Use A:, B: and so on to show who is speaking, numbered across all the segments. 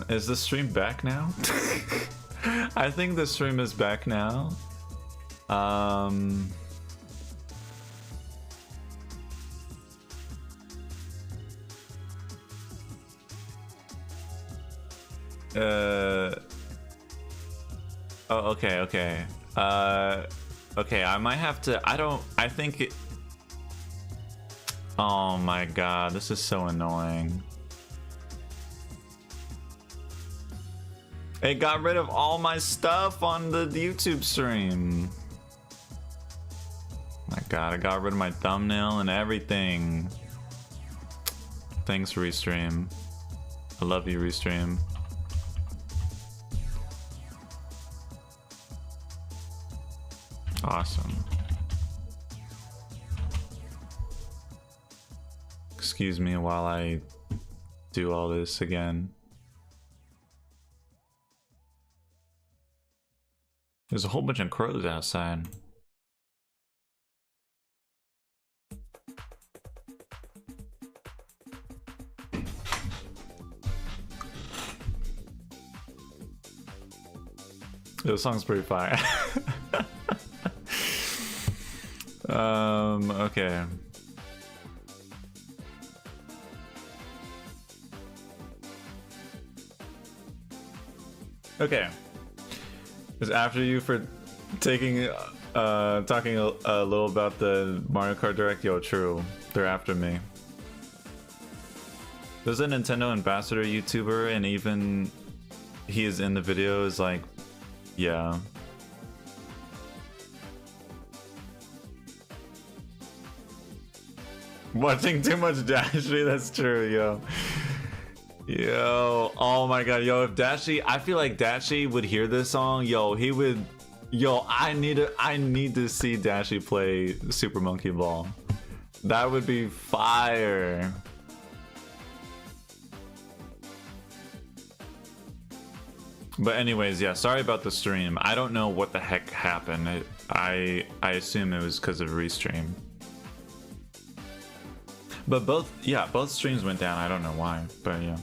A: Is the stream back now? I think the stream is back now. Oh, okay, okay. Okay, I might have to, I think it, oh my god, this is so annoying. It got rid of all my stuff on the YouTube stream. My god, I got rid of my thumbnail and everything. Thanks, Restream. I love you, Restream. Awesome. Excuse me while I do all this again. There's a whole bunch of crows outside. This song's pretty fire. Okay. Okay. It's after you for taking, talking a little about the Mario Kart Direct. Yo, true. They're after me. There's a Nintendo ambassador YouTuber, and even he is in the video. Is like, yeah. Watching too much Dashie, that's true, yo. Yo, oh my god, yo, if Dashie, I feel like Dashie would hear this song, yo, he would, yo, I need to see Dashie play Super Monkey Ball. That would be fire. But anyways, yeah, sorry about the stream. I don't know what the heck happened. I assume it was because of Restream. But both streams went down. I don't know why, but yeah.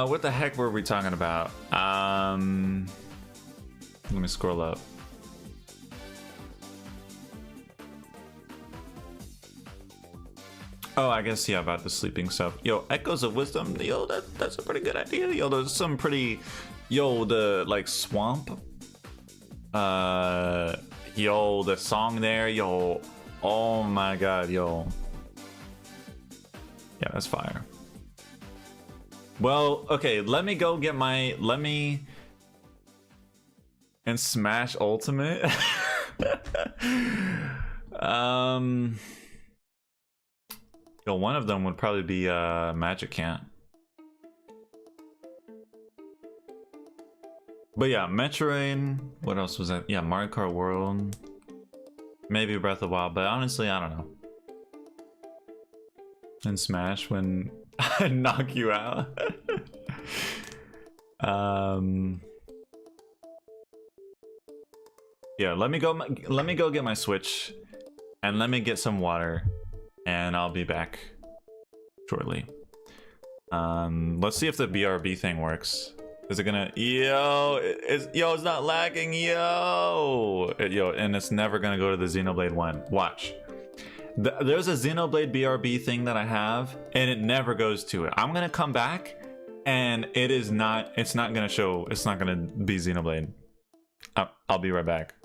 A: What the heck were we talking about? Let me scroll up. Oh, I guess, yeah, about the sleeping stuff. Yo, Echoes of Wisdom, yo, that's a pretty good idea. Yo, there's some pretty, yo, the, like, swamp. Yo, the song there, yo, oh my god, yo. Yeah, that's fire. Well, okay, let me go get my, and Smash Ultimate. Yo, one of them would probably be Magic Ant. But yeah, Metroid, what else was that? Yeah, Mario Kart World, maybe Breath of the Wild, but honestly, I don't know. And Smash when I knock you out. Yeah, let me go get my Switch, and let me get some water, and I'll be back shortly. Let's see if the BRB thing works. Is it gonna, yo, it's not lagging, yo, and it's never gonna go to the Xenoblade one. Watch. There's a Xenoblade BRB thing that I have, and it never goes to it. I'm gonna come back, and it's not gonna show, it's not gonna be Xenoblade. I'll be right back.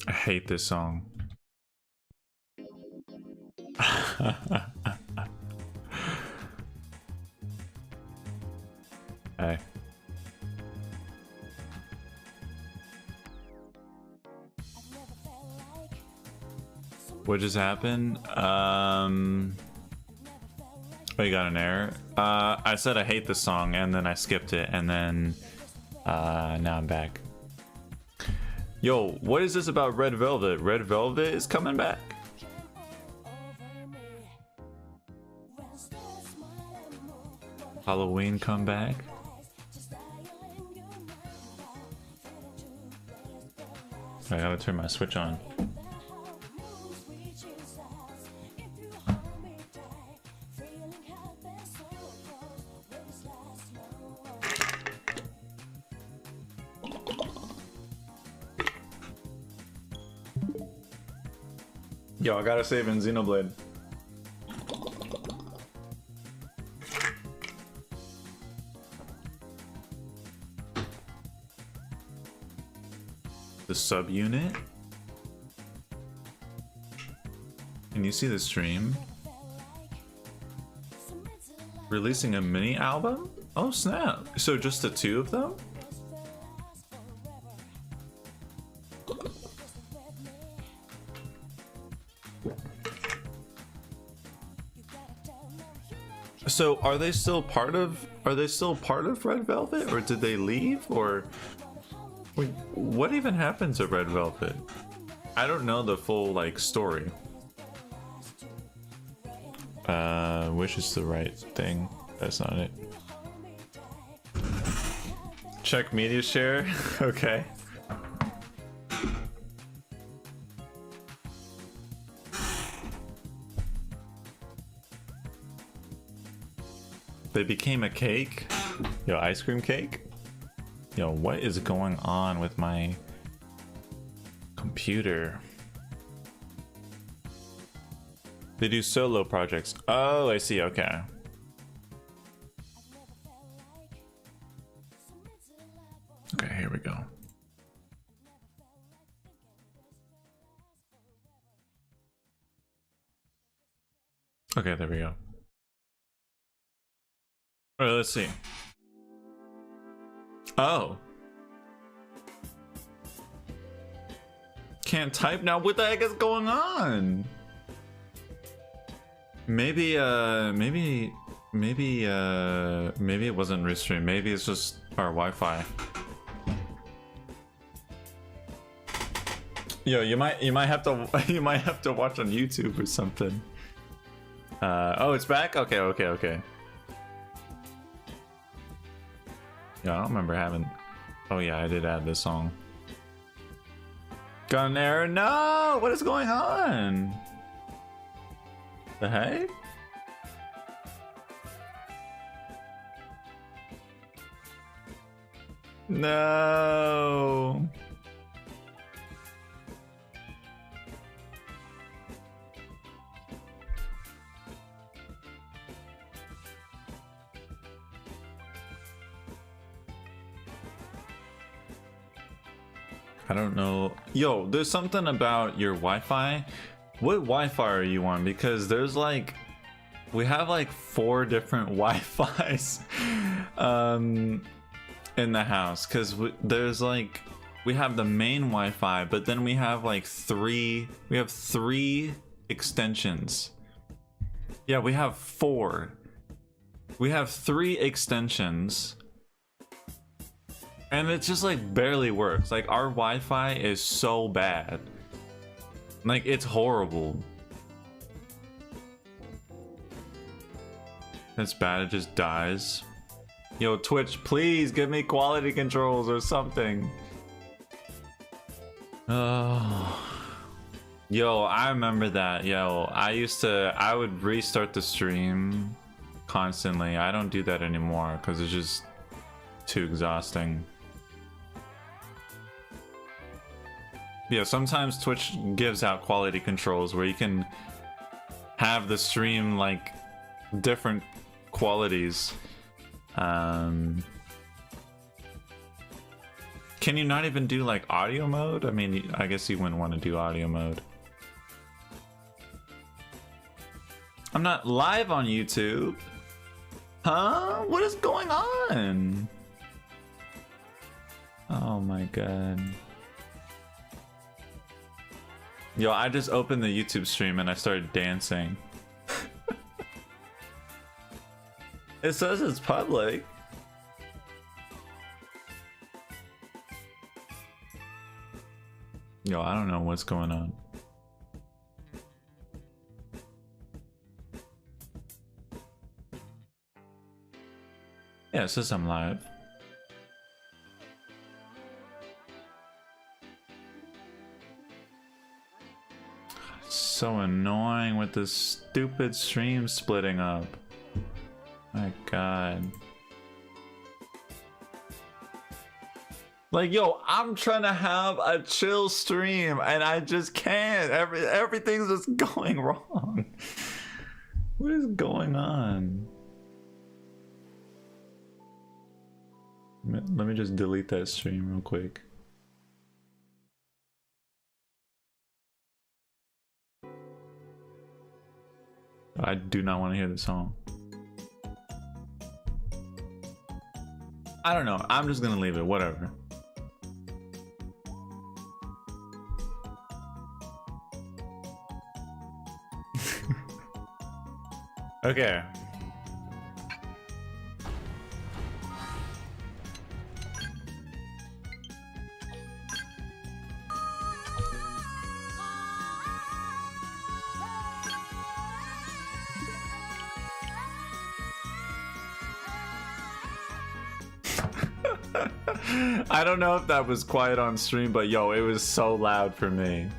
A: I hate this song. Hey. What just happened? Oh, you got an error? I said I hate this song and then I skipped it and then now I'm back. Yo, what is this about Red Velvet? Red Velvet is coming back? Halloween comeback? I gotta turn my Switch on. Yo, I gotta save in Xenoblade. The subunit? Can you see the stream? Releasing a mini album? Oh snap. So just the two of them? So are they still part of Red Velvet, or did they leave, or wait, what even happened to Red Velvet? I don't know the full like story. Which is the right thing? That's not it. Check media share. Okay. They became a cake? Yo, ice cream cake? Yo, what is going on with my computer? They do solo projects. Oh, I see, okay. Okay, here we go. Okay, there we go. Alright, let's see. Oh. Can't type now? What the heck is going on? Maybe maybe it wasn't restream. Maybe it's just our Wi-Fi. Yo, you might have to watch on YouTube or something. Oh, it's back? Okay. Yeah, I don't remember having... Oh yeah, I did add this song. Got an error? No! What is going on? The heck? No! I don't know. Yo, there's something about your Wi-Fi. What Wi-Fi are you on? Because there's like, we have like 4 different Wi-Fis in the house. Because there's like, we have the main Wi-Fi, but then we have like 3 extensions. Yeah, we have 4. We have 3 extensions. And it just like barely works. Like our Wi-Fi is so bad. Like it's horrible. It's bad, it just dies. Yo, Twitch, please give me quality controls or something. Oh. Yo, I remember that. Yo, I would restart the stream constantly. I don't do that anymore because it's just too exhausting. Yeah, sometimes Twitch gives out quality controls where you can have the stream like different qualities. Can you not even do like audio mode? I mean, I guess you wouldn't want to do audio mode. I'm not live on YouTube. Huh? What is going on? Oh my god. Yo, I just opened the YouTube stream and I started dancing. It says it's public. Yo, I don't know what's going on. Yeah, it says I'm live. It's so annoying with this stupid stream splitting up. My god. Like, yo, I'm trying to have a chill stream and I just can't. Everything's just going wrong. What is going on? Let me just delete that stream real quick. I do not want to hear the song. I don't know. I'm just gonna leave it. Whatever. Okay. I don't know if that was quiet on stream, but yo, it was so loud for me.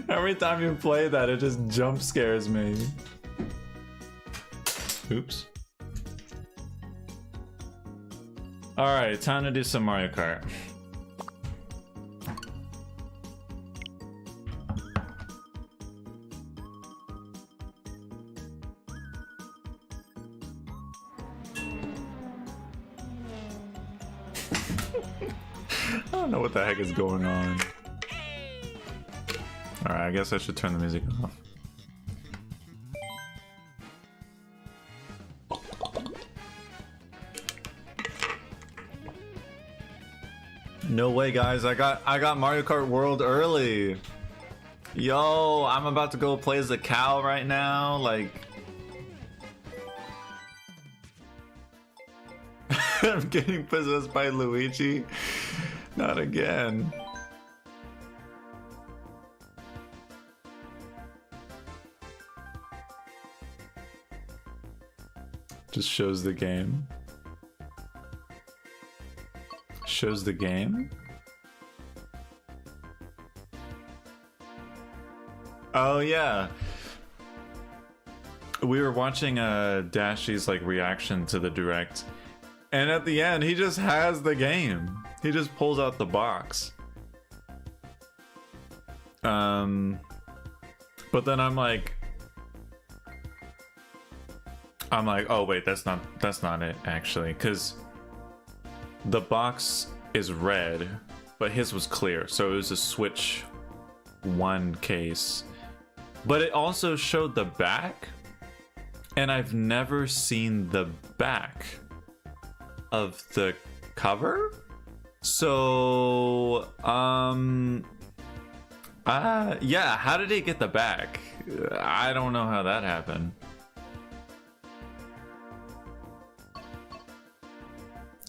A: Every time you play that, it just jump scares me. Oops. Alright, time to do some Mario Kart. I don't know what the heck is going on. Alright, I guess I should turn the music off. No way, guys. I got Mario Kart World early. Yo, I'm about to go play as the cow right now. Like, I'm getting possessed by Luigi. Not again. Just shows the game. Shows the game? Oh yeah. We were watching Dashy's like reaction to the direct. And at the end, he just has the game. He just pulls out the box. But then I'm like, oh wait, that's not it actually, because the box is red, but his was clear, so it was a Switch 1 case. But it also showed the back, and I've never seen the back of the cover. So yeah, how did he get the back? I don't know how that happened.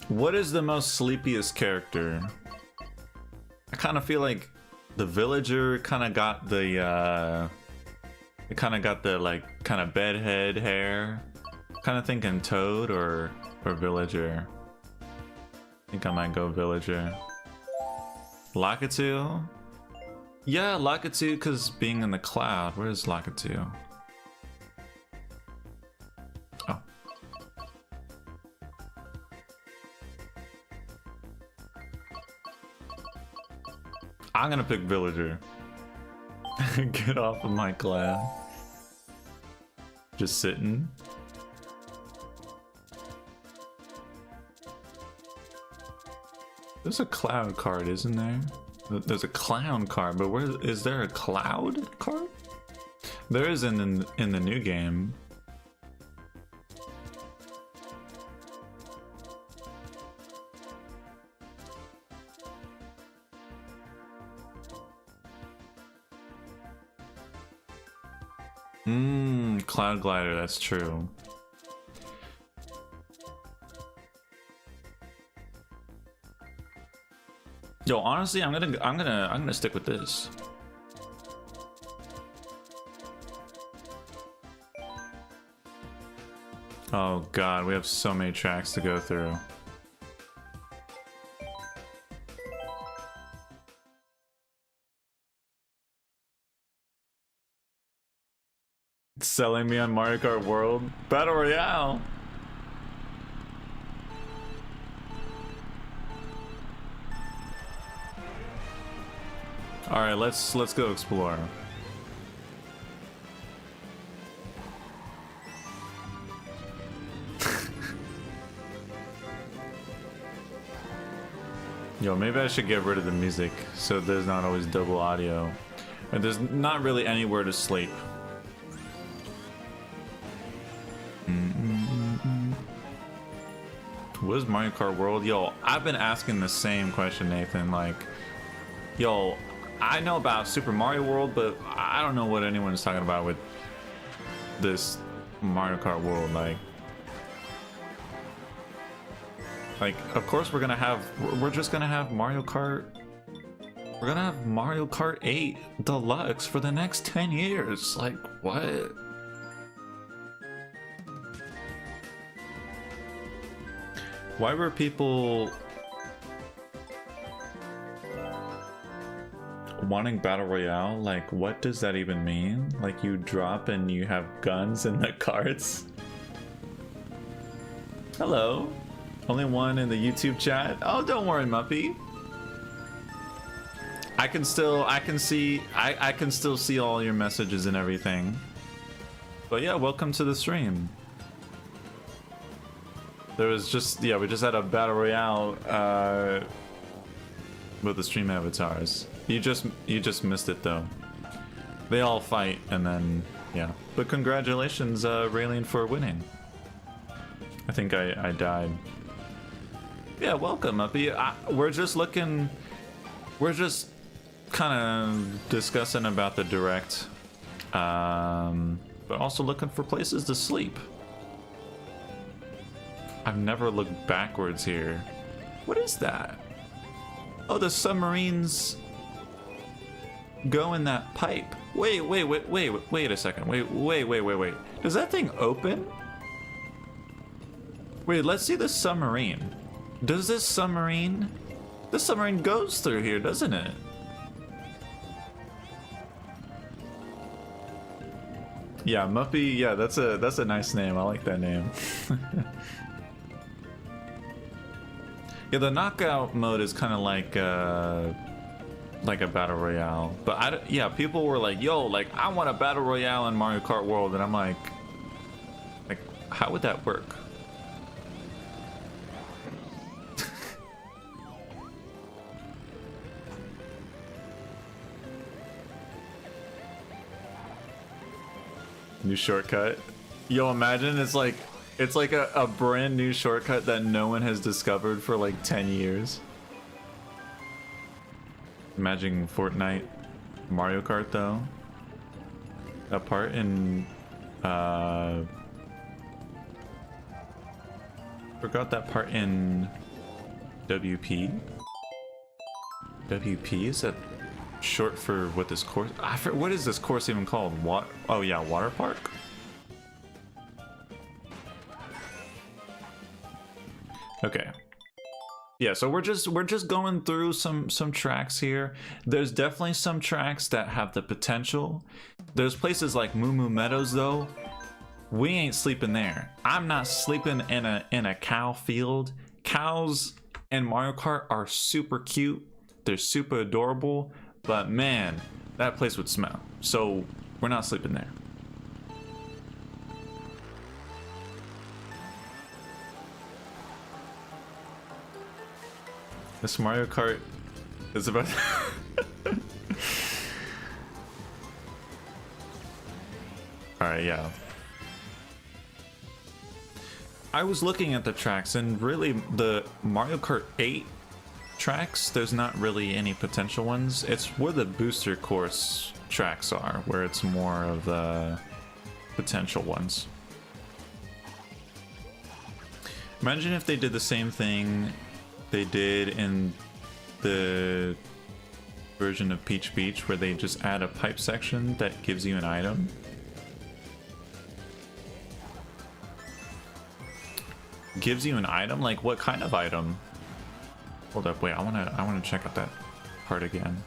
A: What is the most sleepiest character? I kind of feel like the villager kind of got the like kind of bedhead hair. Kind of thinking Toad or villager. I think I might go villager. Lakitu? Yeah, Lakitu, because being in the cloud. Where is Lakitu? Oh. I'm gonna pick villager. Get off of my cloud. Just sitting. There's a cloud card, isn't there? There's a clown card, but where is there a cloud card? There is in the new game. Cloud glider, that's true. Yo, honestly, I'm gonna stick with this. Oh god, we have so many tracks to go through. Selling me on Mario Kart World Battle Royale. All right, let's go explore. Yo, maybe I should get rid of the music so there's not always double audio. And there's not really anywhere to sleep. What is Mario Kart World? Yo, I've been asking the same question, Nathan. Like, yo, I know about Super Mario World, but I don't know what anyone is talking about with this Mario Kart World. Like, of course we're just gonna have Mario Kart. We're gonna have Mario Kart 8 Deluxe for the next 10 years. Like, what? Why were people wanting Battle Royale? Like, what does that even mean? Like, you drop and you have guns in the carts? Hello. Only one in the YouTube chat? Oh, don't worry, Muppy. I can still see all your messages and everything. But yeah, welcome to the stream. There was just, yeah, we just had a Battle Royale with the stream avatars. You just missed it though. They all fight and then, yeah. But congratulations, Raylene, for winning. I think I died. Yeah, welcome, Uppy. We're just kind of discussing about the direct, but also looking for places to sleep. I've never looked backwards here. What is that? Oh, the submarines go in that pipe. Wait a second. Wait. Does that thing open? Wait, let's see the submarine. Does this submarine goes through here, doesn't it? Yeah, Muppy, yeah, that's a nice name. I like that name. Yeah, the knockout mode is kind of like a battle royale, but yeah, people were like, "Yo, like I want a battle royale in Mario Kart World," and I'm like, how would that work? New shortcut. Yo, imagine it's like a brand new shortcut that no one has discovered for like 10 years. Imagine Fortnite Mario Kart though. That part in forgot that part in WP. WP, is that short for what this course? What is this course even called? Oh yeah, water park. Okay. Yeah, so we're just going through some tracks here. There's definitely some tracks that have the potential. There's places like Moo Moo Meadows though. We ain't sleeping there. I'm not sleeping in a cow field. Cows in Mario Kart are super cute. They're super adorable, but man, that place would smell. So we're not sleeping there. This Mario Kart is about. Alright, yeah. I was looking at the tracks, and really, the Mario Kart 8 tracks, there's not really any potential ones. It's where the booster course tracks are, where it's more of the potential ones. Imagine if they did the same thing they did in the version of Peach Beach, where they just add a pipe section that gives you an item. Gives you an item? Like, what kind of item? Hold up, wait, I wanna check out that part again.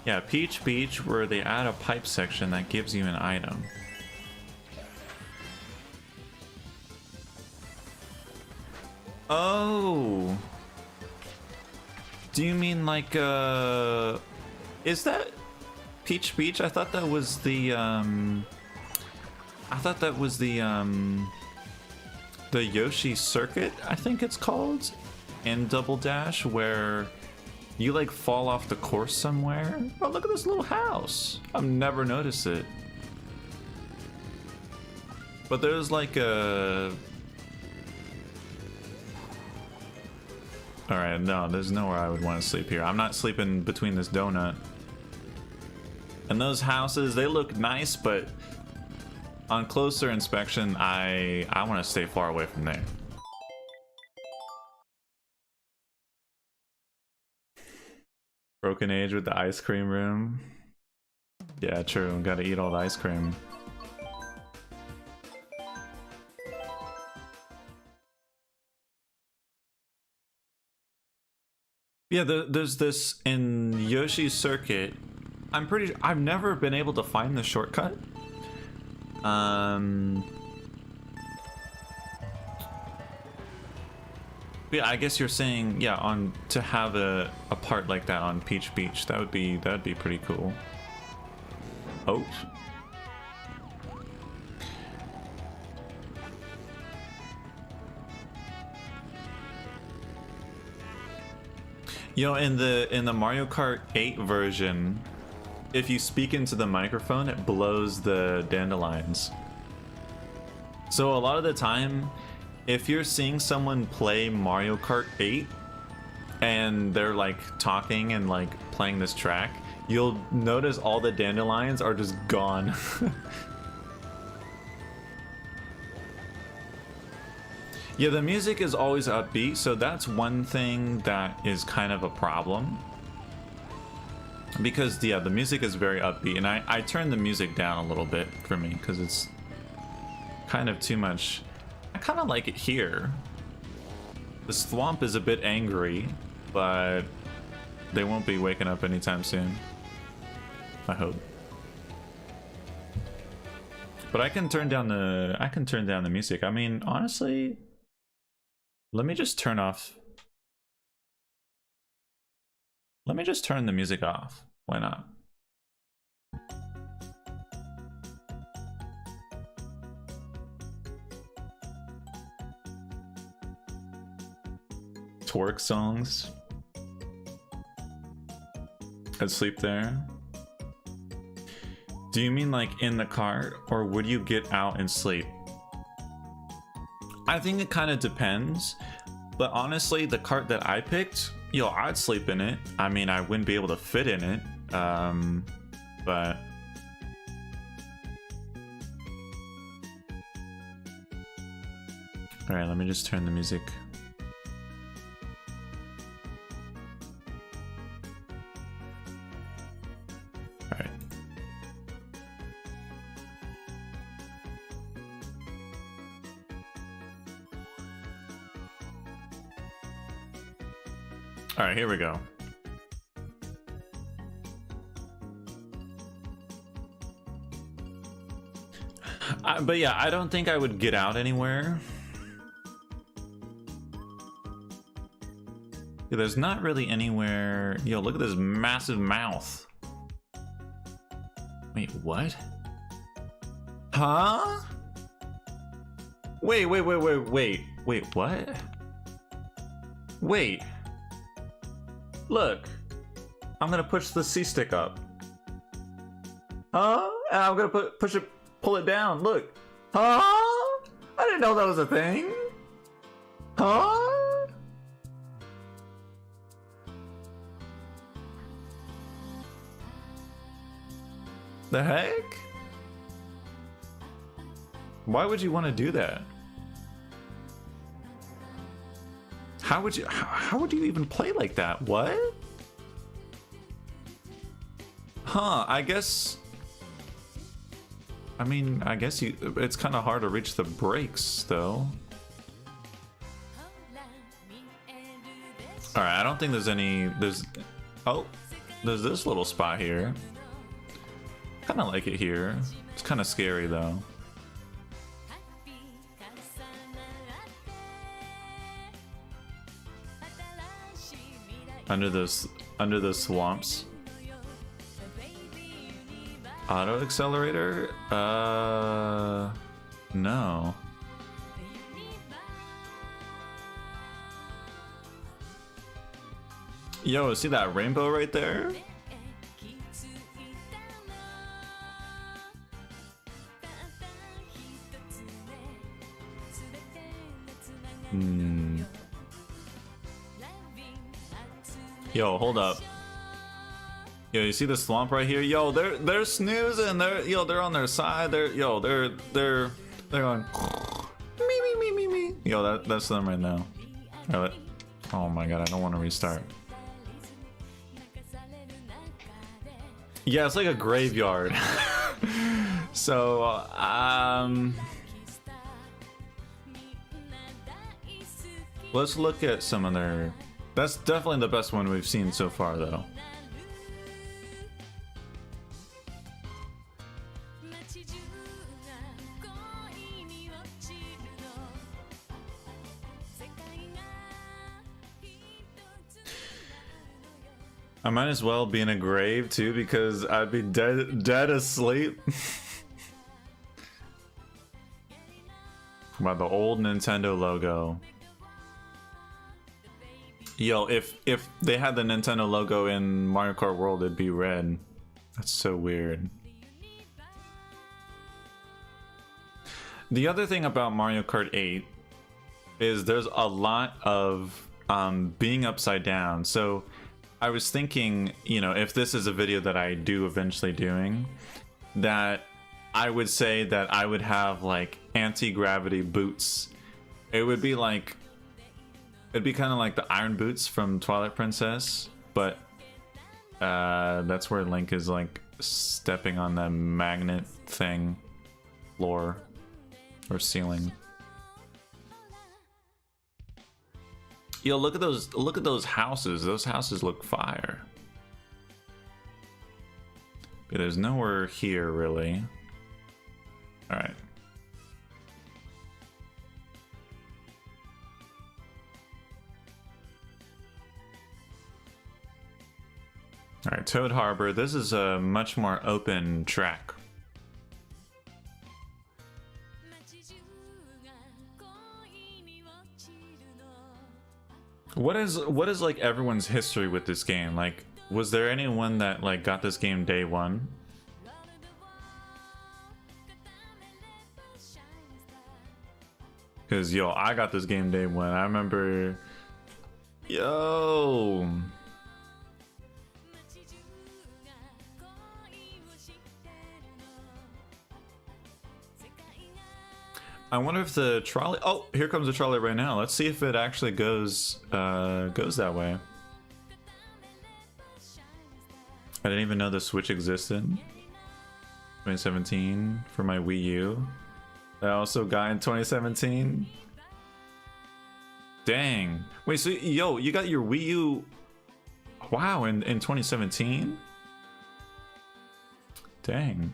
A: Yeah, Peach Beach, where they add a pipe section that gives you an item. Oh! Do you mean like, is that Peach Beach? I thought that was the, the Yoshi Circuit, I think it's called, in Double Dash, where you like fall off the course somewhere. Oh, look at this little house. I've never noticed it. But there's like a... Alright, no, there's nowhere I would want to sleep here. I'm not sleeping between this donut. And those houses, they look nice, but on closer inspection, I want to stay far away from there. Broken Age with the ice cream room. Yeah, true. Gotta eat all the ice cream. Yeah, there's this in Yoshi's Circuit. I've never been able to find the shortcut. Yeah, I guess you're saying, yeah, to have a part like that on Peach Beach, that'd be pretty cool. Oh. You know, in the Mario Kart 8 version, if you speak into the microphone, it blows the dandelions. So a lot of the time, if you're seeing someone play Mario Kart 8 and they're like talking and like playing this track, you'll notice all the dandelions are just gone. Yeah, the music is always upbeat, so that's one thing that is kind of a problem. Because, yeah, the music is very upbeat, and I turned the music down a little bit for me, because it's kind of too much. I kind of like it here. The swamp is a bit angry, but they won't be waking up anytime soon. I hope. But I can turn down the music. I mean, honestly, let me just turn the music off. Why not? Twerk songs. I'd sleep there. Do you mean like in the car, or would you get out and sleep? I think it kind of depends, but honestly, the cart that I picked, yo, I'd sleep in it. I mean, I wouldn't be able to fit in it, but all right, let me just turn the music. All right. All right, here we go. But yeah, I don't think I would get out anywhere. Yeah, there's not really anywhere. Yo, look at this massive mouth. Wait, what? Huh? Wait, what? Wait. Look. I'm gonna push the C stick up. Huh? And I'm gonna pull it down. Look. Huh? I didn't know that was a thing. Huh? The heck? Why would you want to do that? How would you even play like that? What? Huh, I guess it's kind of hard to reach the brakes though. All right, I don't think there's this little spot here. Kind of like it here. It's kind of scary though. Under the swamps. Auto accelerator? No. Yo, see that rainbow right there? Yo, hold up. Yo, you see the swamp right here? Yo, they're snoozing. They're on their side. They're going me. Yo, that's them right now. Right. Oh my god, I don't want to restart. Yeah, it's like a graveyard. So, let's look at some of their... That's definitely the best one we've seen so far, though. I might as well be in a grave too, because I'd be dead asleep. By the old Nintendo logo. Yo, if they had the Nintendo logo in Mario Kart World, it'd be red. That's so weird. The other thing about Mario Kart 8 is there's a lot of being upside down. So I was thinking, you know, if this is a video that I do eventually doing, that I would say that I would have like anti-gravity boots. It would be like, it'd be kind of like the iron boots from Twilight Princess, but that's where Link is like stepping on the magnet thing, floor or ceiling. Yo, look at those houses. Those houses look fire. But there's nowhere here really. All right. All right, Toad Harbor. This is a much more open track. What is like everyone's history with this game? Like, was there anyone that like got this game day one? Cause yo, I got this game day one. I remember, yo. I wonder if the trolley... Oh, here comes the trolley right now. Let's see if it actually goes that way. I didn't even know the Switch existed. 2017 for my Wii U. I also got in 2017. Dang. Wait, so yo, you got your Wii U... Wow, in 2017? Dang.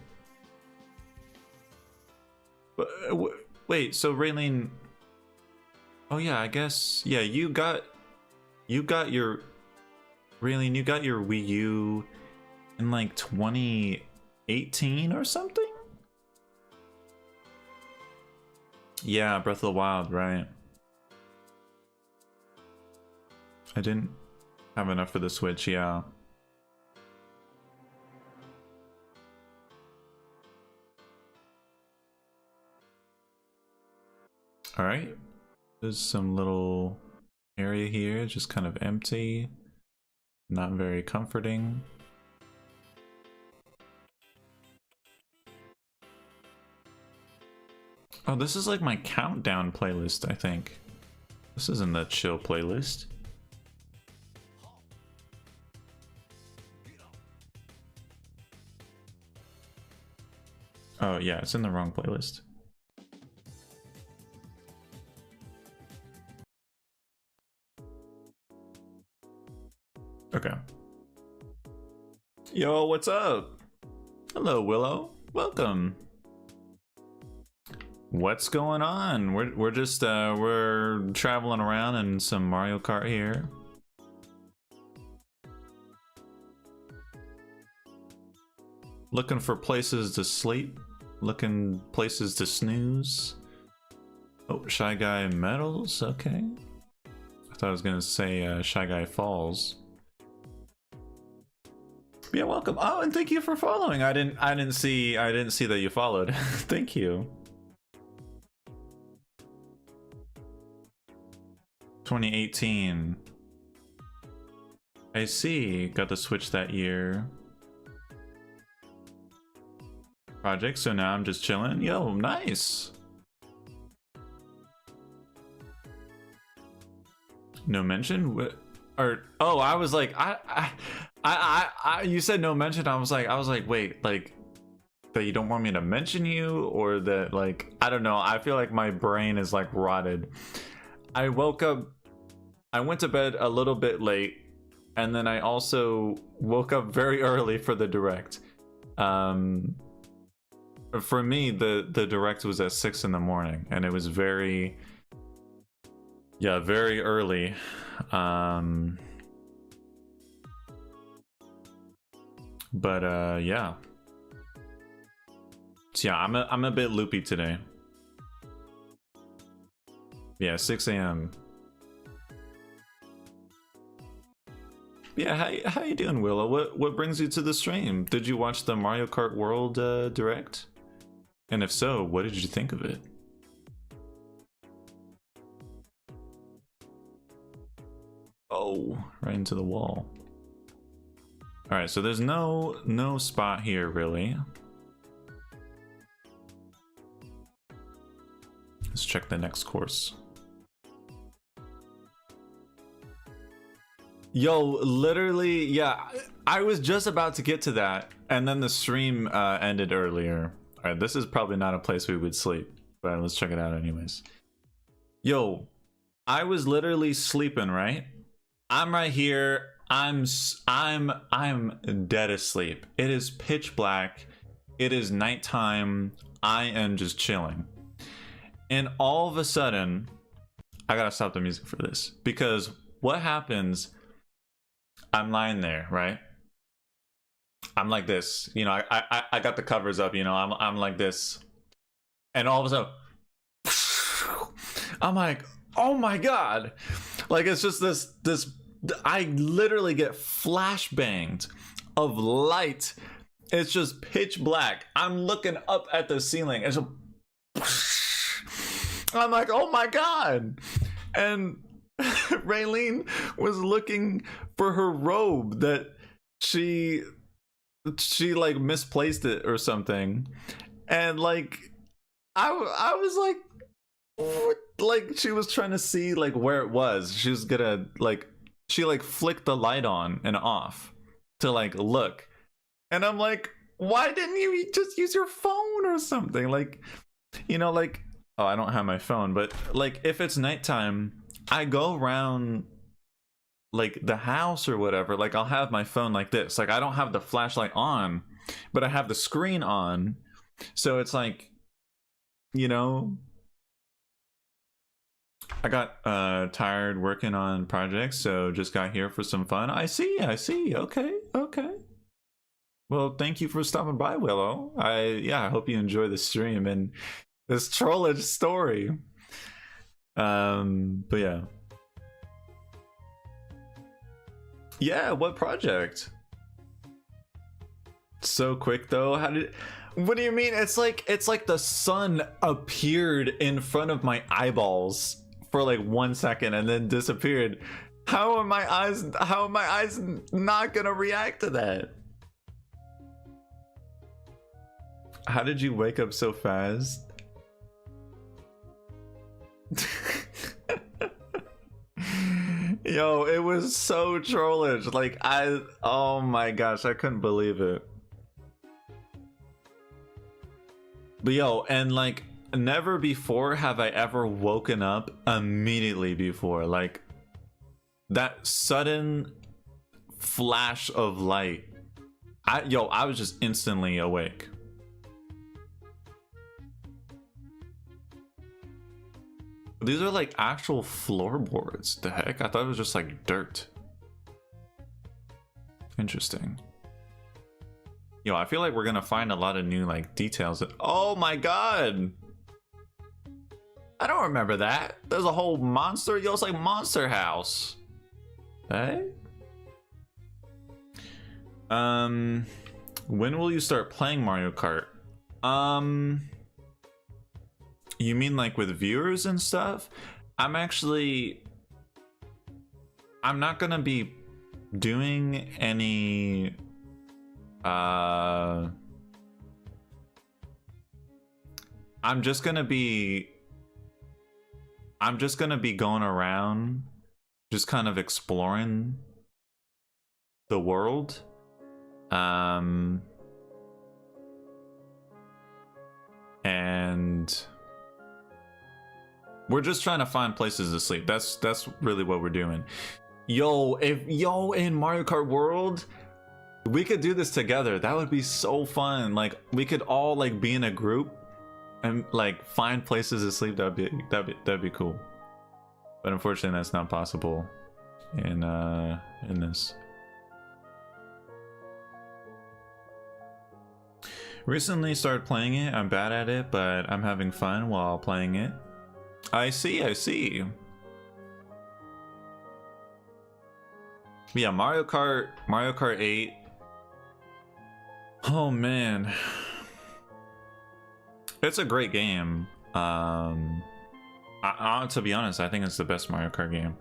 A: But... Wait, so Raylene... Oh yeah, I guess... Yeah, you got your... Raylene, you got your Wii U in like 2018 or something? Yeah, Breath of the Wild, right. I didn't have enough for the Switch, yeah. Alright. There's some little area here, just kind of empty. Not very comforting. Oh, this is like my countdown playlist, I think. This isn't the chill playlist. Oh yeah, it's in the wrong playlist. Okay. Yo, what's up? Hello, Willow. Welcome. What's going on? We're just we're traveling around in some Mario Kart here. Looking for places to sleep, looking places to snooze. Oh, Shy Guy medals. Okay. I thought I was gonna say Shy Guy Falls. Yeah, welcome. Oh, and thank you for following. I didn't see that you followed. Thank you. 2018. I see. Got the Switch that year. Project, so now I'm just chilling. Yo, nice. No mention? What? Or oh, I was like, you said no mention. I was like, wait, like that you don't want me to mention you, or that like I don't know. I feel like my brain is like rotted. I woke up. I went to bed a little bit late, and then I also woke up very early for the direct. For me, the direct was at 6 in the morning, and it was very early. But yeah. So yeah, I'm a bit loopy today. Yeah, 6 a.m. Yeah, how you doing, Willow? What brings you to the stream? Did you watch the Mario Kart World direct? And if so, what did you think of it? Oh, right into the wall. All right, so there's no spot here really. Let's check the next course. Yo, literally, yeah, I was just about to get to that, and then the stream ended earlier. All right, this is probably not a place we would sleep, but let's check it out anyways. Yo, I was literally sleeping, right? I'm right here. I'm dead asleep. It is pitch black. It is nighttime. I am just chilling. And all of a sudden, I gotta stop the music for this, because what happens, I'm lying there, right? I'm like this, you know, I got the covers up, you know, I'm like this. And all of a sudden, I'm like, oh my God. Like, it's just this, I literally get flashbanged of light. It's just pitch black. I'm looking up at the ceiling. It's a, I'm like, oh my God. And Raylene was looking for her robe that she like misplaced it or something. And like, I was like, what? Like she was trying to see like where it was. She was gonna like, she like flicked the light on and off to like look, and I'm like, why didn't you just use your phone or something? Like, you know, like, oh, I don't have my phone, but like if it's nighttime, I go around like the house or whatever, like I'll have my phone like this, like I don't have the flashlight on, but I have the screen on, so it's like, you know, I got tired working on projects, so just got here for some fun. I see. Okay. Well, thank you for stopping by, Willow. I hope you enjoy the stream and this trollage story. But yeah. Yeah, what project? So quick though. How did? What do you mean? It's like the sun appeared in front of my eyeballs for like 1 second and then disappeared. How are my eyes not gonna react to that? How did you wake up so fast? Yo, it was so trollish. Like oh my gosh, I couldn't believe it. But yo, and like never before have I ever woken up immediately before. Like that sudden flash of light. I was just instantly awake. These are like actual floorboards. The heck? I thought it was just like dirt. Interesting. Yo, I feel like we're gonna find a lot of new like details. Oh my god! I don't remember that. There's a whole monster. Yo, it's like Monster House. Hey? When will you start playing Mario Kart? You mean like with viewers and stuff? I'm not gonna be doing any I'm just gonna be going around just kind of exploring the world. And we're just trying to find places to sleep. That's really what we're doing. Yo, in Mario Kart World, we could do this together. That would be so fun. Like we could all like be in a group and like find places to sleep. That'd be cool. But unfortunately that's not possible in this. Recently started playing it. I'm bad at it, but I'm having fun while playing it. I see. Yeah, Mario Kart 8. Oh man. It's a great game. To be honest, I think it's the best Mario Kart game.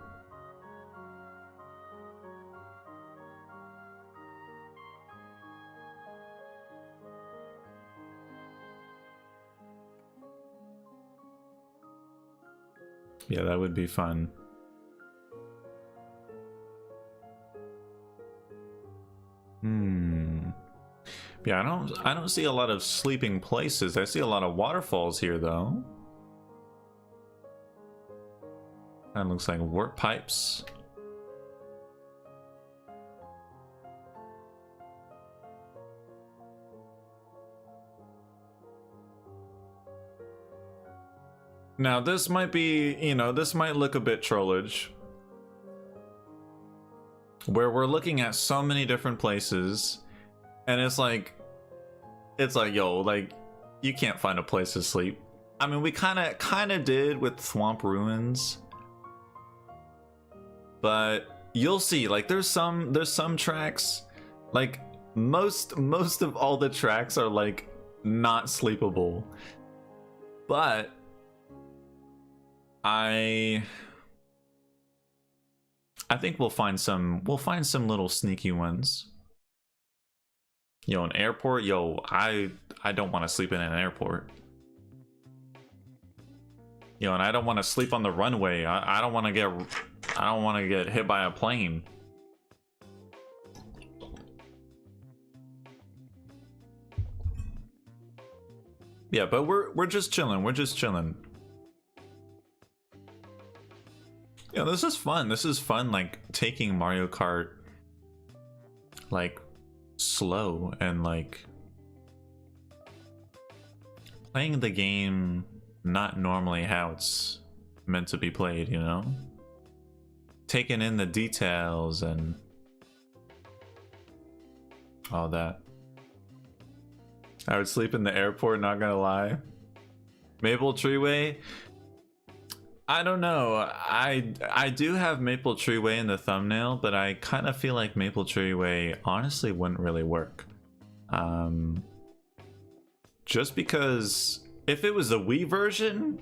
A: Yeah, that would be fun. Yeah, I don't see a lot of sleeping places. I see a lot of waterfalls here though. That looks like warp pipes. Now this might be, this might look a bit trollage. Where we're looking at so many different places and it's like yo, like you can't find a place to sleep. I mean, we kind of did with Swamp Ruins. But you'll see, like there's some tracks, like most of all the tracks are like not sleepable. But I think we'll find some little sneaky ones. Yo, an airport. Yo, I don't want to sleep in an airport. Yo, and I don't want to sleep on the runway. I don't want to get hit by a plane. Yeah, but we're just chilling. We're just chilling. Yeah, this is fun. This is fun, like taking Mario Kart like slow and like playing the game not normally how it's meant to be played, you know? Taking in the details and all that. I would sleep in the airport, not gonna lie. Maple Treeway. I don't know. I do have Maple Tree Way in the thumbnail, but I kind of feel like Maple Tree Way honestly wouldn't really work. Just because if it was the Wii version,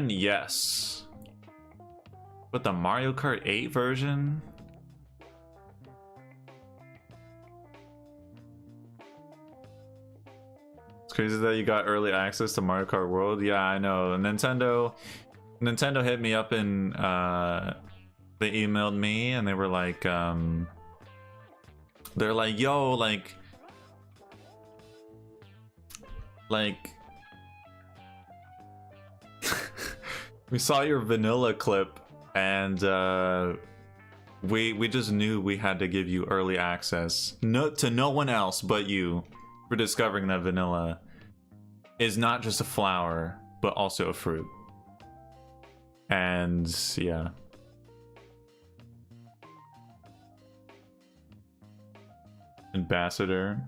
A: yes. But the Mario Kart 8 version? It's crazy that you got early access to Mario Kart World. Yeah, I know. Nintendo hit me up and they emailed me and they were like, they're like, yo, like we saw your vanilla clip and we just knew we had to give you early access. To no one else but you for discovering that vanilla is not just a flower, but also a fruit. And yeah. Ambassador.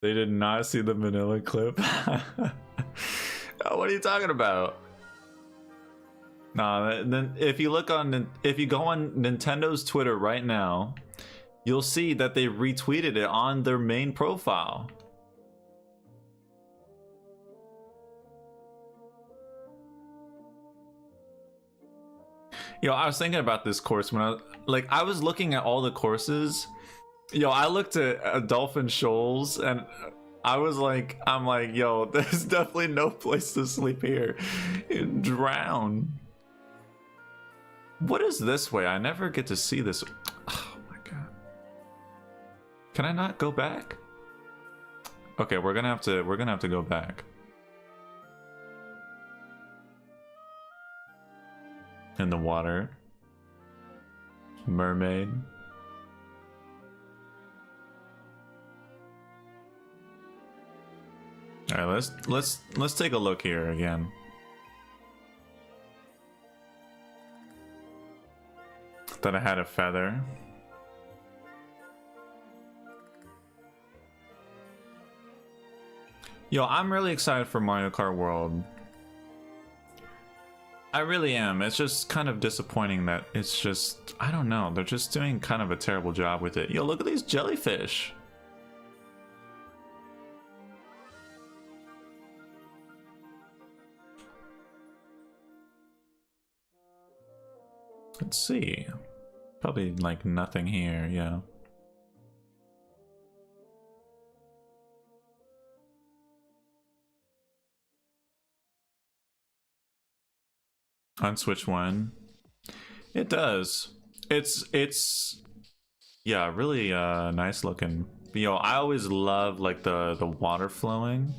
A: They did not see the vanilla clip. Oh, what are you talking about? Nah, then if you go on Nintendo's Twitter right now, you'll see that they retweeted it on their main profile. Yo, I was thinking about this course when I was looking at all the courses. Yo, I looked at Dolphin Shoals and I'm like, yo, there's definitely no place to sleep here. You'd drown. What is this way? I never get to see this. Oh my god. Can I not go back? Okay, we're gonna have to go back. In the water. Mermaid. All right, let's take a look here again. Thought I had a feather. Yo, I'm really excited for Mario Kart World. I really am. It's just kind of disappointing that it's just, I don't know, they're just doing kind of a terrible job with it. Yo, look at these jellyfish. Let's see. Probably like nothing here, yeah. On Switch 1. It does. It's yeah, really nice looking. But, yo, I always love like the water flowing.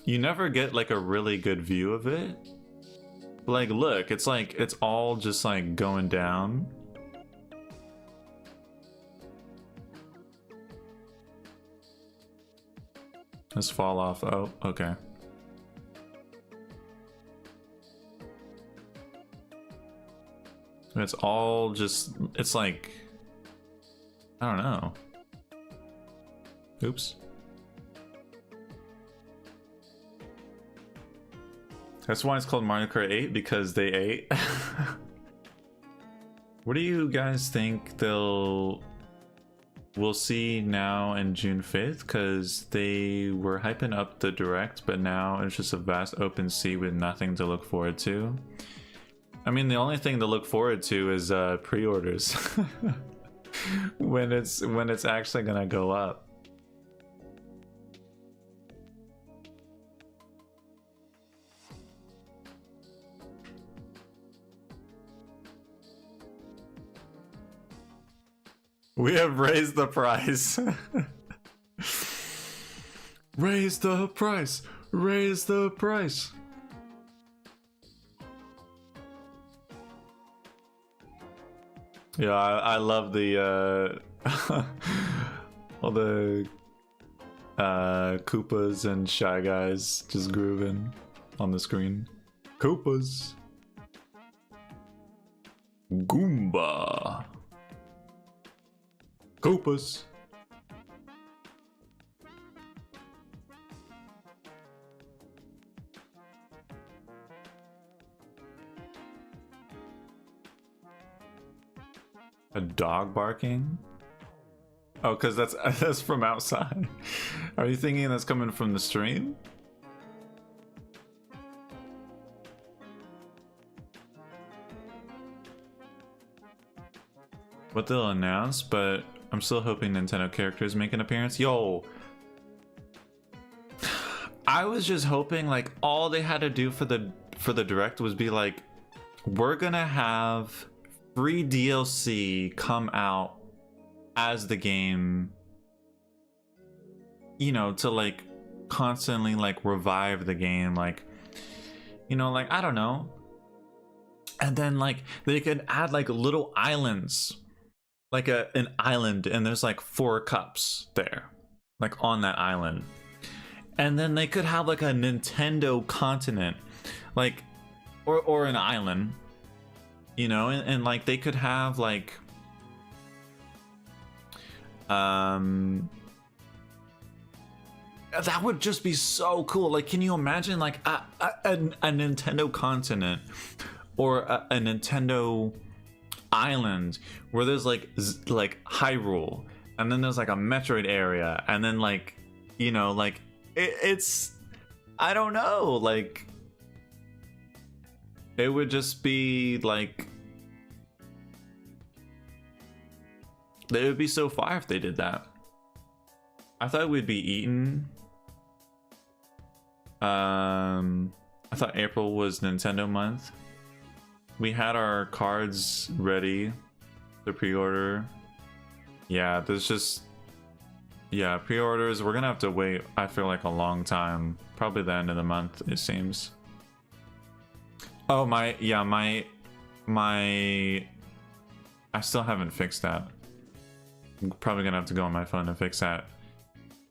A: You never get like a really good view of it. Like, look, it's all just like going down. Let's fall off. Oh, okay. It's all just, it's like, I don't know. Oops. That's why it's called Mario Kart 8, because they ate. What do you guys think we'll see now in June 5th? Because they were hyping up the direct, but now it's just a vast open sea with nothing to look forward to. I mean, the only thing to look forward to is pre-orders. when it's actually gonna go up. We have raised the price. Raise the price. Raise the price. Yeah, I love the all the Koopas and Shy Guys just grooving on the screen. Koopas. Goomba. Koopas. A dog barking? Oh, because that's from outside. Are you thinking that's coming from the stream? What they'll announce, but I'm still hoping Nintendo characters make an appearance. Yo, I was just hoping like all they had to do for the direct was be like, we're gonna have free DLC come out as the game, you know, to like constantly like revive the game, like, you know, like I don't know, and then like they could add like little islands, like an island, and there's like 4 cups there, like on that island, and then they could have like a Nintendo continent, like or an island, you know, and like they could have like that would just be so cool. Like, can you imagine like a Nintendo continent or a Nintendo island where there's like Hyrule, and then there's like a Metroid area, and then like, you know, like it's I don't know, like it would just be like, it would be so fire if they did that. I thought we'd be eaten. I thought April was Nintendo month. We had our cards ready to pre-order. Yeah, there's just, yeah, pre-orders. We're gonna have to wait, I feel like, a long time. Probably the end of the month, it seems. Oh, my I still haven't fixed that. I'm probably gonna have to go on my phone to fix that.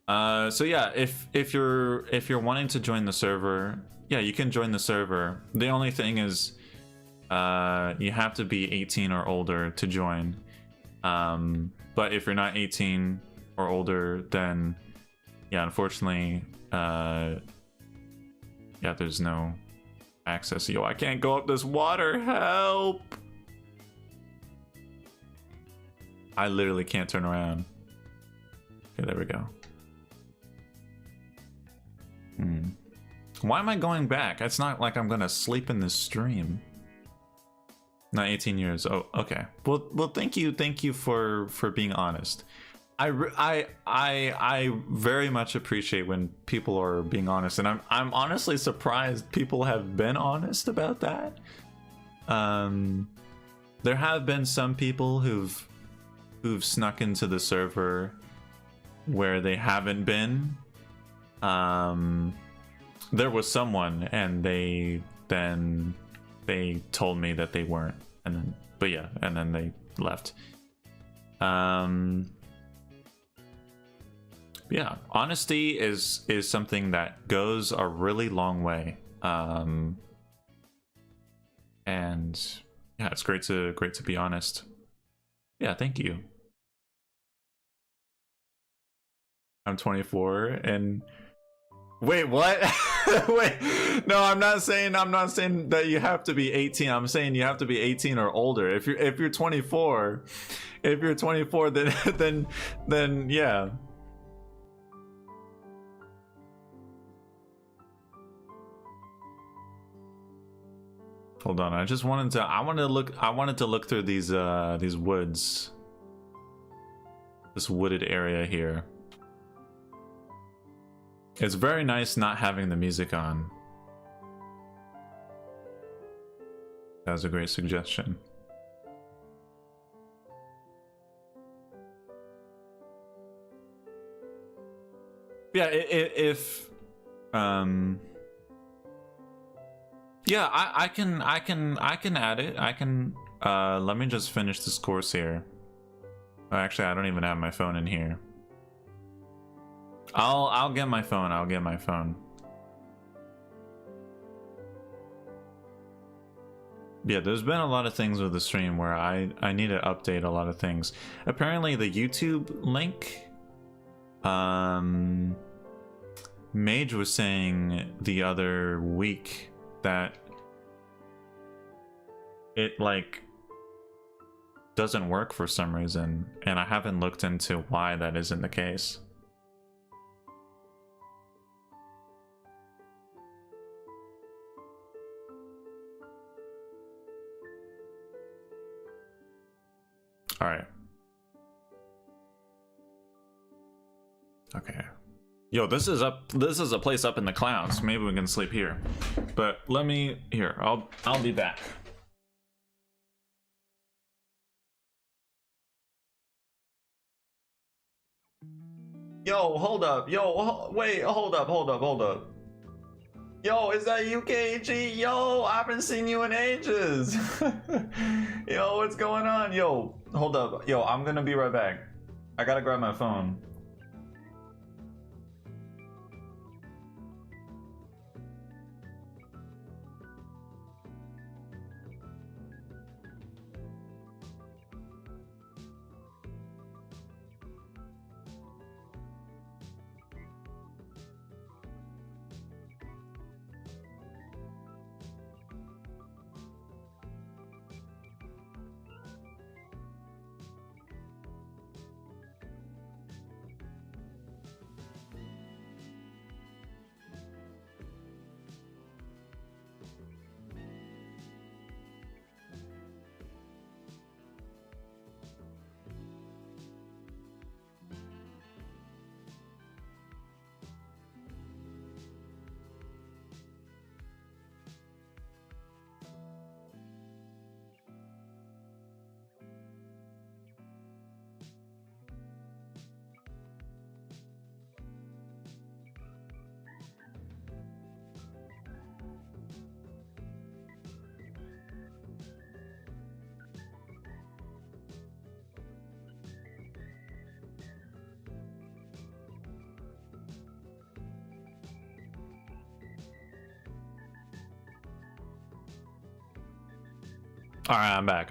A: So yeah, if you're wanting to join the server, yeah, you can join the server. The only thing is, you have to be 18 or older to join. But if you're not 18 or older, then yeah, unfortunately, yeah, there's no access. Yo, I can't go up this water. Help! I literally can't turn around. Okay, there we go. Why am I going back? It's not like I'm gonna sleep in this stream. Not 18 years. Oh, okay. Well, thank you for being honest. I very much appreciate when people are being honest, and I'm honestly surprised people have been honest about that. There have been some people who've snuck into the server where they haven't been. There was someone, and they told me that they weren't, and then and then they left. Yeah, honesty is something that goes a really long way. And yeah, it's great to be honest. Yeah, thank you. I'm 24 and wait, what? Wait, no, I'm not saying that you have to be 18. I'm saying you have to be 18 or older. If you're 24, then yeah. Hold on, I wanted to look through these woods. This wooded area here. It's very nice not having the music on. That was a great suggestion. Yeah, if yeah, I can add it. I can let me just finish this course here. Oh, actually, I don't even have my phone in here. I'll get my phone. I'll get my phone. Yeah, there's been a lot of things with the stream where I need to update a lot of things. Apparently the YouTube link, Mage was saying the other week that it like doesn't work for some reason, and I haven't looked into why that isn't the case. All right. Okay. Yo, this is a place up in the clouds. Maybe we can sleep here. But let me here. I'll be back. Yo, hold up. Yo, wait, hold up. Yo, is that you, KG? Yo, I haven't seen you in ages. Yo, what's going on? Yo, hold up. Yo, I'm gonna be right back. I gotta grab my phone. All right, I'm back.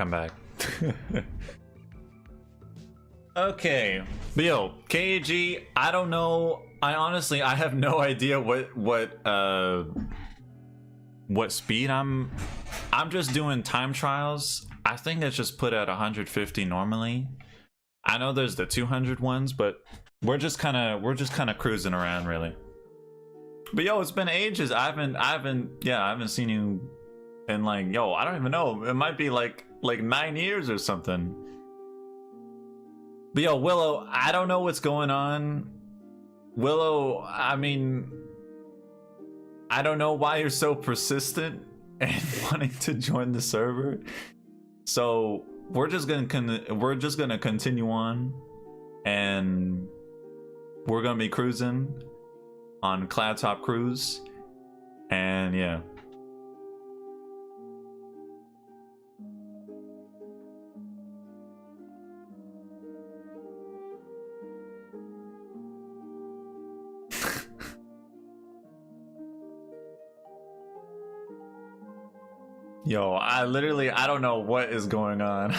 A: Okay, but yo, KG, I don't know. I honestly have no idea what speed I'm just doing time trials. I think it's just put at 150 normally. I know there's the 200 ones, but we're just kind of cruising around really. But yo, it's been ages. I haven't seen you in like, yo, I don't even know. It might be like 9 years or something. But yo, Willow, I don't know what's going on. Willow, I mean, I don't know why you're so persistent and wanting to join the server. So we're just gonna continue on, and we're gonna be cruising on Cloud Top Cruise, and yeah. Yo, I don't know what is going on.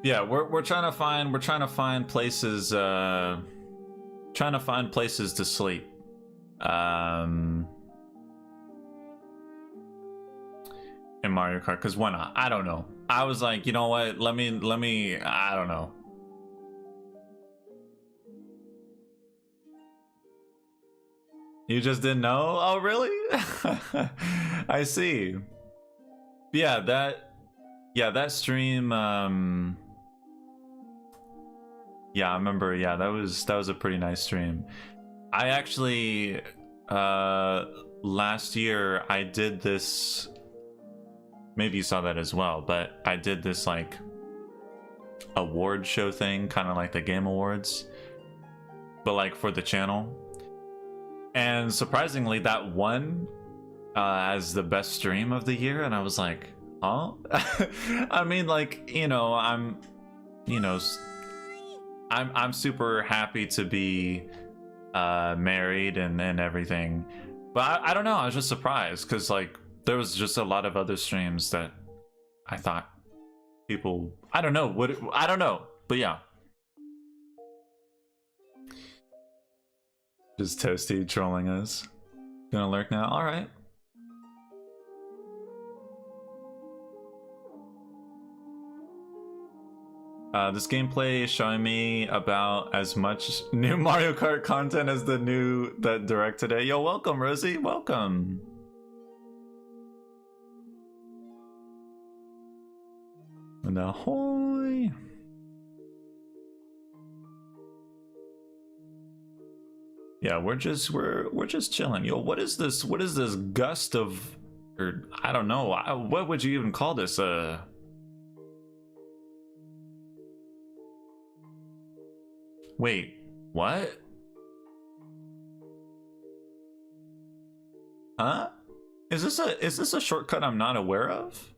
A: Yeah, we're trying to find places to sleep. In Mario Kart, cuz why not? I don't know. I was like, you know what? Let me I don't know. You just didn't know? Oh, really? I see. Yeah, that stream, yeah, I remember. Yeah, that was a pretty nice stream. I actually, last year I did this, maybe you saw that as well, but I did this like award show thing, kind of like the Game Awards, but like for the channel. And surprisingly, that won as the best stream of the year, and I was like, huh? I mean, like, you know, I'm super happy to be married and everything, but I don't know. I was just surprised because like there was just a lot of other streams that I thought people, I don't know, but yeah. Just Toasty trolling us. Gonna lurk now? Alright. This gameplay is showing me about as much new Mario Kart content as that direct today. Yo, welcome, Rosie. Welcome. And ahoy. Yeah, we're just chilling. Yo, what is this? What is this gust of, or I don't know. What would you even call this? Wait, what? Huh? Is this a shortcut I'm not aware of?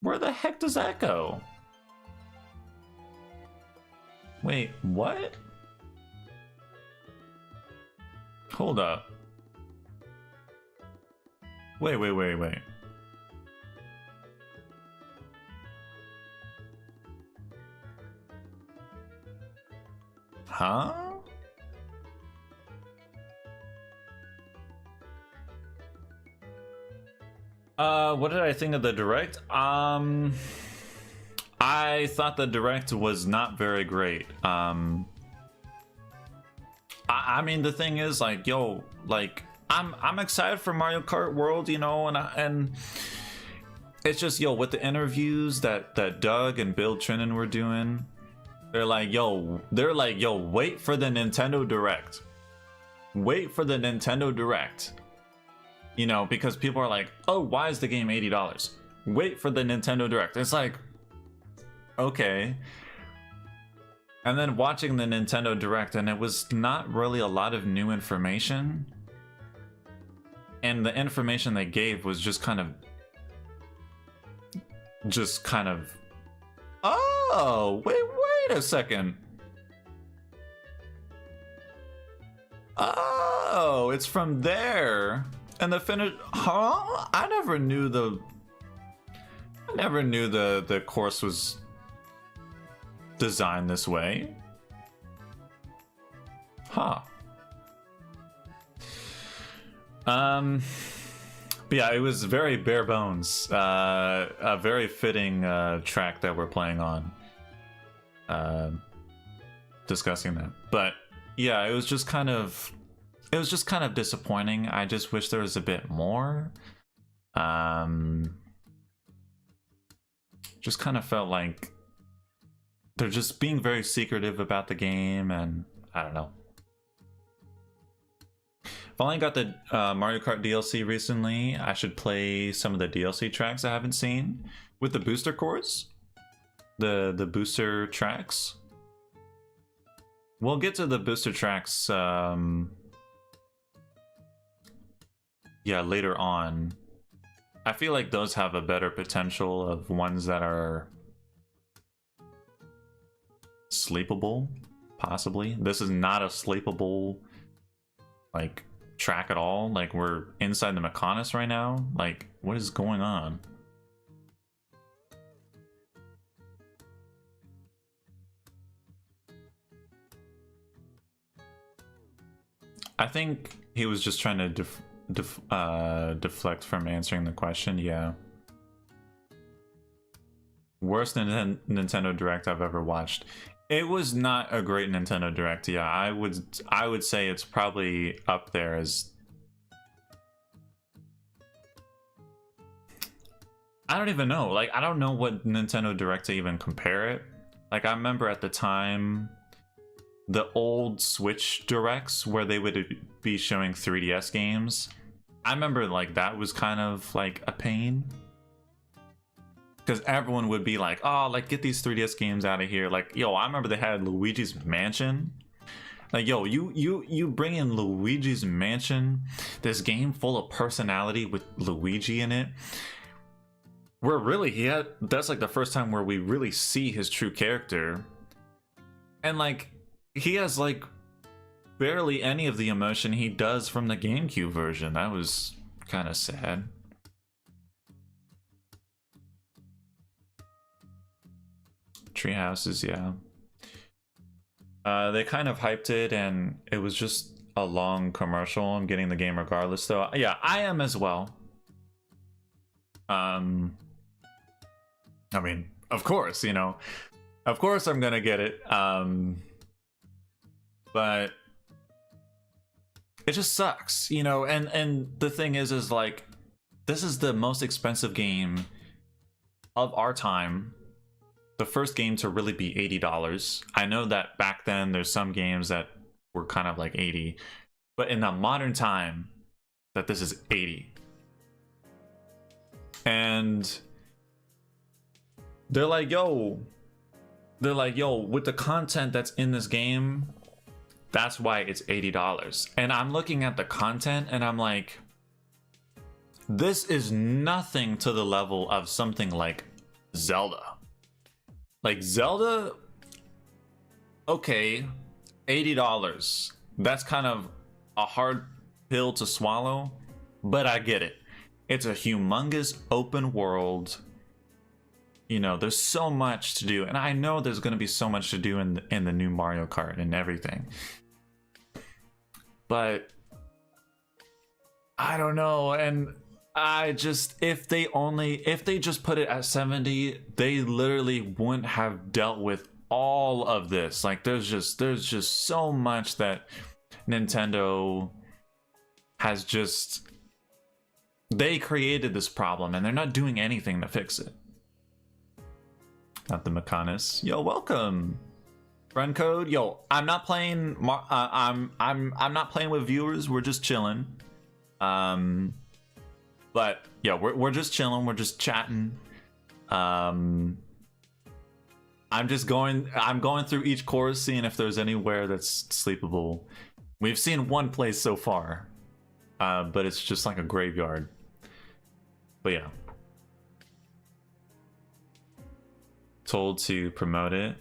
A: Where the heck does that go? Wait, what? Hold up. Wait. Huh? What did I think of the direct? I thought the direct was not very great. I mean, the thing is, like, yo, like, I'm excited for Mario Kart World, you know, and it's just, yo, with the interviews that Doug and Bill Trinan were doing, they're like, yo, wait for the Nintendo Direct. Wait for the Nintendo Direct. You know, because people are like, oh, why is the game $80? Wait for the Nintendo Direct. It's like, okay. And then watching the Nintendo Direct, and it was not really a lot of new information. And the information they gave was just kind of, oh, wait a second. Oh, it's from there. And the finish, huh? I never knew the course was designed this way. Huh. But yeah, it was very bare bones. A very fitting track that we're playing on. Discussing that. But yeah, it was just kind of disappointing. I just wish there was a bit more. Just kind of felt like they're just being very secretive about the game, and I don't know. I've only got the Mario Kart DLC recently. I should play some of the DLC tracks I haven't seen with the booster cores, the booster tracks. We'll get to the booster tracks yeah, later on. I feel like those have a better potential of ones that are sleepable, possibly. This is not a sleepable, like, track at all. Like, we're inside the Mechonis right now. Like, what is going on? I think he was just trying to deflect from answering the question. Yeah. Worst Nintendo Direct I've ever watched. It was not a great Nintendo Direct. Yeah, I would say it's probably up there as, I don't even know. Like, I don't know what Nintendo Direct to even compare it. Like, I remember at the time, the old Switch Directs where they would be showing 3DS games. I remember, like, that was kind of like a pain, because everyone would be like, oh, like, get these 3DS games out of here. Like, yo, I remember they had Luigi's Mansion. Like, yo, you bring in Luigi's Mansion, this game full of personality with Luigi in it, where really that's like the first time where we really see his true character. And like, he has like barely any of the emotion he does from the GameCube version. That was kind of sad. Tree houses, yeah. They kind of hyped it, and it was just a long commercial. I'm getting the game regardless, though. Yeah, I am as well. I mean, of course, you know, of course I'm gonna get it. But it just sucks, you know. And the thing is like, this is the most expensive game of our time. The first game to really be $80. I know that back then there's some games that were kind of like 80, but in the modern time that this is 80. And they're like, yo, with the content that's in this game, that's why it's $80. And I'm looking at the content and I'm like, this is nothing to the level of something like Zelda. Like Zelda, okay, $80. That's kind of a hard pill to swallow, but I get it. It's a humongous open world. You know, there's so much to do, and I know there's going to be so much to do in the new Mario Kart and everything. But I don't know, and I just, if they just put it at 70, they literally wouldn't have dealt with all of this. Like there's just so much that Nintendo has just, they created this problem and they're not doing anything to fix it. Not the Mechanis. Yo, welcome. Friend code. Yo, I'm not playing. I'm not playing with viewers. We're just chilling. But yeah, we're just chilling. We're just chatting. I'm going through each course, seeing if there's anywhere that's sleepable. We've seen one place so far, but it's just like a graveyard. But yeah. Told to promote it,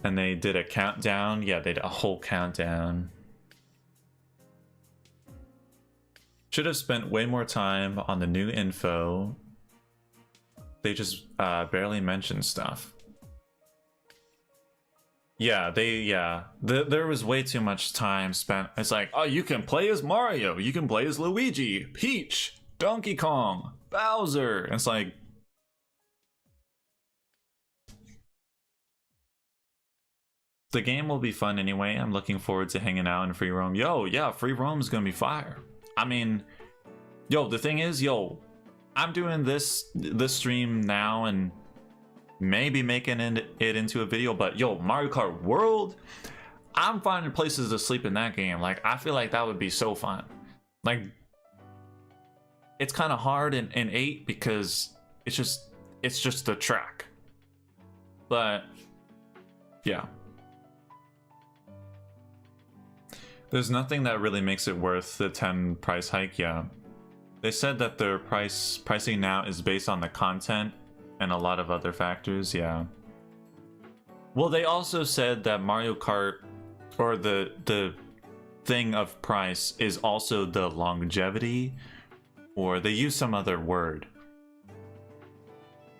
A: and they did a countdown. Yeah, they did a whole countdown. Should have spent way more time on the new info. They just barely mentioned stuff. Yeah, there was way too much time spent. It's like, oh, you can play as Mario, you can play as Luigi, Peach, Donkey Kong, Bowser. It's like, the game will be fun anyway. I'm looking forward to hanging out in free roam. Yo, yeah, free roam is gonna be fire. I mean, yo, the thing is, yo, I'm doing this stream now and maybe making it into a video, but yo, Mario Kart World, I'm finding places to sleep in that game. Like, I feel like that would be so fun. Like, it's kind of hard in 8 because it's just the track. But yeah. There's nothing that really makes it worth the 10 price hike, yeah. They said that their pricing now is based on the content and a lot of other factors, yeah. Well, they also said that Mario Kart, or the thing of price, is also the longevity, or they use some other word.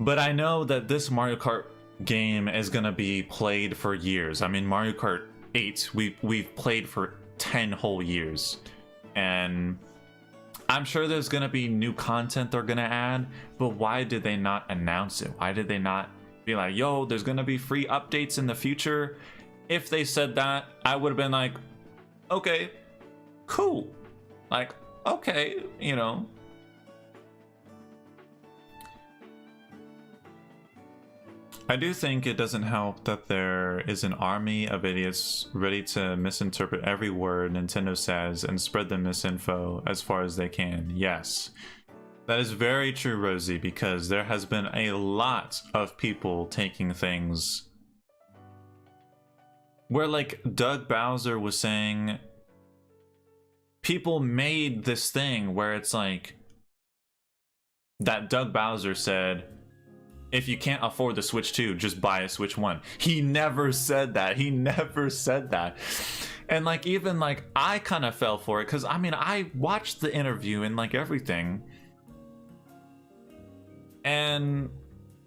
A: But I know that this Mario Kart game is gonna be played for years. I mean, Mario Kart 8, we've played for 10 whole years, and I'm sure there's gonna be new content they're gonna add, but why did they not announce it? Why did they not be like, yo, there's gonna be free updates in the future? If they said that, I would have been like, okay, cool, like, okay, you know. I do think it doesn't help that there is an army of idiots ready to misinterpret every word Nintendo says and spread the misinfo as far as they can. Yes, that is very true, Rosie, because there has been a lot of people taking things where, like Doug Bowser was saying, people made this thing where it's like that Doug Bowser said, if you can't afford the Switch 2, just buy a Switch 1. He never said that. He never said that. And like, even like, I kind of fell for it because I mean, I watched the interview and like everything. And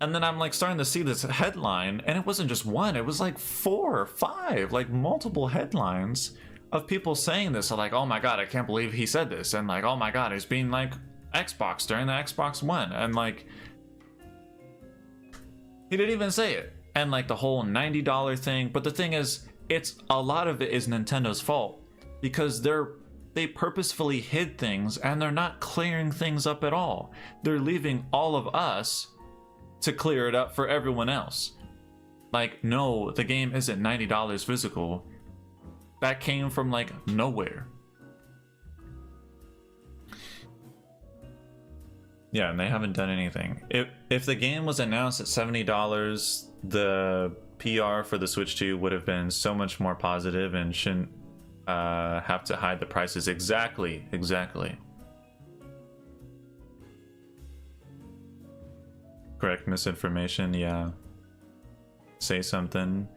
A: then I'm like starting to see this headline, and it wasn't just one, it was like 4 or 5, like multiple headlines of people saying this. So like, oh my god, I can't believe he said this. And like, oh my god, it's being like Xbox during the Xbox One. And like, He didn't even say it. And like the whole $90 thing, but the thing is, it's a lot of it is Nintendo's fault because they purposefully hid things and they're not clearing things up at all. They're leaving all of us to clear it up for everyone else. Like, no, the game isn't $90 physical. That came from like nowhere. Yeah, and they haven't done anything. If the game was announced at $70, the PR for the Switch 2 would have been so much more positive and shouldn't have to hide the prices. Exactly. Correct misinformation, yeah. Say something.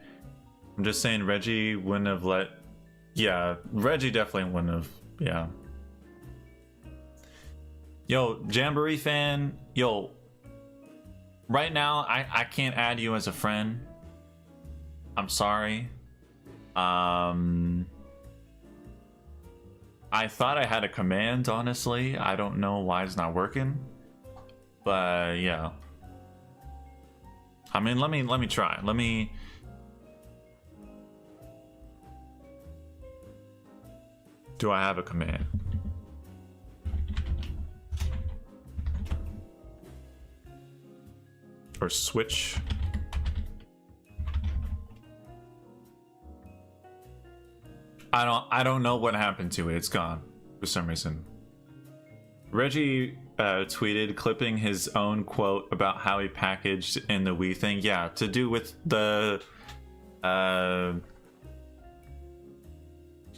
A: I'm just saying Reggie wouldn't have let... Yeah, Reggie definitely wouldn't have, yeah. Yo, Jamboree fan, yo. Right now, I can't add you as a friend. I'm sorry. I thought I had a command, honestly. I don't know why it's not working. But yeah. I mean, let me try. Do I have a command? Or switch. I don't know what happened to it. It's gone for some reason. Reggie tweeted clipping his own quote about how he packaged in the Wii thing. Yeah, to do with the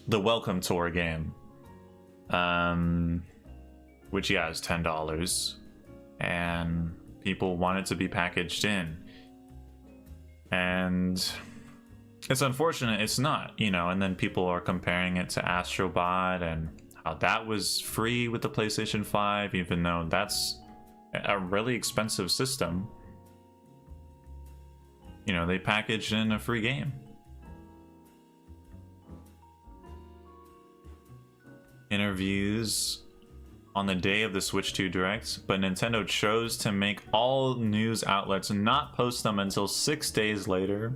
A: Welcome Tour game. Which yeah is $10. And people want it to be packaged in. And it's unfortunate it's not, you know, and then people are comparing it to Astrobot and how that was free with the PlayStation 5, even though that's a really expensive system. You know, they packaged in a free game. Interviews on the day of the Switch 2 Direct, but Nintendo chose to make all news outlets not post them until 6 days later.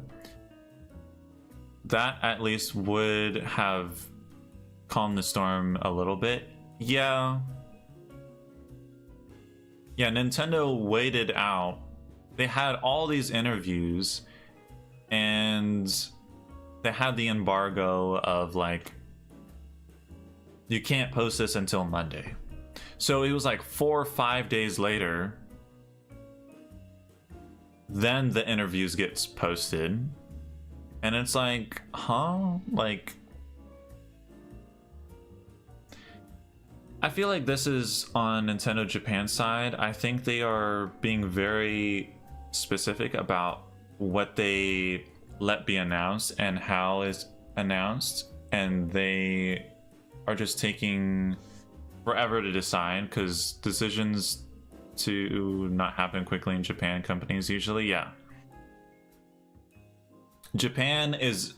A: That at least would have calmed the storm a little bit. Yeah, Nintendo waited out. They had all these interviews and they had the embargo of like, you can't post this until Monday. So it was like 4 or 5 days later, then the interviews gets posted. And it's like, huh? Like, I feel like this is on Nintendo Japan side. I think they are being very specific about what they let be announced and how it's announced. And they are just taking forever to decide because decisions to not happen quickly in Japan companies usually, yeah. Japan is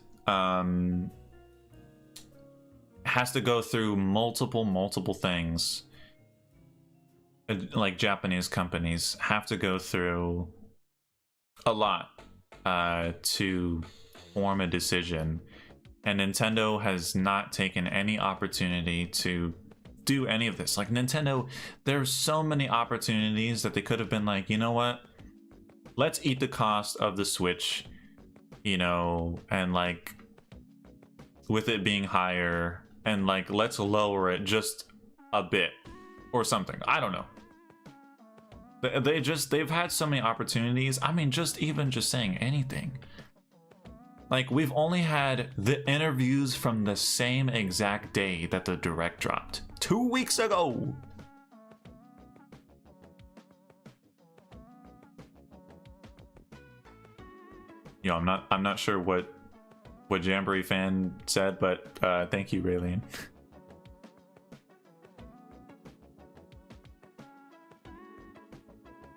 A: has to go through multiple things. Like Japanese companies have to go through a lot to form a decision, and Nintendo has not taken any opportunity to do any of this. Like Nintendo, there's so many opportunities that they could have been like, you know what, let's eat the cost of the Switch, you know, and like with it being higher, and like let's lower it just a bit or something. I don't know. They've had so many opportunities. I mean, just saying anything. Like, we've only had the interviews from the same exact day that the Direct dropped. 2 weeks ago! Yo, I'm not sure what Jamboree fan said, but thank you, Raylene.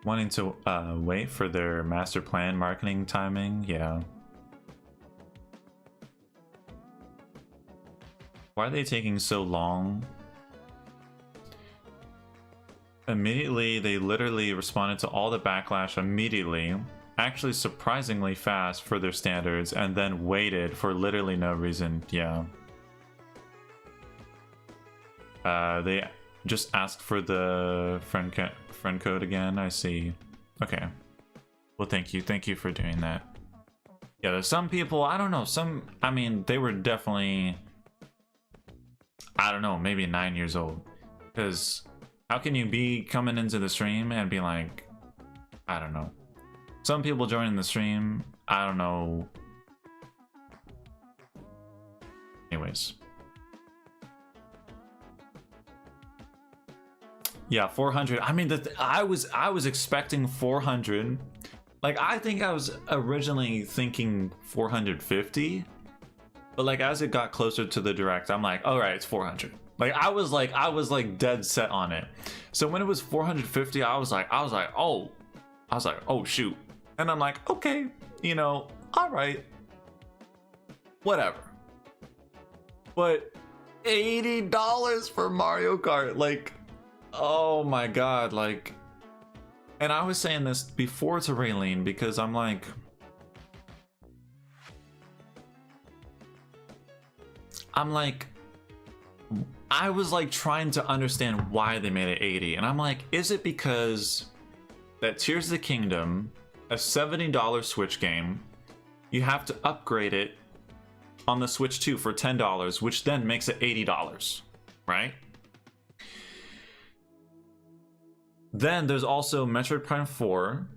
A: Wanting to wait for their master plan marketing timing, yeah. Why are they taking so long? Immediately, they literally responded to all the backlash immediately actually surprisingly fast for their standards and then waited for literally no reason. Yeah. They just asked for the friend code again. I see. Okay. Well, thank you. Thank you for doing that. Yeah, there's some people, I don't know, I mean, they were definitely, I don't know, maybe 9 years old. Because how can you be coming into the stream and be like, I don't know. Some people joining the stream, I don't know. Anyways. Yeah, 400. I mean, I was expecting 400. Like, I think I was originally thinking 450, but like as it got closer to the direct, I'm like, all right, it's 400. Like I was like dead set on it. So when it was 450, I was like, oh shoot, and I'm like, okay, you know, all right, whatever. But $80 for Mario Kart, like, oh my god, like. And I was saying this before to Raylene because I'm like, I was like trying to understand why they made it 80. And I'm like, is it because that Tears of the Kingdom, a $70 Switch game, you have to upgrade it on the Switch 2 for $10, which then makes it $80, right? Then there's also Metroid Prime 4,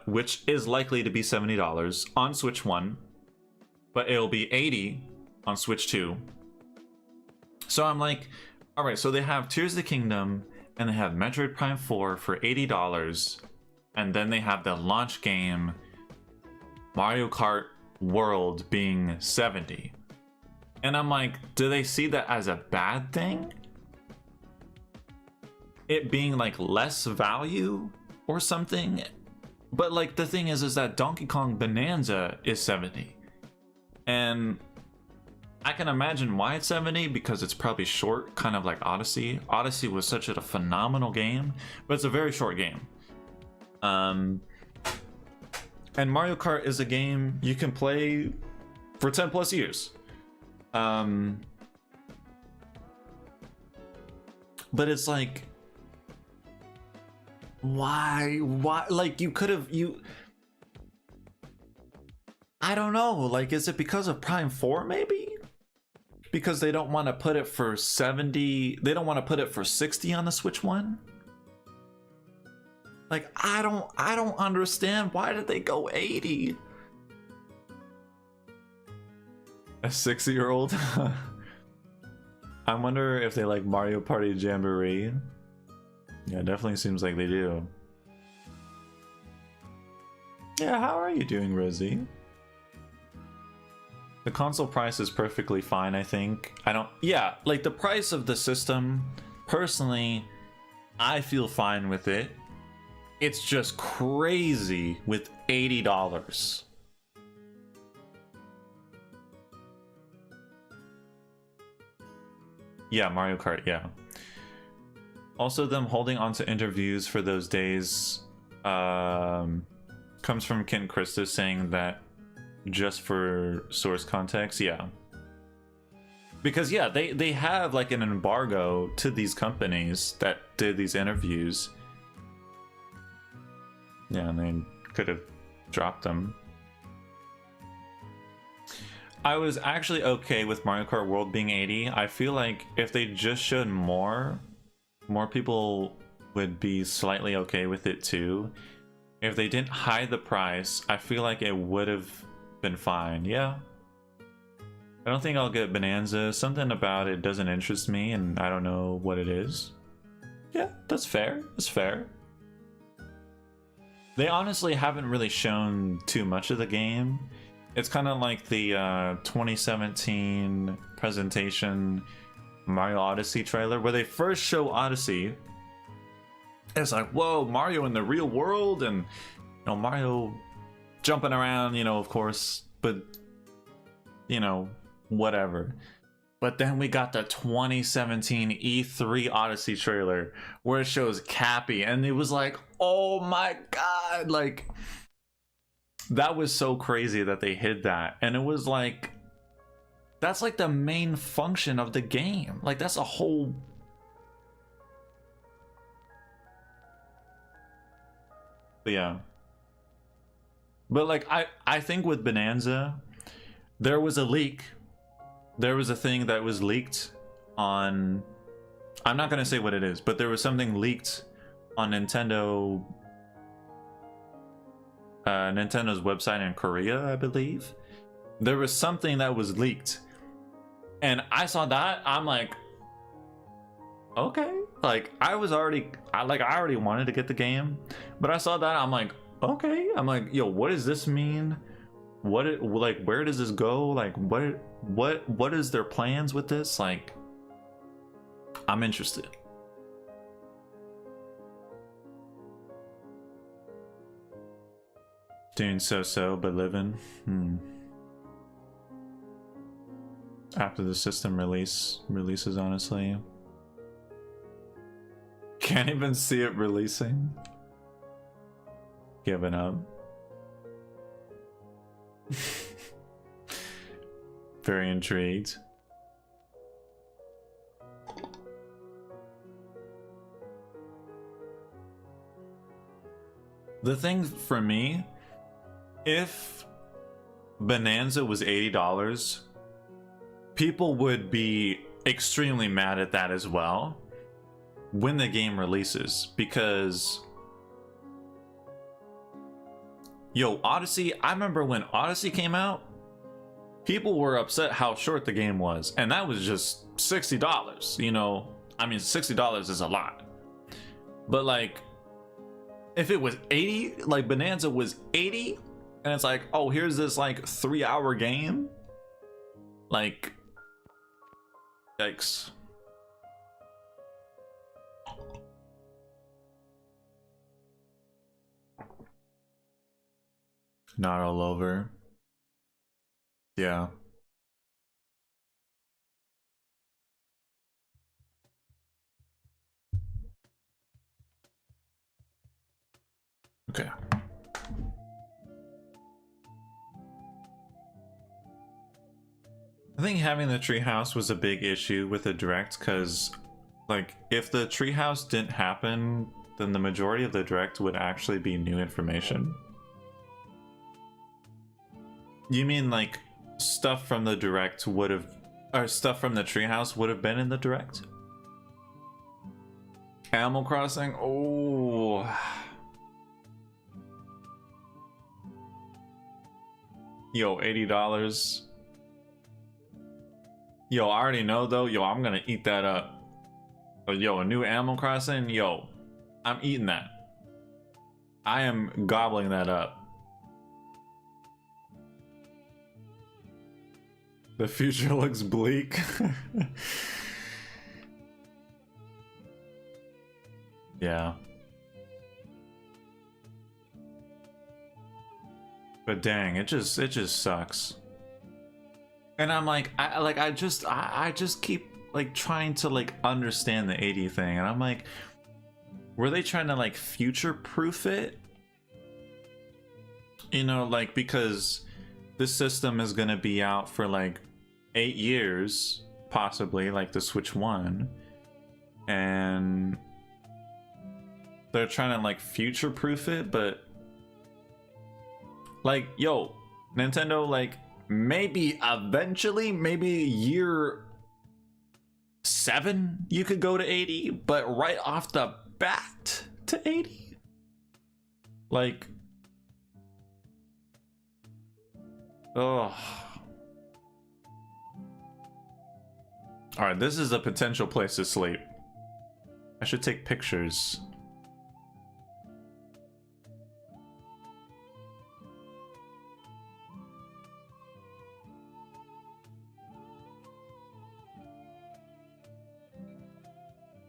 A: which is likely to be $70 on Switch 1, but it'll be $80 on Switch 2. So I'm like, all right, so they have Tears of the Kingdom, and they have Metroid Prime 4 for $80, and then they have the launch game, Mario Kart World, being $70. And I'm like, do they see that as a bad thing? It being like less value or something? But like the thing is that Donkey Kong Bonanza is 70. And I can imagine why it's 70, because it's probably short, kind of like Odyssey. Odyssey was such a phenomenal game, but it's a very short game. And Mario Kart is a game you can play for 10 plus years. But it's like, why like you could have I don't know, like, is it because of Prime 4 maybe? Because they don't want to put it for 70, they don't want to put it for 60 on the Switch 1? Like, I don't understand, why did they go 80? A 60-year-old? I wonder if they like Mario Party Jamboree. Yeah, it definitely seems like they do. Yeah, how are you doing, Rosie? The console price is perfectly fine, I think. Yeah, like the price of the system, personally, I feel fine with it. It's just crazy with $80. Yeah, Mario Kart, yeah. Also, them holding on to interviews for those days comes from Ken Christus saying that just for source context, yeah. Because, yeah, they have like an embargo to these companies that did these interviews. Yeah, and they could have dropped them. I was actually okay with Mario Kart World being 80. I feel like if they just showed more people would be slightly okay with it too. If they didn't hide the price, I feel like it would have been fine. Yeah. I don't think I'll get Bonanza. Something about it doesn't interest me, and I don't know what it is. Yeah, that's fair. That's fair. They honestly haven't really shown too much of the game. It's kind of like the 2017 presentation Mario Odyssey trailer, where they first show Odyssey. It's like, whoa, Mario in the real world, and you know, Mario jumping around, you know, of course, but you know, whatever. But then we got the 2017 E3 Odyssey trailer where it shows Cappy, and it was like, oh my god, like, That was so crazy that they hid that. And it was like, that's like the main function of the game. Like, that's a whole... But yeah. But like, I think with Bonanza, there was a leak. There was a thing that was leaked on... I'm not going to say what it is, but there was something leaked on Nintendo... Nintendo's website in Korea, I believe. There was something that was leaked. And I saw that, I'm like... Okay. Like, I already wanted to get the game. But I saw that, I'm like... Okay, I'm like, yo, what does this mean? Like, where does this go? Like, what is their plans with this? Like, I'm interested. Doing so, but living. After the system releases, honestly. Can't even see it releasing. Giving up. Very intrigued. The thing for me, if Bonanza was $80, people would be extremely mad at that as well when the game releases, because yo, Odyssey, I remember when Odyssey came out, people were upset how short the game was, and that was just $60, you know? I mean, $60 is a lot. But like, if it was 80, like Bonanza was 80, and it's like, oh, here's this like 3-hour game? Like, yikes. Not all over. Yeah. Okay. I think having the treehouse was a big issue with the direct, because like if the treehouse didn't happen, then the majority of the direct would actually be new information. You mean like stuff from the direct would have, or stuff from the treehouse would have been in the direct? Animal Crossing? Oh. Yo, $80. Yo, I already know though. Yo, I'm gonna eat that up. But yo, a new Animal Crossing? Yo, I'm eating that. I am gobbling that up. The future looks bleak. Yeah. But dang, it just sucks. And I'm like, I just keep like trying to like understand the 80 thing, and I'm like, were they trying to like future proof it? You know, like, because this system is gonna be out for like 8 years, possibly, like the Switch 1, and they're trying to like future proof it, but like, yo, Nintendo, like, maybe eventually, maybe year 7 you could go to 80, but right off the bat to 80? Like, oh. Alright, this is a potential place to sleep. I should take pictures.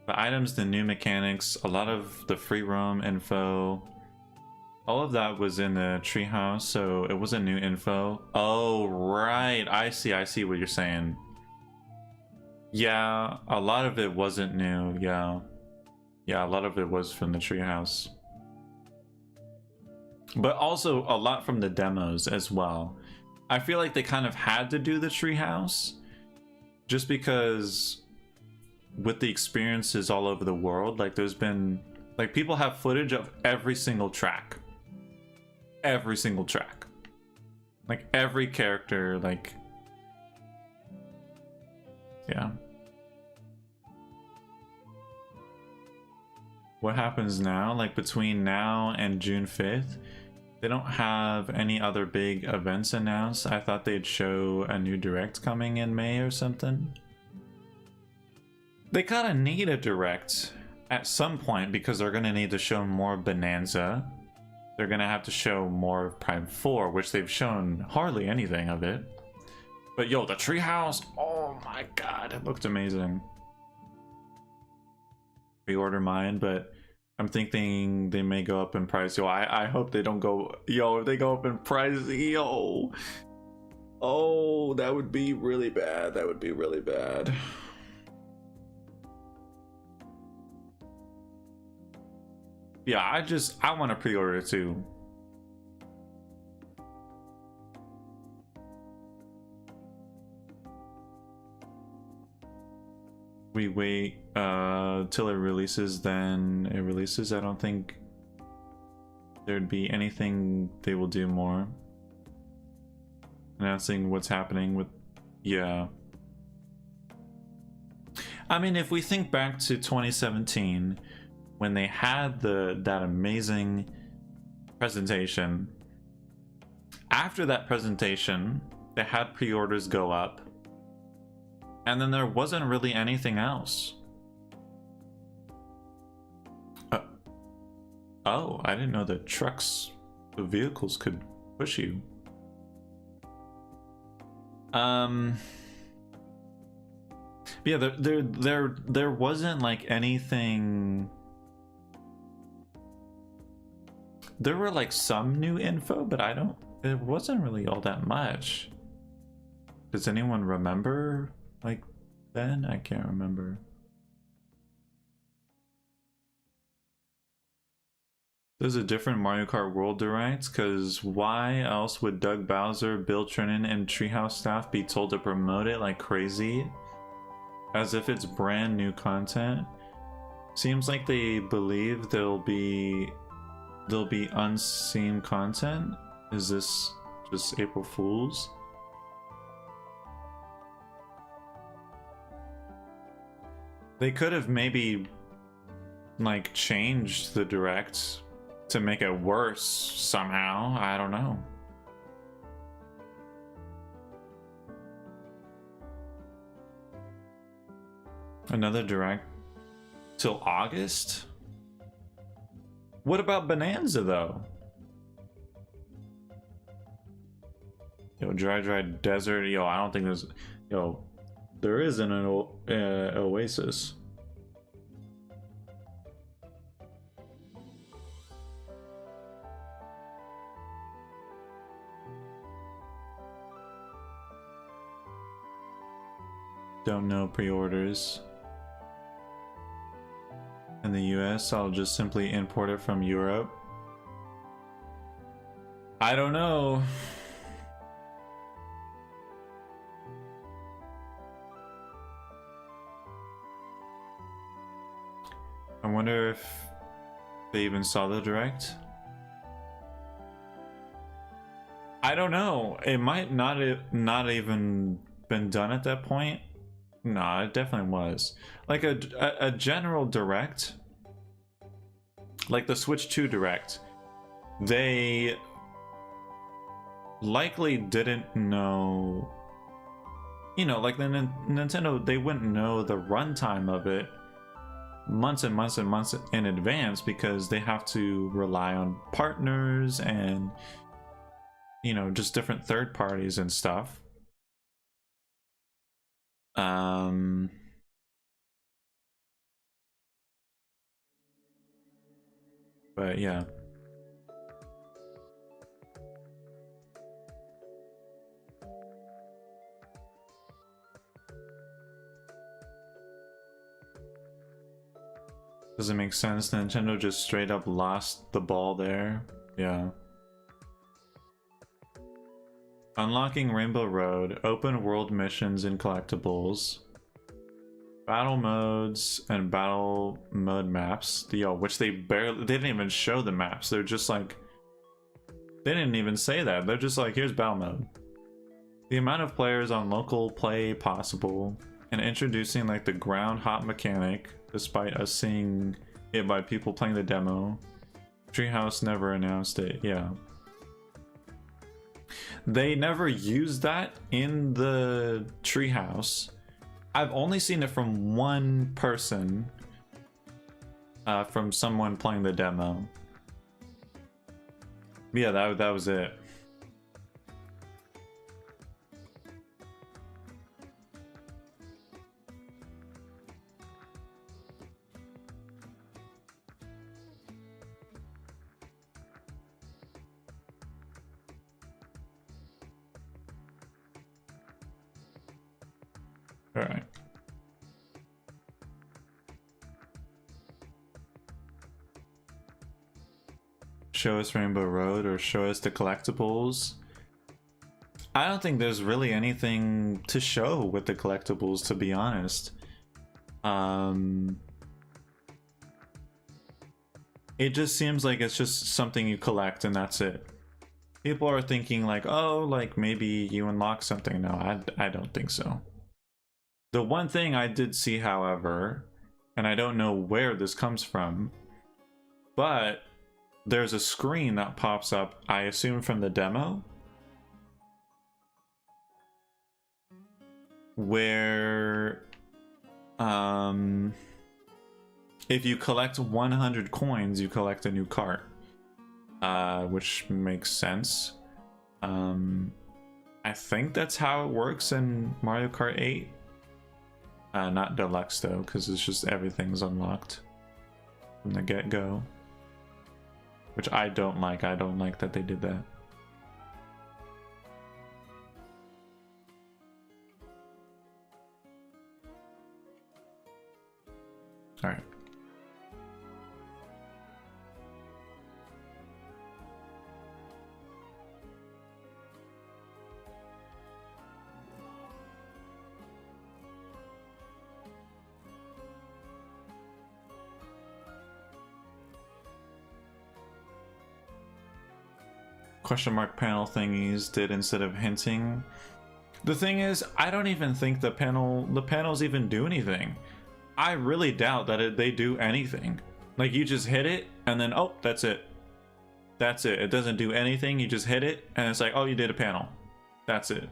A: The items, the new mechanics, a lot of the free roam info, all of that was in the treehouse, so it wasn't new info. Oh, right. I see what you're saying. Yeah, a lot of it wasn't new. Yeah, a lot of it was from the treehouse. but also a lot from the demos as well. I feel like they kind of had to do the treehouse just because with the experiences all over the world, like there's been like people have footage of every single track, like every character, like yeah. What happens now? Like between now and June 5th, they don't have any other big events announced. I thought they'd show a new direct coming in May or something. They kind of need a direct at some point because they're going to need to show more Bonanza. They're going to have to show more of Prime 4, which they've shown hardly anything of it. But yo, the treehouse, oh my god, it looked amazing. Pre-order mine, but I'm thinking they may go up in price. Yo, I hope they don't go. Yo, if they go up in price, yo, oh, that would be really bad. That would be really bad. Yeah, I want to pre-order it too. We wait till it releases, then it releases. I don't think there'd be anything they will do more. Announcing what's happening with, yeah. I mean, if we think back to 2017, when they had that amazing presentation, after that presentation, they had pre-orders go up. And then there wasn't really anything else. Oh, I didn't know that trucks, the vehicles could push you. Yeah, there wasn't like anything. There were like some new info, but it wasn't really all that much. Does anyone remember? Like then? I can't remember. There's a different Mario Kart World direct, because why else would Doug Bowser, Bill Trinen, and Treehouse staff be told to promote it like crazy? As if it's brand new content? Seems like they believe there'll be unseen content? Is this just April Fools? They could have maybe like changed the direct to make it worse somehow. I don't know. Another direct till August? What about Bonanza though? Yo, dry desert. Yo, I don't think there's. Yo, there isn't an oasis. Don't know pre-orders. In the US, I'll just simply import it from Europe. I don't know. I wonder if they even saw the direct. I don't know. It might not even been done at that point. No, it definitely was. Like a general direct, like the Switch 2 direct, they likely didn't know, you know, like the Nintendo, they wouldn't know the runtime of it months and months and months in advance because they have to rely on partners and, you know, just different third parties and stuff. But yeah. Doesn't make sense. Nintendo just straight up lost the ball there. Yeah. Unlocking Rainbow Road, open world missions and collectibles, battle modes and battle mode maps. Yo, which they didn't even show the maps. They're just like, they didn't even say that. They're just like, here's battle mode. The amount of players on local play possible, and introducing like the ground hop mechanic, despite us seeing it by people playing the demo. Treehouse never announced it. Yeah. They never used that in the treehouse. I've only seen it from one person, from someone playing the demo. Yeah, that was it. All right. Show us Rainbow Road or show us the collectibles. I don't think there's really anything to show with the collectibles, to be honest. It just seems like it's just something you collect and that's it. People are thinking like, oh, like maybe you unlock something. No, I don't think so. The one thing I did see, however, and I don't know where this comes from, but there's a screen that pops up, I assume from the demo, where if you collect 100 coins, you collect a new cart, which makes sense. I think that's how it works in Mario Kart 8. Not Deluxe though, because it's just everything's unlocked from the get-go, which I don't like. I don't like that they did that. All right. Question mark panel thingies did instead of hinting. The thing is, I don't even think the panels even do anything. I really doubt that they do anything. Like, you just hit it and then, oh, that's it. That's it. It doesn't do anything. You just hit it and it's like, oh, you did a panel. That's it.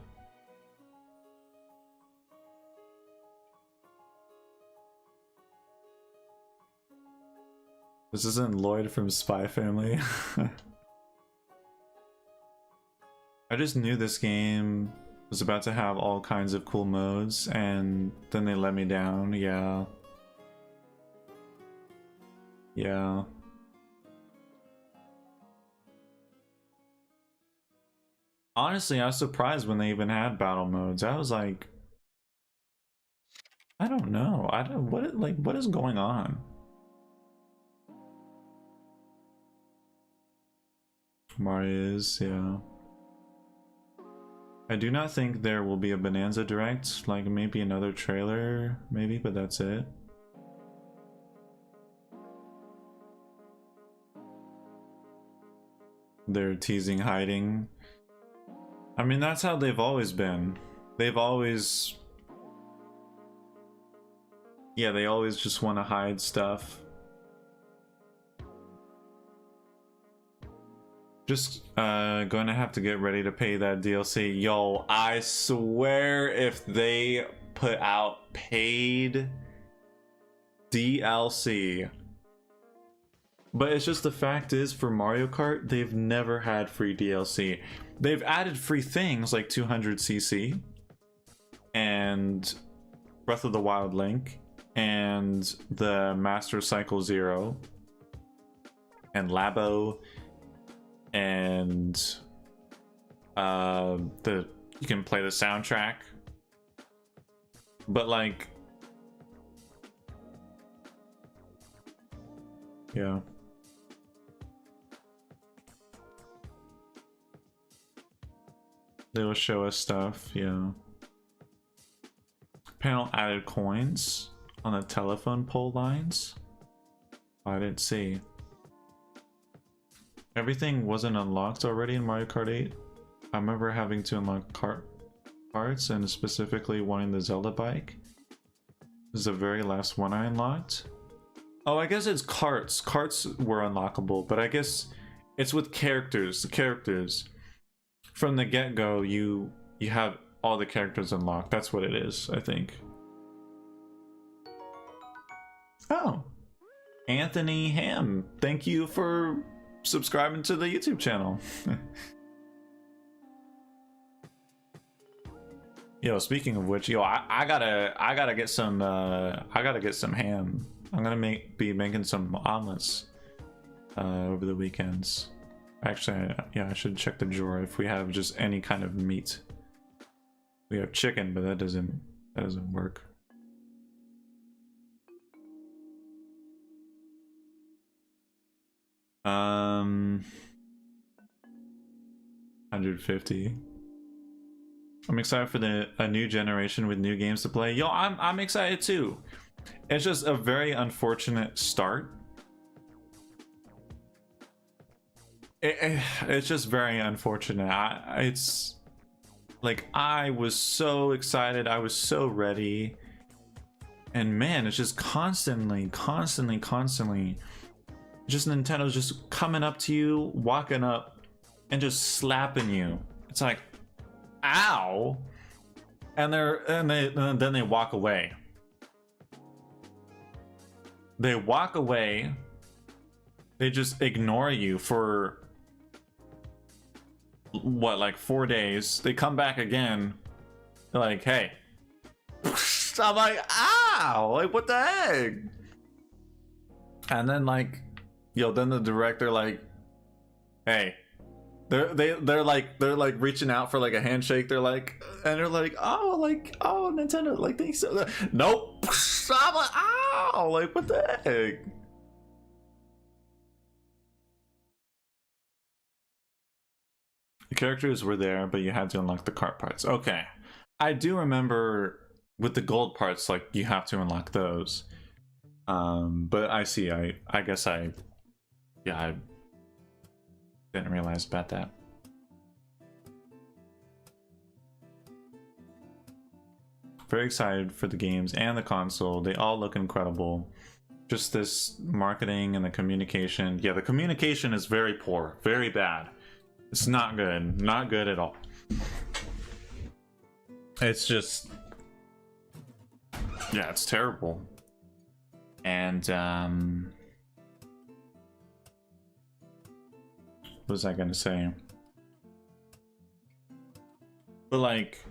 A: This isn't Lloyd from Spy Family. I just knew this game was about to have all kinds of cool modes, and then they let me down. Yeah. Yeah. Honestly, I was surprised when they even had battle modes. I was like, I don't know. What is going on? Mario is, yeah. I do not think there will be a Bonanza Direct, like maybe another trailer, maybe, but that's it. They're teasing hiding. I mean, that's how they've always been. They've always... Yeah, they always just want to hide stuff. Just going to have to get ready to pay that DLC. Yo, I swear if they put out paid DLC. But it's just the fact is, for Mario Kart, they've never had free DLC. They've added free things like 200cc and Breath of the Wild Link and the Master Cycle Zero and Labo. And you can play the soundtrack, but like, yeah. They will show us stuff, yeah. Panel added coins on the telephone pole lines. Oh, I didn't see. Everything wasn't unlocked already in Mario Kart 8. I remember having to unlock carts and specifically wanting the Zelda bike. This is the very last one I unlocked. Oh, I guess it's carts. Carts were unlockable, but I guess it's with characters. The characters. From the get-go, you have all the characters unlocked. That's what it is, I think. Oh. Anthony Ham. Thank you for subscribing to the YouTube channel. Yo, speaking of which, yo, I gotta get some ham. I'm gonna be making some omelets over the weekends. Actually, yeah, I should check the drawer if we have just any kind of meat. We have chicken, but that doesn't work. $150. I'm excited for a new generation with new games to play. Yo, I'm excited too. It's just a very unfortunate start. It's just very unfortunate. It's like I was so excited. I was so ready. And man, it's just constantly. Just Nintendo's just coming up to you, walking up, and just slapping you. It's like, ow, and then they walk away. They walk away. They just ignore you for what, like 4 days. They come back again. They're like, hey. I'm like, ow, like what the heck? And then like, yo, then the director like, hey. They're like reaching out for like a handshake. They're like, and they're like, oh Nintendo, like thanks so. Nope. I'm like, ow, like what the heck? The characters were there, but you had to unlock the cart parts. Okay, I do remember with the gold parts, like you have to unlock those. But I see. I guess I didn't realize about that. Very excited for the games and the console. They all look incredible. Just this marketing and the communication. Yeah, the communication is very poor, very bad. It's not good. Not good at all. It's just, yeah, it's terrible. And what was I gonna say? But like,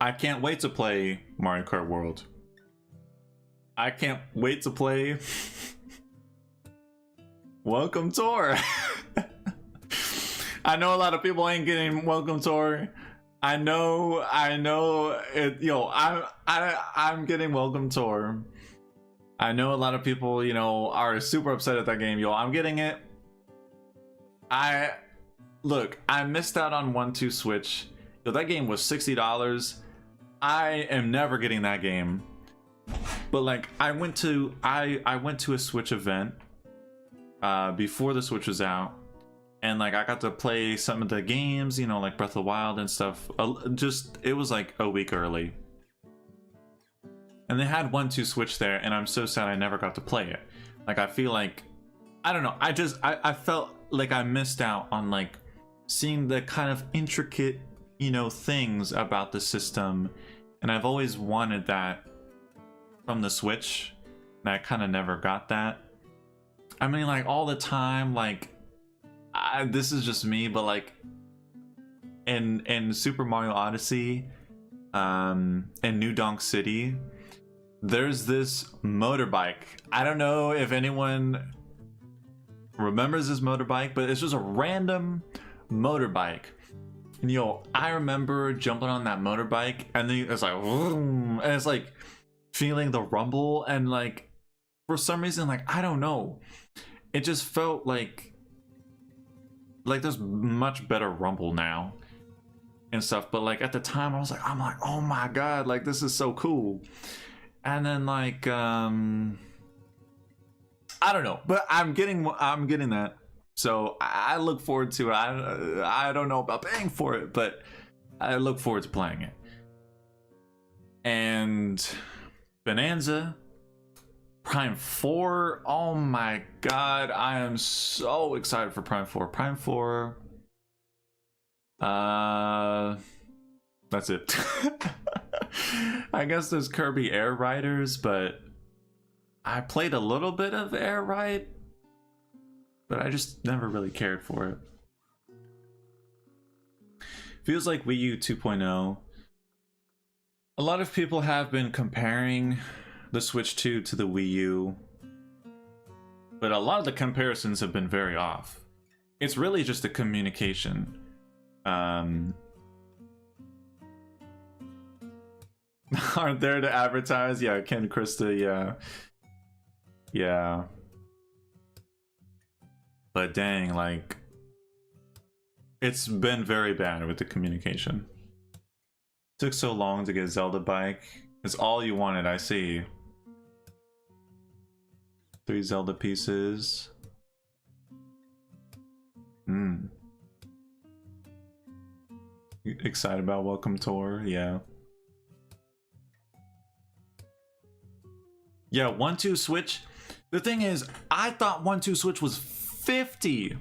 A: I can't wait to play Mario Kart World. I can't wait to play Welcome Tour. I know a lot of people ain't getting Welcome Tour. I know it, yo, I'm getting Welcome Tour. I know a lot of people, you know, are super upset at that game. Yo, I'm getting it. I missed out on 1-2 Switch. Yo, that game was $60. I am never getting that game. But like I went to a Switch event before the Switch was out, and like I got to play some of the games, you know, like Breath of the Wild and stuff. Just it was like a week early, and they had 1-2 Switch there, and I'm so sad I never got to play it. Like I feel like, I don't know, I felt like I missed out on like seeing the kind of intricate, you know, things about the system, and I've always wanted that from the Switch, and I kind of never got that. I mean, like all the time, like this is just me, but like in Super Mario Odyssey, in New Donk City, there's this motorbike. I don't know if anyone remembers this motorbike, but it's just a random motorbike. And yo, I remember jumping on that motorbike, and then it's like, vroom, and it's like feeling the rumble, and like for some reason, like, I don't know, it just felt like there's much better rumble now and stuff, but like at the time I'm like, oh my god, like this is so cool. And then like I don't know, but I'm getting that, so I look forward to it. I don't know about paying for it, but I look forward to playing it. And Bonanza Prime 4, oh my god, I am so excited for Prime 4. Prime 4, that's it. I guess there's Kirby Air Riders, but I played a little bit of Air Ride, but I just never really cared for it. Feels like Wii U 2.0. A lot of people have been comparing the Switch 2 to the Wii U, but a lot of the comparisons have been very off. It's really just the communication. Aren't there to advertise? Yeah, Ken Krista, yeah. But dang, like, it's been very bad with the communication. Took so long to get Zelda bike. It's all you wanted, I see. 3 Zelda pieces. Excited about Welcome Tour, yeah. Yeah, 1-2 Switch. The thing is, I thought 1-2 Switch was $50,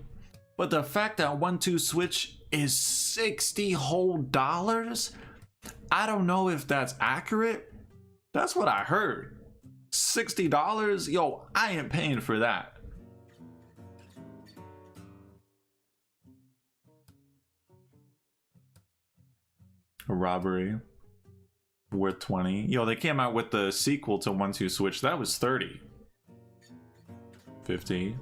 A: but the fact that 1-2 Switch is $60 whole dollars, I don't know if that's accurate. That's what I heard. $60? Yo, I ain't paying for that. A robbery worth 20. Yo, they came out with the sequel to 1-2 Switch. That was 30. 50.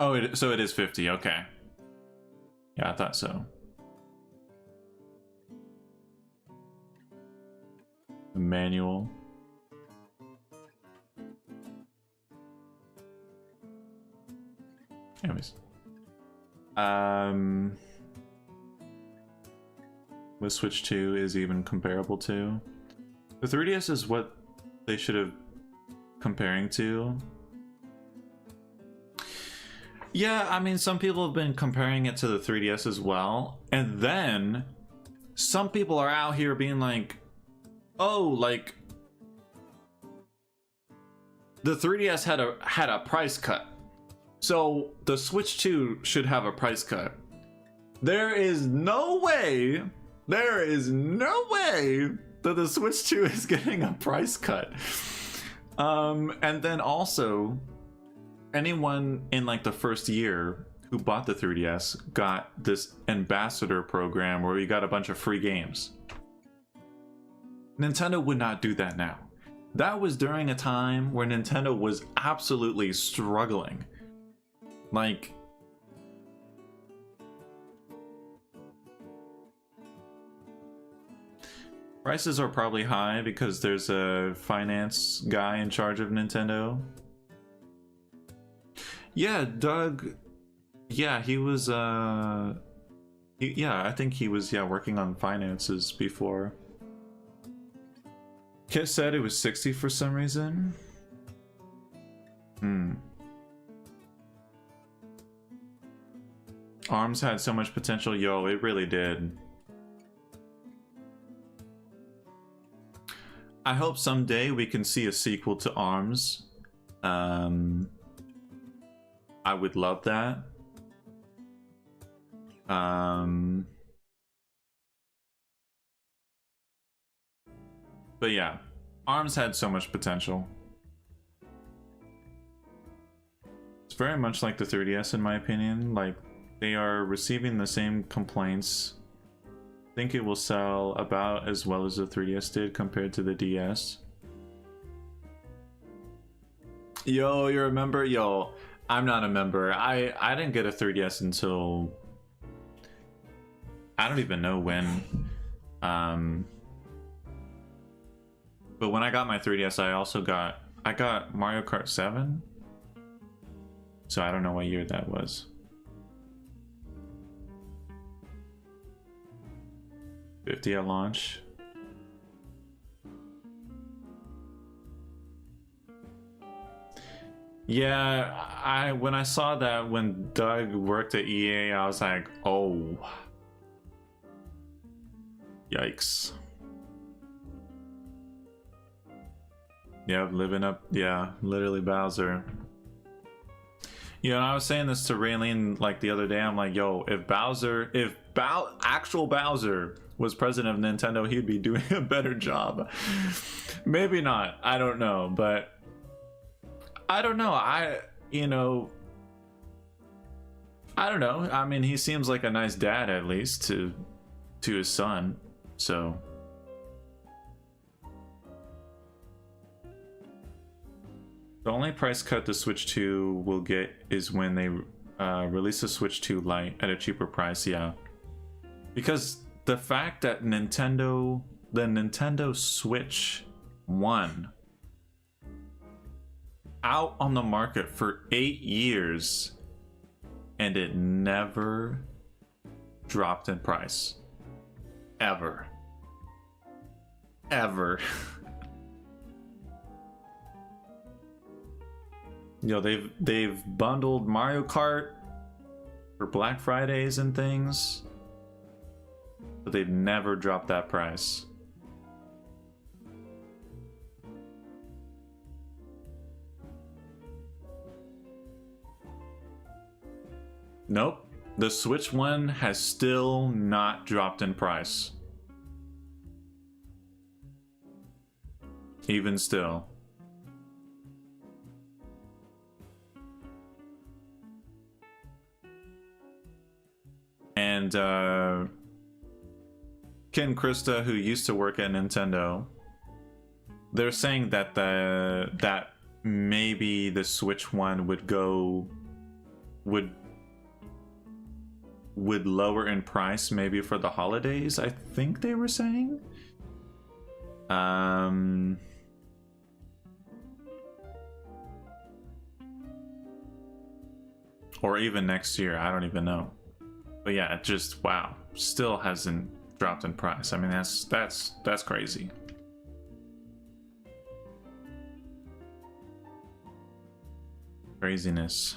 A: Oh, so it is 50. Okay. Yeah, I thought so. The manual. Anyways. What Switch 2 is even comparable to. The 3DS is what they should have comparing to. Yeah, I mean, some people have been comparing it to the 3DS as well. And then some people are out here being like, oh, like the 3DS had a price cut, so the Switch 2 should have a price cut. There is no way that the Switch 2 is getting a price cut. And then also, anyone in like the first year who bought the 3DS got this ambassador program where you got a bunch of free games. Nintendo would not do that now. That was during a time where Nintendo was absolutely struggling. Like, prices are probably high because there's a finance guy in charge of Nintendo. Yeah, Doug. Yeah, he was I think he was working on finances before. Kit said it was 60 for some reason. ARMS had so much potential. Yo, it really did. I hope someday we can see a sequel to ARMS. I would love that. But yeah, ARMS had so much potential. It's very much like the 3DS in my opinion. Like, they are receiving the same complaints. I think it will sell about as well as the 3DS did compared to the DS. Yo, you're a member? Yo, I'm not a member. I didn't get a 3DS until I don't even know when. But when I got my 3DS, I got Mario Kart 7. So I don't know what year that was. 50 at launch. Yeah, when I saw that when Doug worked at EA, I was like, oh. Yikes. Yeah, living up, yeah, literally Bowser. You know, I was saying this to Raylene like the other day. I'm like, yo, if actual Bowser was president of Nintendo, he'd be doing a better job. Maybe not. I don't know, but I don't know. I don't know. I mean, he seems like a nice dad, at least to his son. So the only price cut the Switch 2 will get is when they release the Switch 2 Lite at a cheaper price. Yeah, because the fact that the Nintendo Switch 1 out on the market for 8 years and it never dropped in price ever you know, they've bundled Mario Kart for Black Fridays and things, but they've never dropped that price. Nope. The Switch 1 has still not dropped in price. Even still. And Ken Krista, who used to work at Nintendo, they're saying that that maybe the Switch 1 would lower in price maybe for the holidays, I think they were saying. Or even next year, I don't even know. But yeah, it just, wow, still hasn't dropped in price. I mean, that's crazy. Craziness.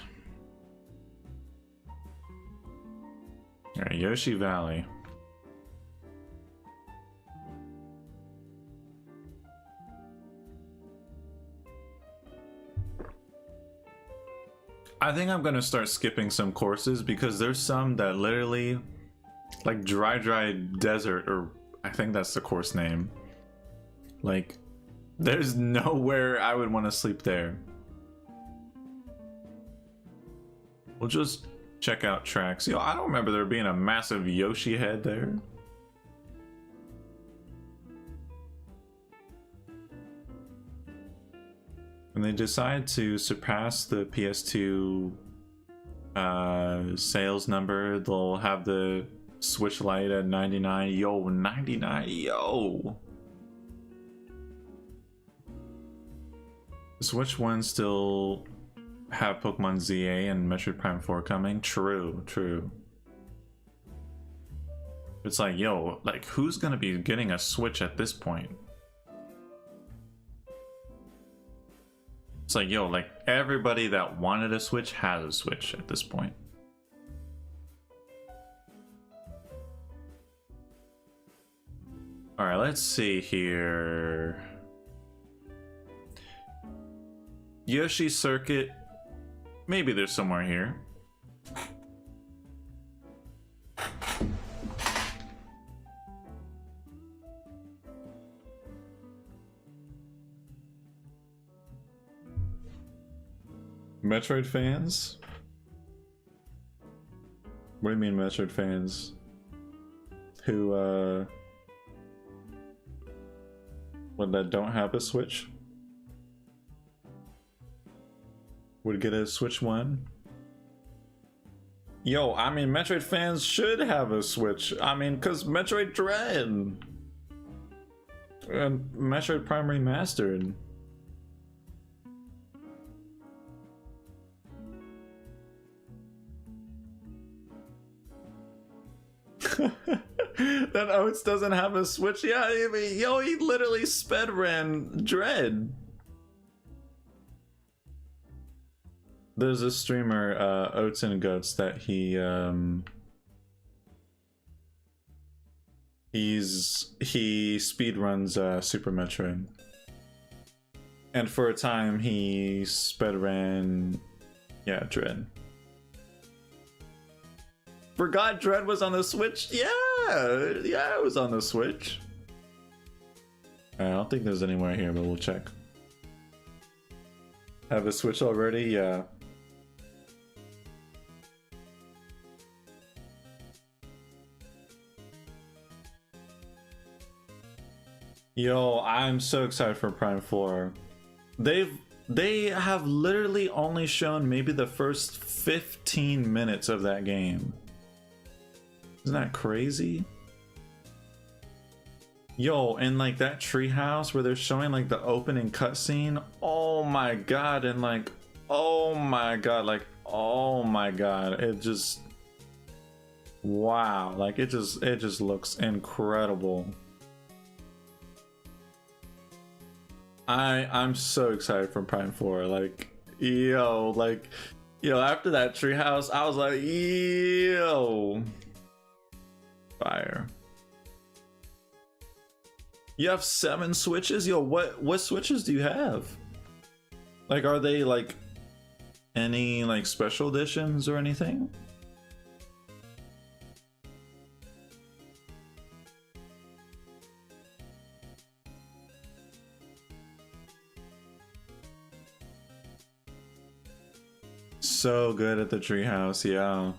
A: All right, Yoshi Valley. I think I'm gonna start skipping some courses because there's some that literally, like Dry Desert, or I think that's the course name. Like, there's nowhere I would want to sleep there. We'll just check out tracks. You know, I don't remember there being a massive Yoshi head there. When they decide to surpass the PS2 sales number, they'll have the Switch Lite at 99. Yo, 99, yo! The Switch 1 still have Pokemon ZA and Metroid Prime 4 coming? True. It's like, yo, like, who's gonna be getting a Switch at this point? It's like, yo, like, everybody that wanted a Switch has a Switch at this point. Alright, let's see here. Yoshi Circuit. Maybe there's somewhere here. Metroid fans? What do you mean Metroid fans? Who, that don't have a Switch? Would get a Switch 1? Yo, I mean, Metroid fans should have a Switch. I mean, because Metroid Dread. Metroid Prime Remastered. That Oats doesn't have a Switch. Yeah, I mean, yo, he literally sped ran Dread. There's a streamer, Oats and Goats, that he speed runs Super Metroid, and for a time he sped ran, yeah, Dread. Forgot Dread was on the Switch. Yeah, it was on the Switch. I don't think there's anywhere here, but we'll check. Have a Switch already? Yeah. Yo, I'm so excited for Prime 4. They have literally only shown maybe the first 15 minutes of that game. Isn't that crazy? Yo, and like that treehouse where they're showing like the opening cutscene. Oh my god, and like, oh my god, like, oh my god, it just, wow, like it just looks incredible. I'm so excited for Prime 4. Like, yo, after that treehouse, I was like, yo, fire. You have 7 Switches? Yo, what Switches do you have? Like, are they like any like special editions or anything? So good at the treehouse, yeah.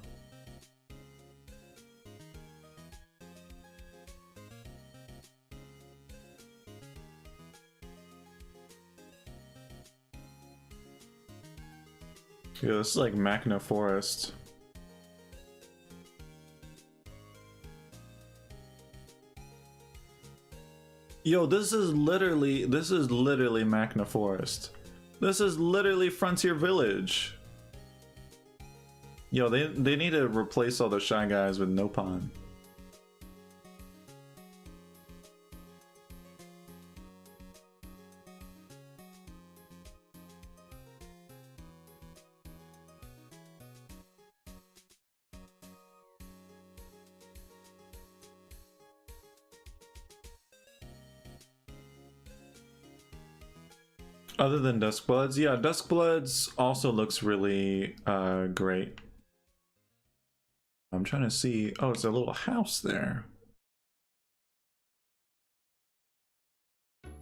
A: Yo, this is like Machina Forest. Yo, this is literally Machina Forest. This is literally Frontier Village. Yo, they need to replace all the Shy Guys with Nopon. Other than Duskbloods, yeah, Duskbloods also looks really great. I'm trying to see. Oh, it's a little house there.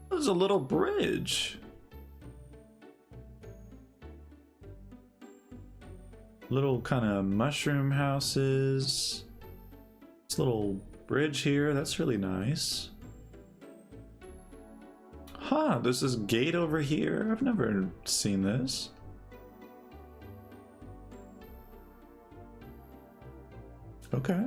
A: There's a little bridge. Little kind of mushroom houses. This little bridge here, that's really nice. Huh, there's this gate over here. I've never seen this. Okay.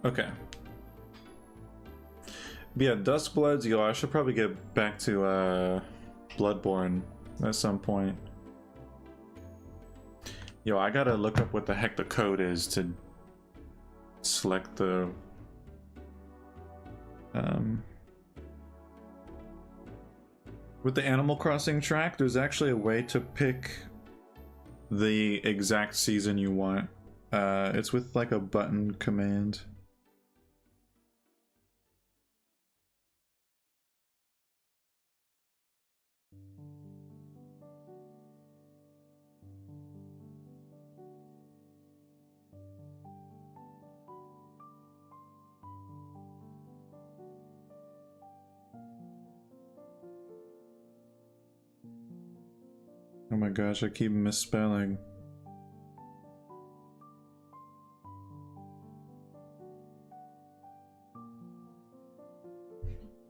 A: Okay. But yeah, Duskbloods, yo, I should probably get back to Bloodborne at some point. Yo, I gotta look up what the heck the code is to select the with the Animal Crossing track, there's actually a way to pick the exact season you want. It's with like a button command. Oh my gosh, I keep misspelling.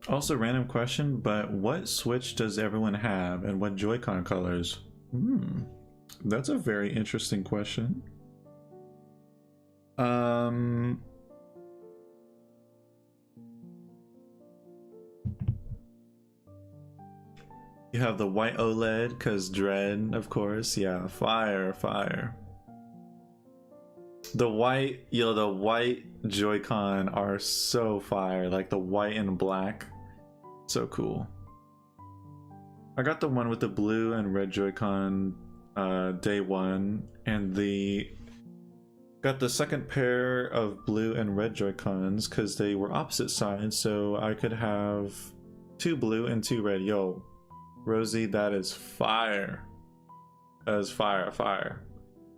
A: Also, random question, but what Switch does everyone have and what Joy-Con colors? That's a very interesting question. Um, you have the white OLED, because Dread, of course. Yeah, fire, fire. The white, the white Joy-Con are so fire. Like the white and black. So cool. I got the one with the blue and red Joy-Con day one, and got the second pair of blue and red Joy-Cons because they were opposite sides, so I could have 2 blue and 2 red. Yo, Rosie, that is fire. That is fire, fire.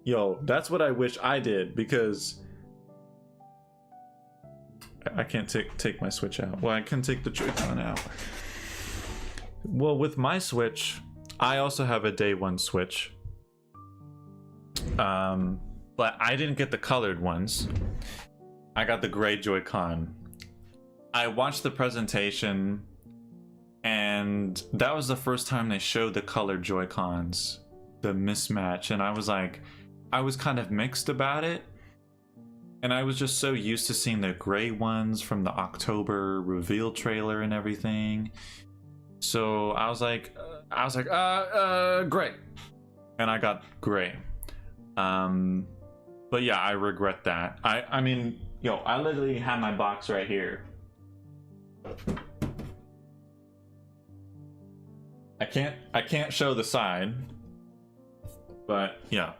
A: Yo, that's what I wish I did, because I can't take my Switch out. Well, I can take the Joy-Con out. Well, with my Switch, I also have a day one Switch. But I didn't get the colored ones. I got the gray Joy-Con. I watched the presentation, and that was the first time they showed the colored Joy-Cons, the mismatch, and I was like, I was kind of mixed about it. And I was just so used to seeing the gray ones from the October reveal trailer and everything. So I was like, gray. And I got gray. But yeah, I regret that. I mean, yo, I literally have my box right here. I can't show the side, but yeah.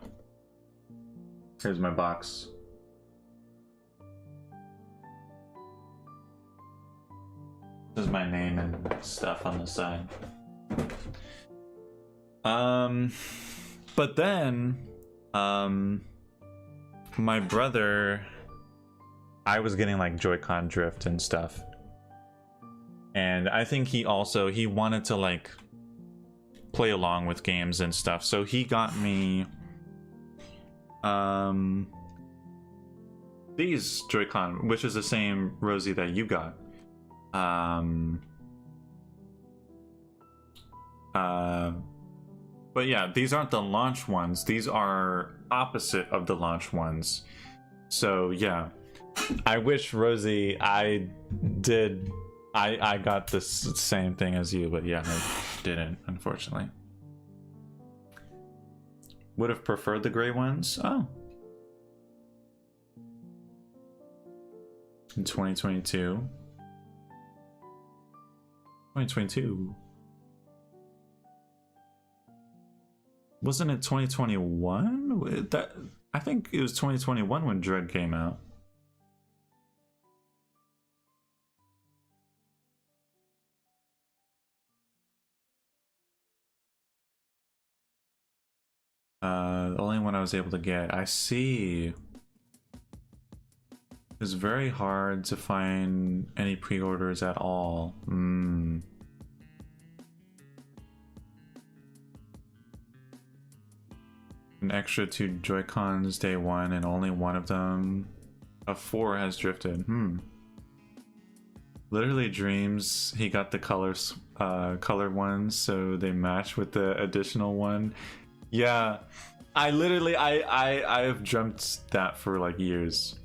A: Here's my box. This is my name and stuff on the side. But then, my brother, I was getting like Joy-Con drift and stuff, and I think he wanted to like play along with games and stuff, so he got me these Joy-Con, which is the same, Rosie, that you got. But yeah, these aren't the launch ones. These are opposite of the launch ones. So yeah, I wish, Rosie, I got the same thing as you, but yeah, I didn't, unfortunately. Would have preferred the gray ones. Oh. In 2022. 2022. Wasn't it 2021? I think it was 2021 when Dread came out. The only one I was able to get. I see. It's very hard to find any pre-orders at all. An extra 2 Joy-Cons day one, and only one of them of 4 has drifted. Literally dreams he got the colored ones so they match with the additional one. Yeah, I've dreamt that for like years.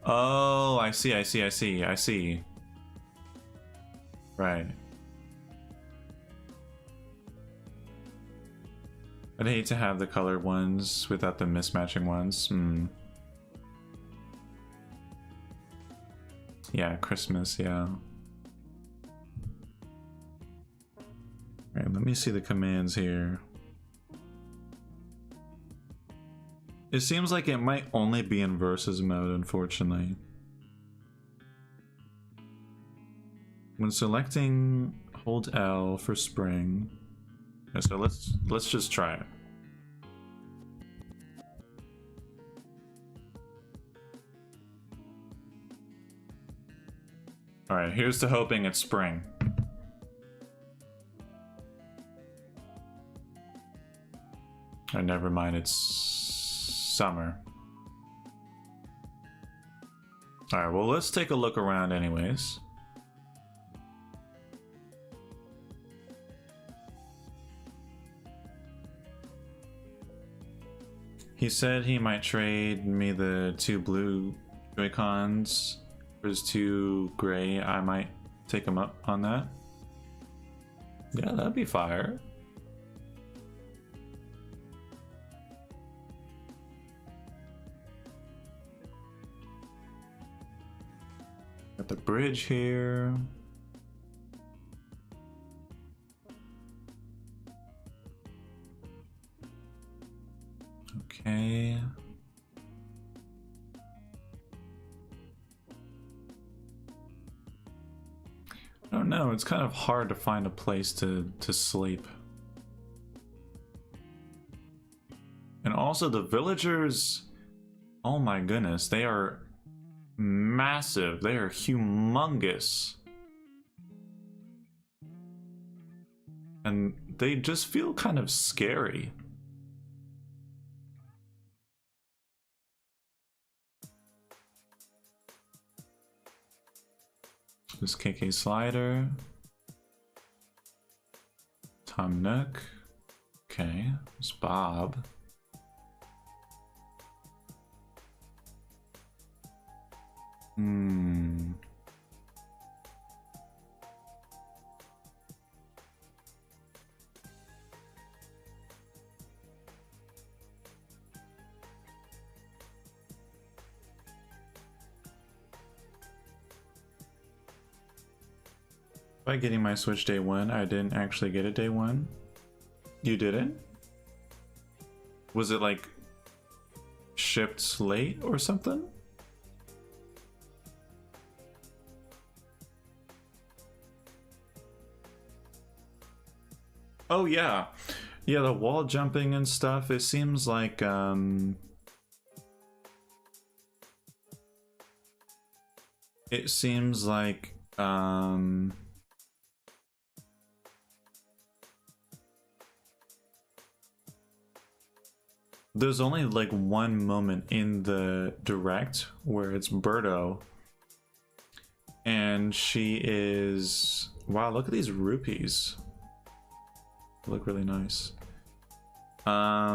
A: Oh, I see. Right. I'd hate to have the colored ones without the mismatching ones. Yeah, Christmas, yeah. Alright, let me see the commands here. It seems like it might only be in versus mode, unfortunately. When selecting, hold L for spring. Okay, so let's just try it. Alright, here's to hoping it's spring. Oh, never mind, it's summer. Alright, well, let's take a look around anyways. He said he might trade me the 2 blue Joy-Cons for his 2 gray. I might take him up on that. Yeah, that'd be fire. Got the bridge here. Okay. I don't know, it's kind of hard to find a place to sleep. And also the villagers, oh my goodness, they are massive. They are humongous. And they just feel kind of scary. This KK slider. Tom Nook. Okay, it's Bob. By getting my Switch day 1, I didn't actually get it day 1. You didn't? Was it like shipped late or something? Oh yeah. Yeah, the wall jumping and stuff, it seems like it seems like there's only like one moment in the direct where it's Birdo and she is, wow, look at these rupees. They look really nice. But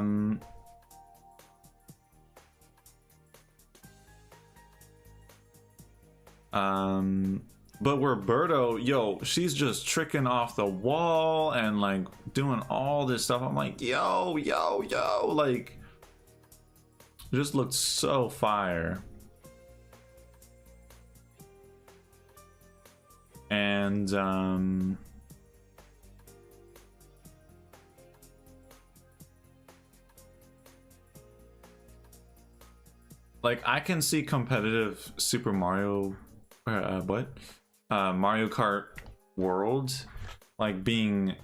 A: where Birdo, yo, she's just tricking off the wall and like doing all this stuff. I'm like, yo, like, it just looked so fire. And like I can see competitive Super Mario Mario Kart World like being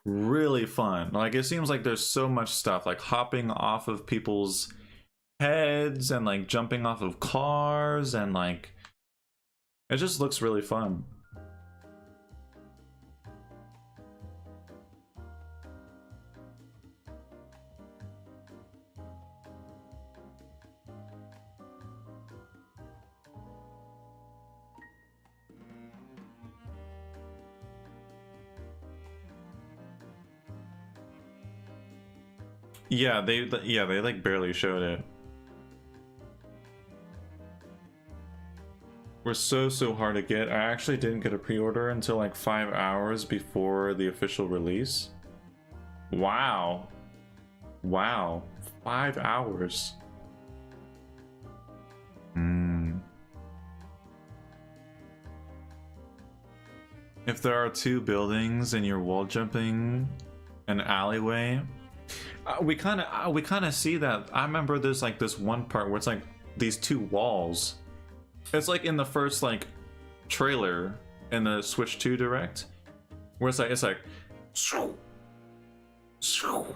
A: really fun. Like it seems like there's so much stuff, like hopping off of people's heads and like jumping off of cars, and like it just looks really fun. Yeah, they like barely showed it. We're so hard to get. I actually didn't get a pre-order until like 5 hours before the official release. Wow. 5 hours. If there are 2 buildings and you're wall jumping an alleyway, we kind of see that. I remember there's like this one part where it's like these 2 walls. It's like in the first like trailer in the Switch 2 Direct, where it's like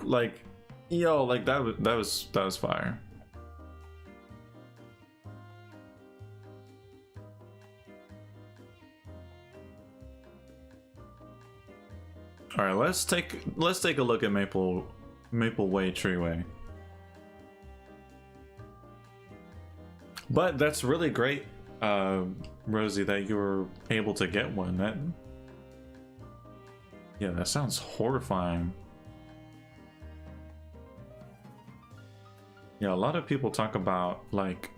A: like, yo, like that was fire. All right, let's take a look at Maple Way Treeway. But that's really great, Rosie, that you were able to get one. That sounds horrifying. Yeah, a lot of people talk about like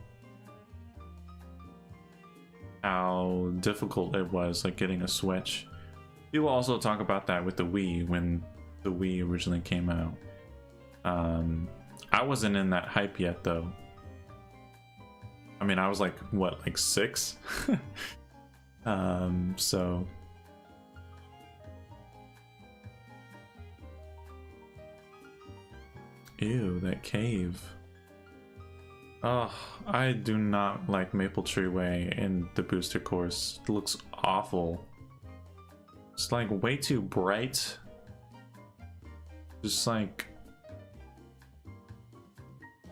A: how difficult it was, like getting a Switch. People also talk about that with the Wii when the Wii originally came out. I wasn't in that hype yet though. I mean, I was like, what, like 6? So ew, that cave. Oh, I do not like Maple Tree Way in the booster course. It looks awful. It's like way too bright. Just like...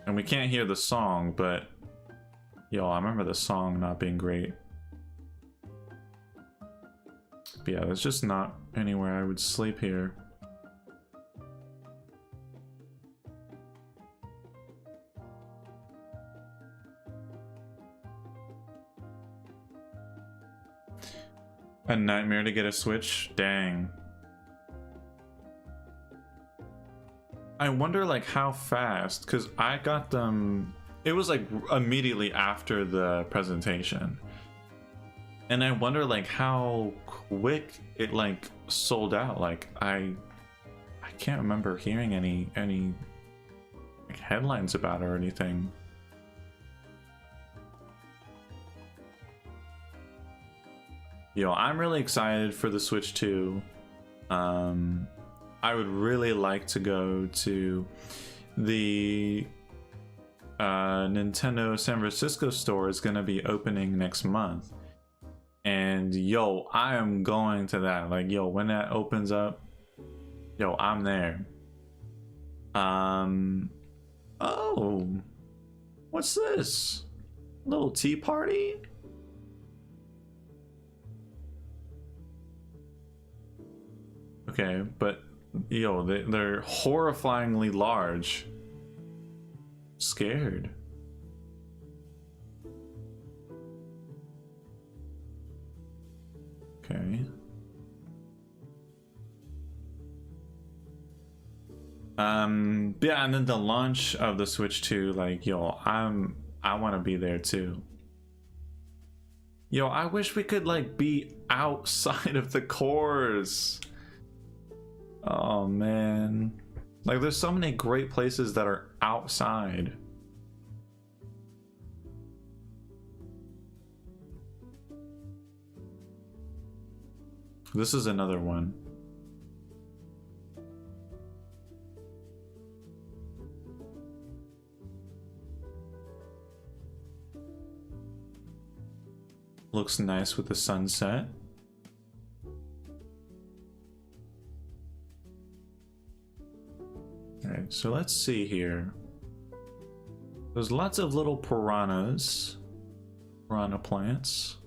A: And we can't hear the song, but... Yo, I remember the song not being great. But yeah, there's just not anywhere I would sleep here. A nightmare to get a Switch? Dang. I wonder like how fast, because I got them, it was like immediately after the presentation. And I wonder like how quick it like sold out. Like I can't remember hearing any like headlines about it or anything. Yo, I'm really excited for the Switch 2. I would really like to go to the Nintendo San Francisco store is going to be opening next month. And yo, I am going to that. Like, yo, when that opens up, yo, I'm there. Oh, what's this? Little tea party? Okay, but yo, they're horrifyingly large. Scared. Okay. Yeah, and then the launch of the Switch 2, like, yo, I want to be there too. Yo, I wish we could like be outside of the cores. Oh man, like there's so many great places that are outside. This is another one. Looks nice with the sunset. Alright, so let's see here. There's lots of little piranhas. Piranha plants.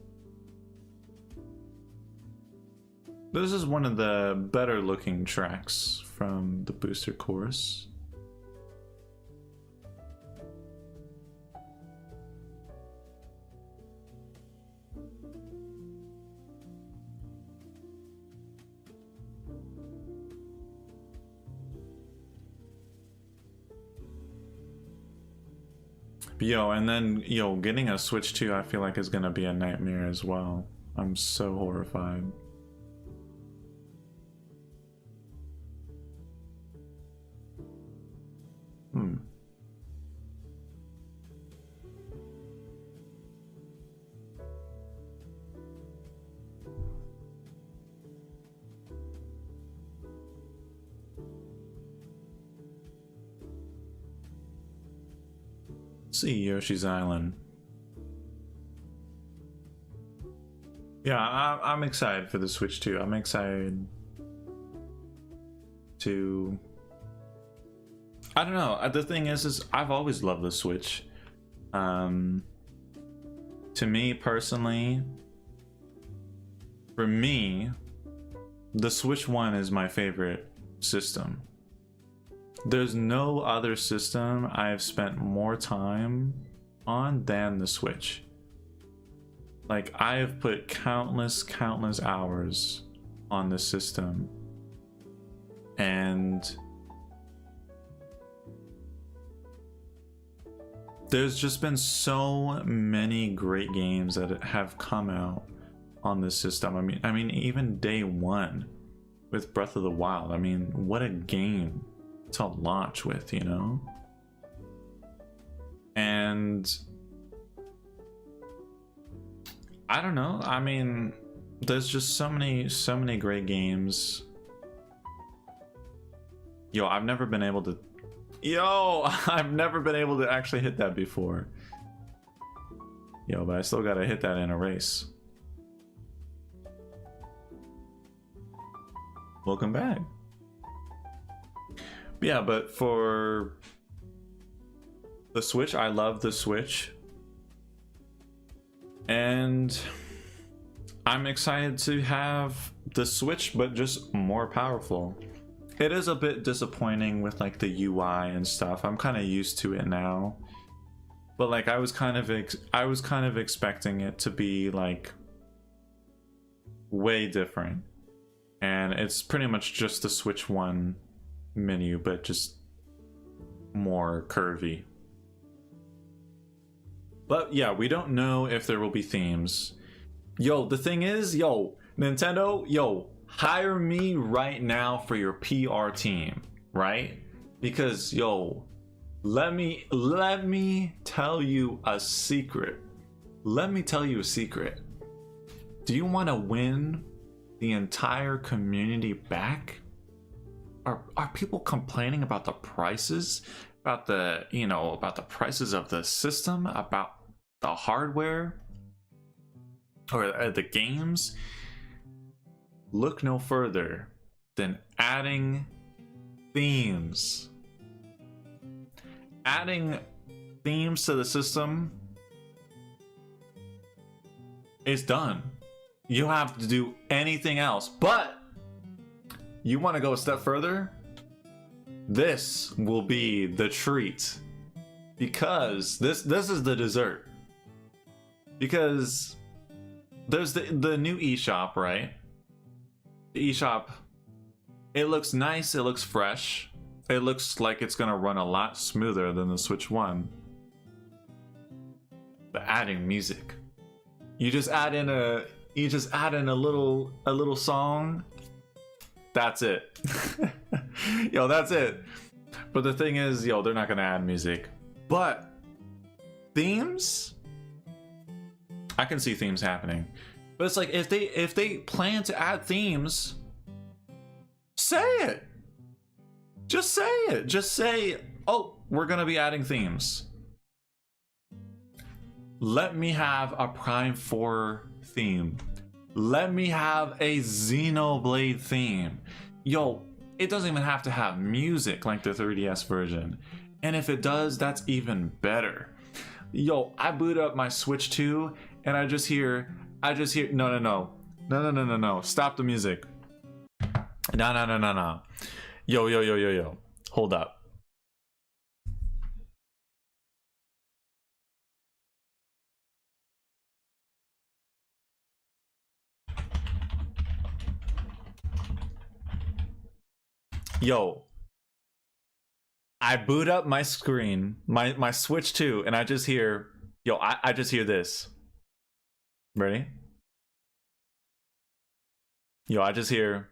A: This is one of the better looking tracks from the booster course. Yo, and then, yo, getting a Switch 2 I feel like is gonna be a nightmare as well. I'm so horrified. See Yoshi's Island. Yeah, I'm excited for the Switch 2. I'm excited to... I don't know. The thing is I've always loved the Switch. To me personally, for me, the Switch 1 is my favorite system. There's no other system I've spent more time on than the Switch. Like, I have put countless hours on this system. And there's just been so many great games that have come out on this system. I mean, even day one with Breath of the Wild. I mean, what a game to launch with, you know? And I don't know. I mean, there's just so many great games. I've never been able to actually hit that before. But I still gotta hit that in a race. Welcome back. Yeah, but for the Switch, I love the Switch. And I'm excited to have the Switch, but just more powerful. It is a bit disappointing with like the UI and stuff. I'm kind of used to it now. But like I was kind of expecting it to be like way different. And it's pretty much just the Switch 1 menu, but just more curvy. But yeah, we don't know if there will be themes. The thing is, Nintendo, hire me right now for your PR team, right? Because let me tell you a secret. Do you want to win the entire community back? Are people complaining about the prices? About the prices of the system, about the hardware, or the games? Look no further than adding themes. Adding themes to the system is done. You don't have to do anything else. But you want to go a step further? This will be the treat, because this is the dessert. Because there's the new eShop, right? The eShop, it looks nice, it looks fresh, it looks like it's gonna run a lot smoother than the Switch 1. But adding music, you just add in a little song. That's it. That's it. But the thing is, they're not gonna add music. But themes, I can see themes happening. But it's like if they plan to add themes, say it. Just say it. Just say, oh, we're gonna be adding themes. Let me have a Prime 4 theme. Let me have a Xenoblade theme. It doesn't even have to have music like the 3DS version. And if it does, that's even better. I boot up my Switch 2 and I just hear no. Stop the music. No. Yo. Hold up. I boot up my screen, my Switch 2, and I just hear, I just hear this. Ready? I just hear.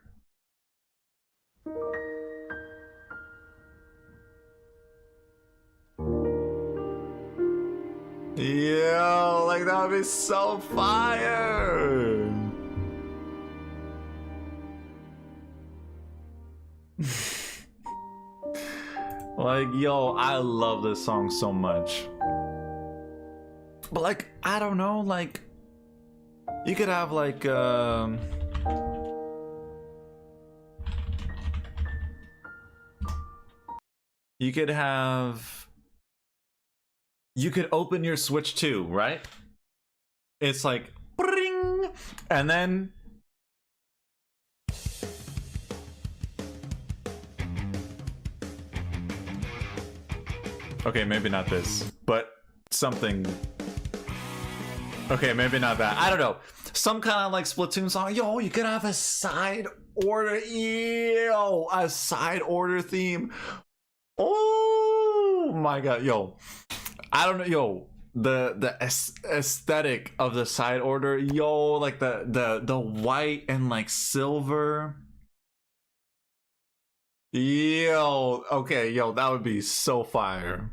A: Like that would be so fire. Like, I love this song so much. But like, I don't know, like, you could have like you could open your Switch 2, right? It's like bring, and then okay, maybe not this, but something. Okay, maybe not that. I don't know. Some kind of like Splatoon song. You could have a side order. A side order theme. Oh my god, I don't know, yo. The aesthetic of the side order, yo, like the white and like silver. Yo, okay, yo, that would be so fire.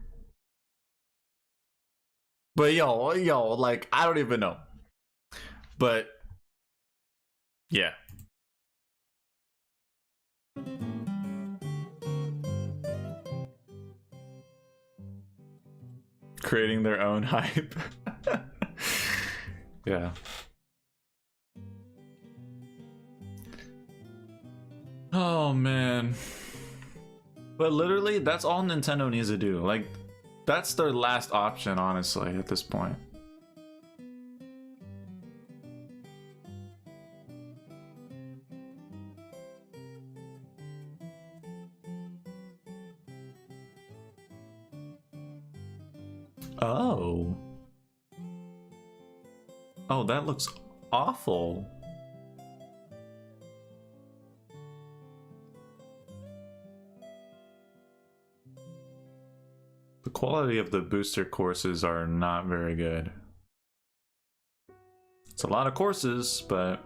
A: But yo, like I don't even know. But yeah. Creating their own hype. Yeah. Oh man. But literally, that's all Nintendo needs to do. Like, that's their last option, honestly, at this point. Oh. Oh, that looks awful. The quality of the booster courses are not very good. It's a lot of courses, but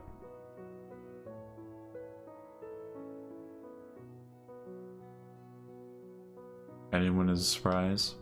A: anyone is surprised?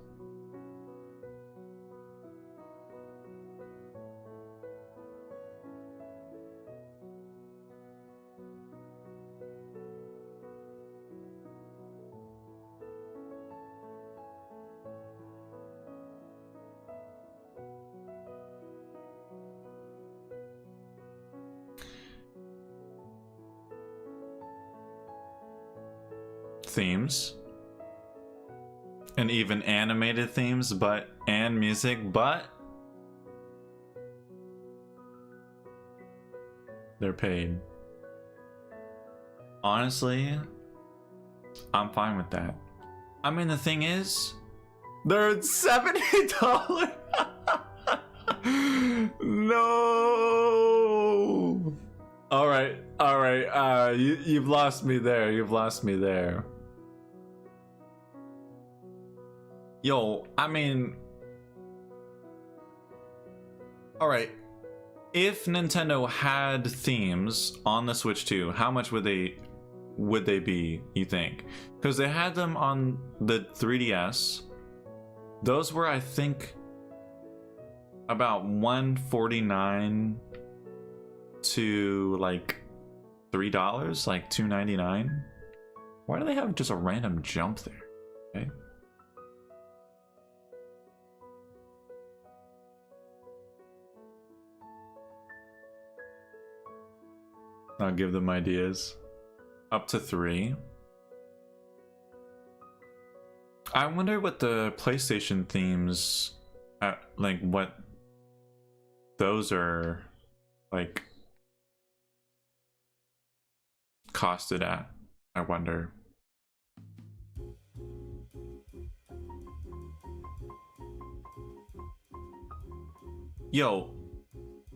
A: Themes and even animated themes, and music, but they're paid. Honestly, I'm fine with that. I mean, the thing is, they're $70. No. All right. You've lost me there. Yo, I mean, all right. If Nintendo had themes on the Switch 2, how much would they be, you think? Because they had them on the 3DS. Those were, I think, about $149 to like $3, like $2.99. Why do they have just a random jump there? Okay. I'll give them ideas. Up to 3. I wonder what the PlayStation themes, like what those are, like, costed at. I wonder. Yo,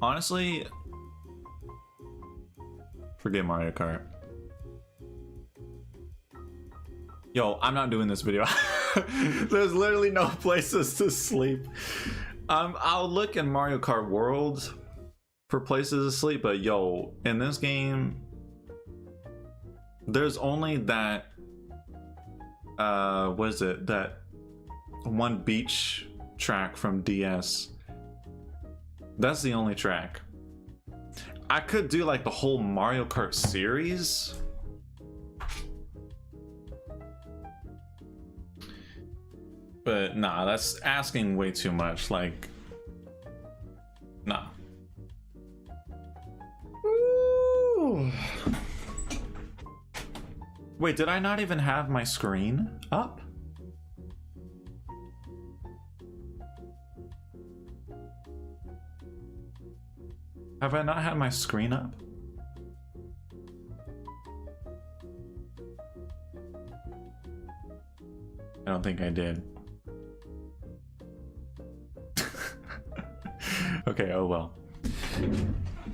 A: honestly, forget Mario Kart. Yo, I'm not doing this video. There's literally no places to sleep. I'll look in Mario Kart World for places to sleep, but yo, in this game, there's only that, what is it? That one beach track from DS. That's the only track. I could do like the whole Mario Kart series. But nah, that's asking way too much. Like, nah. Ooh. Wait, did I not even have my screen up? Have I not had my screen up? I don't think I did. Okay, oh well.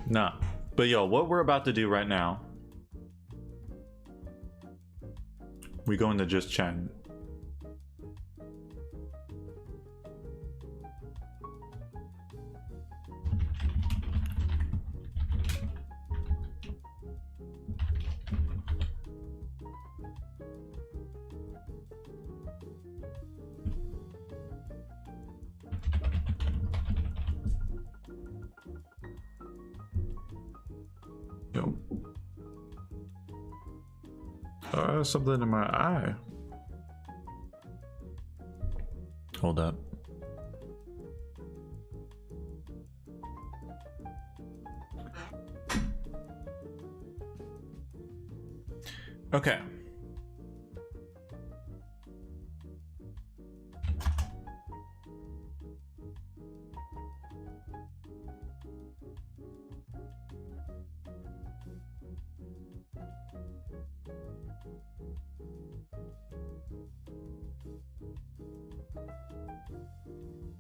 A: Nah. But yo, what we're about to do right now, we go into just chatting. Yo. Something in my eye. Hold up. Okay.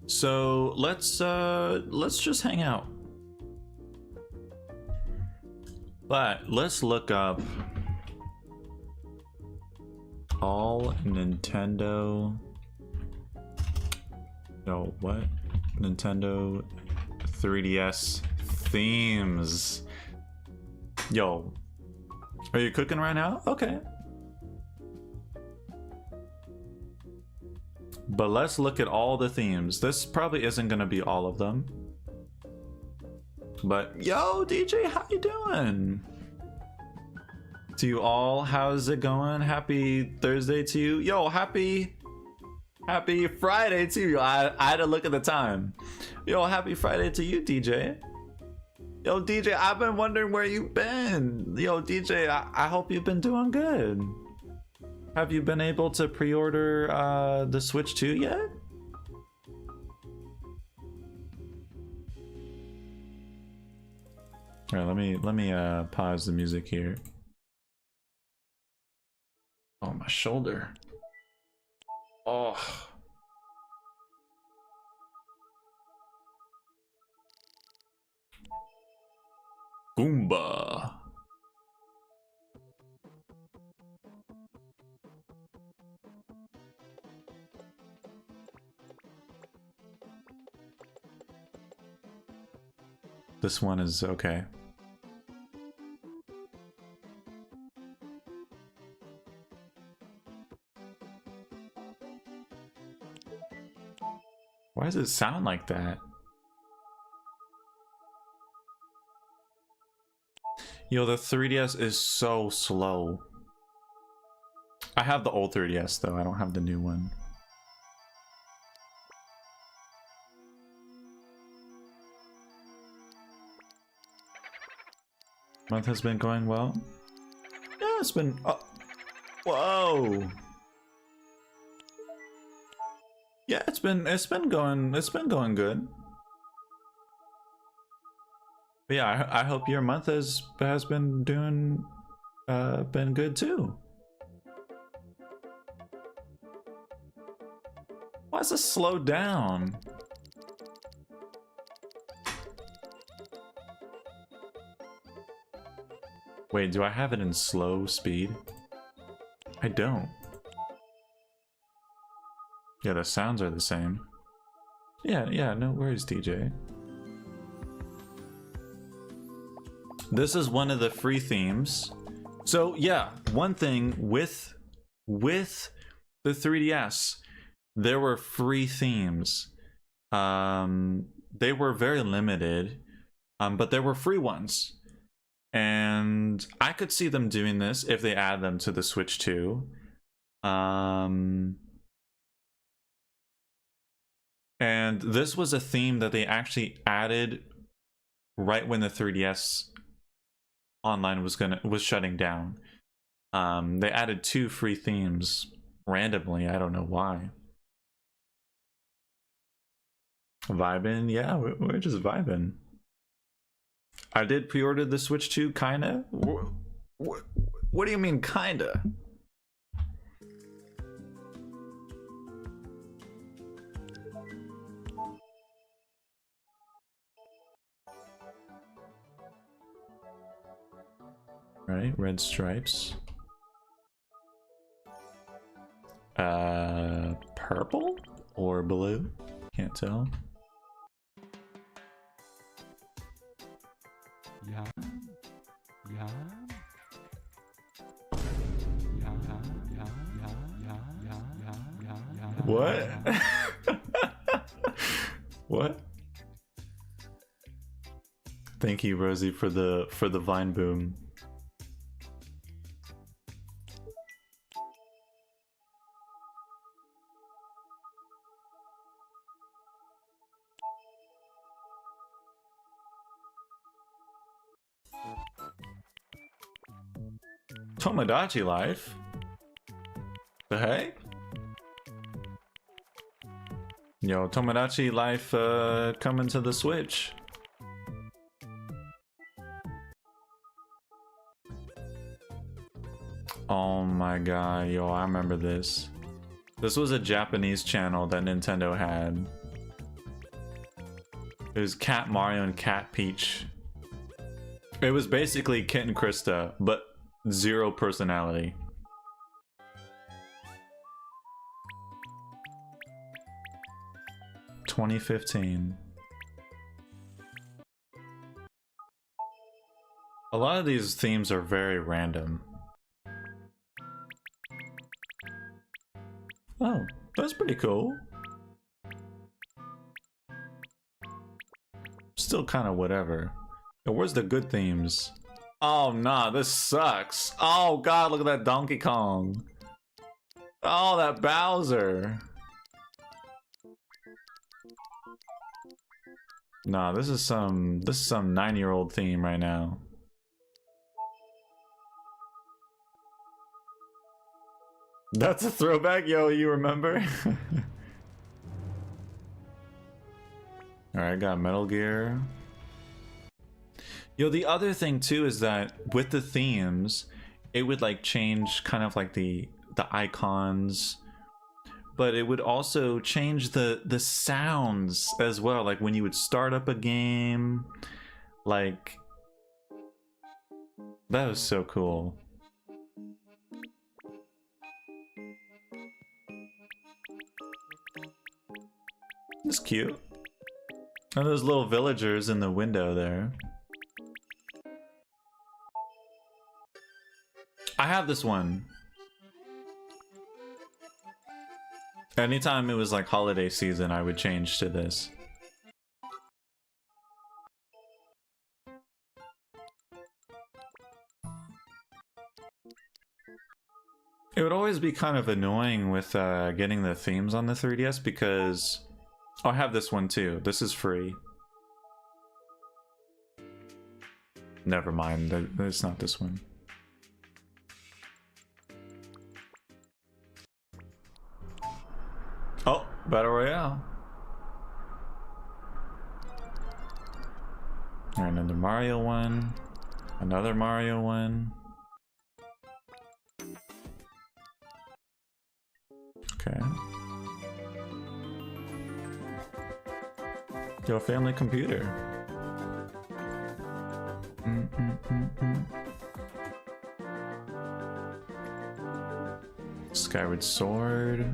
A: So let's just hang out. But let's look up all Nintendo. No, what? Nintendo 3DS themes. Yo, are you cooking right now? Okay. But let's look at all the themes. This probably isn't gonna be all of them. But yo, DJ, how you doing? To you all, how's it going? Happy Thursday to you. Yo, happy Friday to you. I had to look at the time. Yo, happy Friday to you, DJ. Yo, DJ, I've been wondering where you've been. Yo, DJ, I hope you've been doing good. Have you been able to pre-order the Switch 2 yet? All right, let me pause the music here. Oh, my shoulder. Oh. Goomba. This one is okay. Why does it sound like that? Yo, the 3DS is so slow. I have the old 3DS though, I don't have the new one. Month has been going well. Yeah, it's been. Whoa. Yeah, it's been going good. But yeah, I hope your month has been doing been good too. Why is this slowed down? Wait, do I have it in slow speed? I don't. Yeah, the sounds are the same. Yeah, no worries, DJ. This is one of the free themes. So yeah, one thing with the 3DS, there were free themes. They were very limited, but there were free ones. And I could see them doing this if they add them to the Switch 2. And this was a theme that they actually added right when the 3DS online was shutting down. They added 2 free themes randomly. I don't know why. Vibing? Yeah, we're just vibing. I did pre-order the Switch 2, kinda. What do you mean, kinda? Right, red stripes. Purple or blue? Can't tell.
B: Yeah.
A: What? What? Thank you, Rosie, for the Vine boom. Tomodachi Life? The heck? Yo, Tomodachi Life coming to the Switch. Oh my god, yo, I remember this. This was a Japanese channel that Nintendo had. It was Cat Mario and Cat Peach. It was basically Kit and Krista, but zero personality. (2015). A lot of these themes are very random. Oh, that's pretty cool. Still kind of whatever. Yo, where's the good themes? Oh nah, this sucks. Oh god, look at that Donkey Kong. Oh, that Bowser. Nah, this is some 9-year-old theme right now. That's a throwback, yo, you remember? Alright, got Metal Gear. Yo, the other thing too is that with the themes, it would like change kind of like the icons, but it would also change the sounds as well. Like when you would start up a game, like that was so cool. It's cute. And those little villagers in the window there. I have this one. Anytime it was like holiday season, I would change to this. It would always be kind of annoying with getting the themes on the 3DS because... Oh, I have this one too. This is free. Never mind, it's not this one. Oh, Battle Royale. Alright, another Mario one. Another Mario one. Okay. Yo, family computer. Skyward Sword.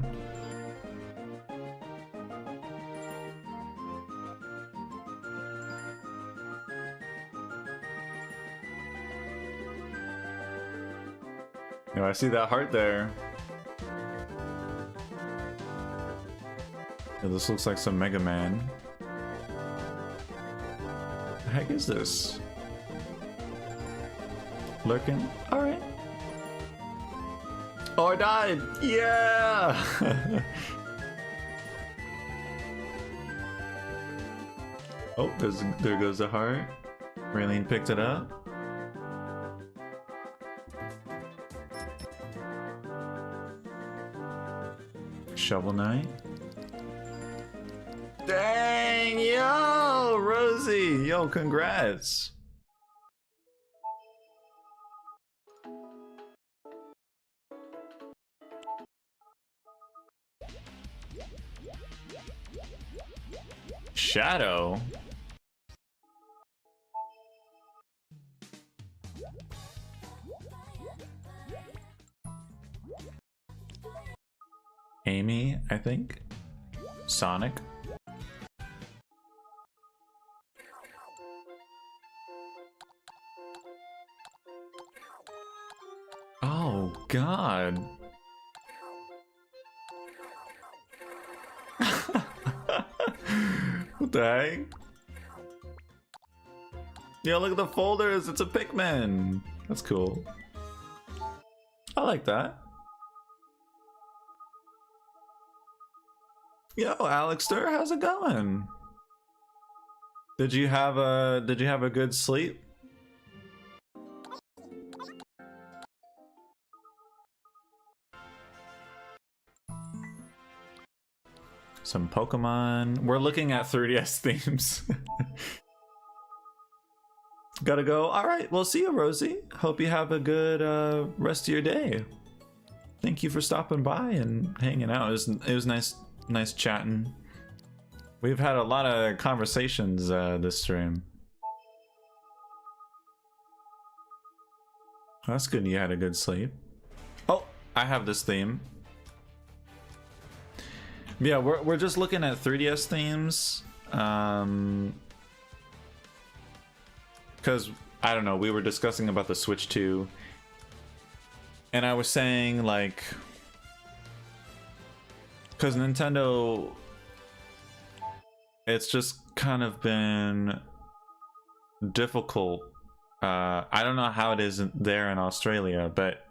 A: Yo, I see that heart there. Yo, this looks like some Mega Man. The heck is this? Lurking? Alright. Oh, I died! Yeah! Oh, there goes the heart. Raylene picked it up. Shovel Knight. Dang, yo, Rosie, yo, congrats. Shadow. Amy, I think. Sonic. Oh, God. What the heck? Yo, look at the folders. It's a Pikmin. That's cool. I like that. Yo, Alexter, how's it going? Did you have a good sleep? Some Pokemon. We're looking at 3DS themes. Gotta go. All right, well, see you, Rosie. Hope you have a good rest of your day. Thank you for stopping by and hanging out. It was nice chatting. We've had a lot of conversations this stream. That's good. You had a good sleep. Oh, I have this theme. Yeah, we're just looking at 3DS themes. Because I don't know, we were discussing about the Switch 2, and I was saying, like, because Nintendo, it's just kind of been difficult. I don't know how it is there in Australia, but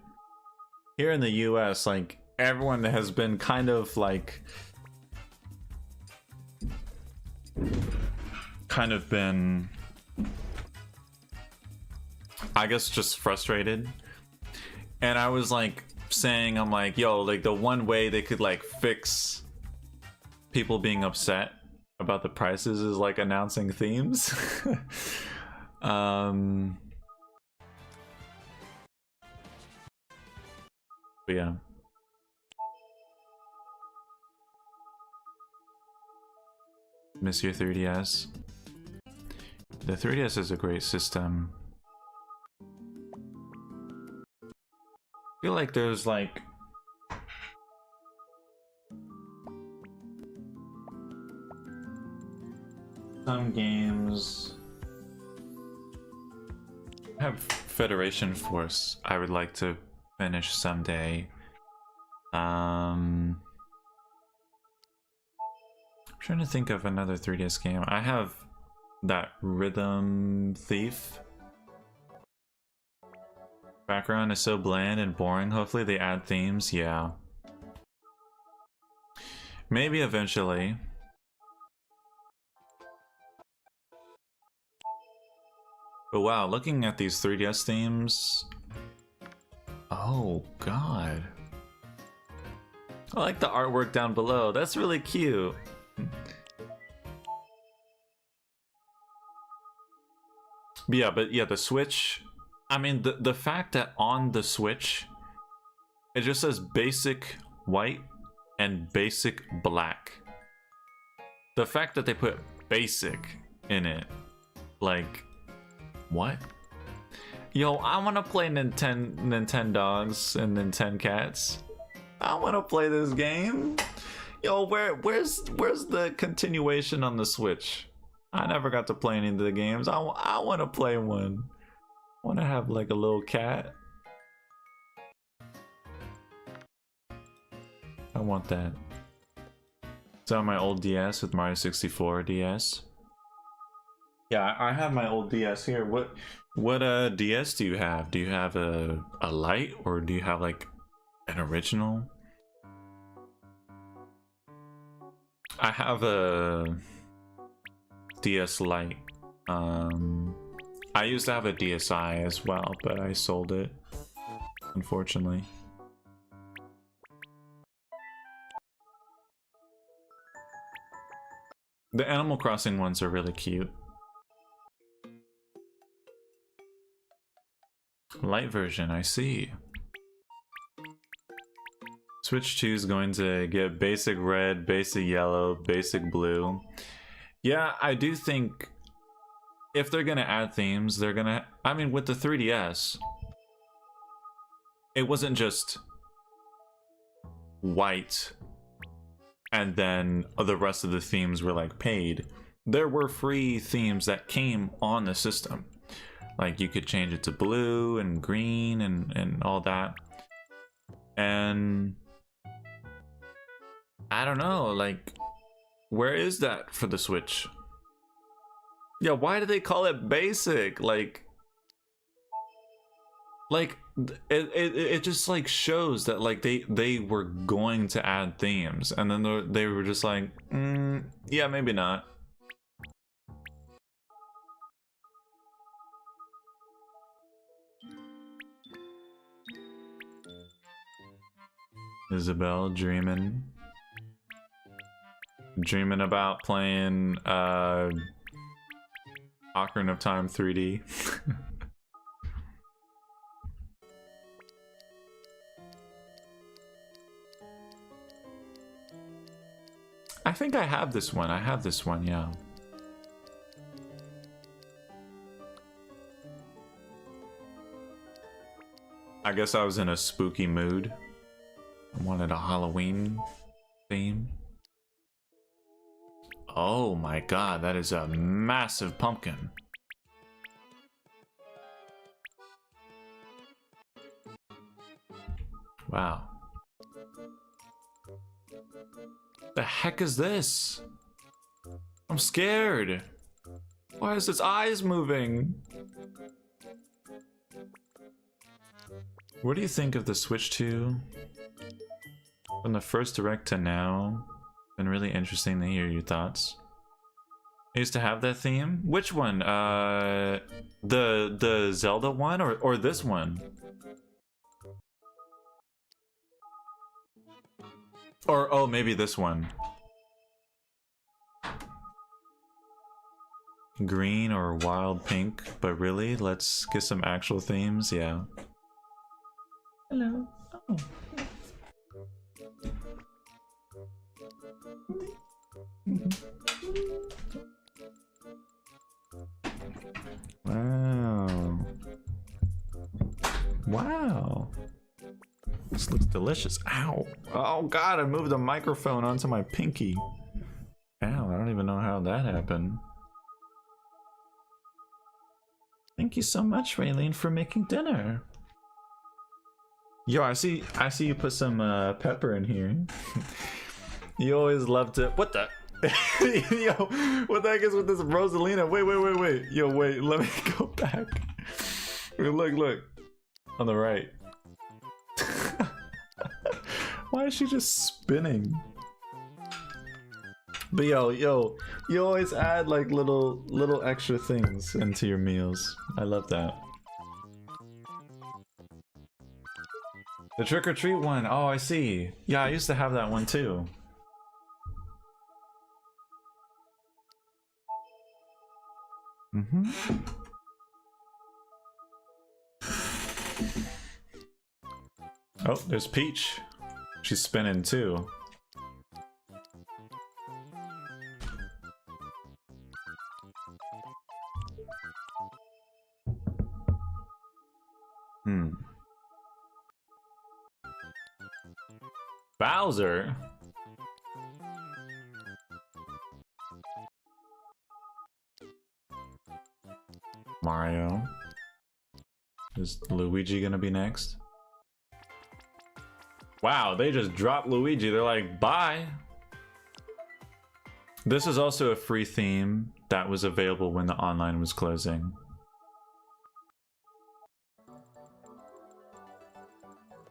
A: here in the US, like, everyone has been kind of like I guess just frustrated. And I was like saying, I'm like, yo, like the one way they could like fix people being upset about the prices is like announcing themes. But yeah. Miss your 3DS. The 3DS is a great system. I feel like there's like some games. I have Federation Force I would like to finish someday. I'm trying to think of another 3DS game. I have that Rhythm Thief. Background is so bland and boring. Hopefully they add themes. Yeah. Maybe eventually. But wow, looking at these 3DS themes. Oh god. I like the artwork down below. That's really cute. But yeah, the Switch. I mean, the fact that on the Switch, it just says basic white and basic black. The fact that they put basic in it, like, what? Yo, I want to play Nintendogs and Nintendcats. I want to play this game. Yo, where's the continuation on the Switch? I never got to play any of the games. I want to play one. I want to have like a little cat. I want that. It's on my old DS with Mario 64 DS. Yeah, I have my old DS here. What DS do you have? Do you have a Lite, or do you have like an original? I have a DS Lite. I used to have a DSi as well, but I sold it, unfortunately. The Animal Crossing ones are really cute. Light version, I see. Switch 2 is going to get basic red, basic yellow, basic blue. Yeah, I do think if they're gonna add themes, they're gonna... I mean, with the 3DS, it wasn't just white and then the rest of the themes were like paid. There were free themes that came on the system. Like you could change it to blue and green and all that. And I don't know, like, where is that for the Switch? Yeah, why do they call it basic? It just like shows that like they were going to add themes, and then they were just like, yeah, maybe not. Isabel dreaming about playing Ocarina of Time 3D. I think I have this one. Yeah. I guess I was in a spooky mood. I wanted a Halloween theme. Oh my god, that is a massive pumpkin. Wow. The heck is this? I'm scared. Why is its eyes moving? What do you think of the Switch 2? From the first Direct to now, been really interesting to hear your thoughts. I used to have that theme. Which one? The Zelda one or this one? Or oh, maybe this one. Green or wild pink, but really, let's get some actual themes. Yeah. Hello. Oh. Wow. Wow. This looks delicious. Ow. Oh god, I moved the microphone onto my pinky. Ow, I don't even know how that happened. Thank you so much, Raylene, for making dinner. Yo, I see you put some pepper in here. You always love to. What the? Yo, what the heck is with this Rosalina? Wait. Yo, wait, let me go back. Look. On the right. Why is she just spinning? But yo, you always add like little extra things into your meals. I love that. The trick or treat one. Oh, I see. Yeah, I used to have that one too. Oh, there's Peach. She's spinning too. Bowser? Mario? Is Luigi gonna be next? Wow, they just dropped Luigi. They're like, bye. This is also a free theme that was available when the online was closing.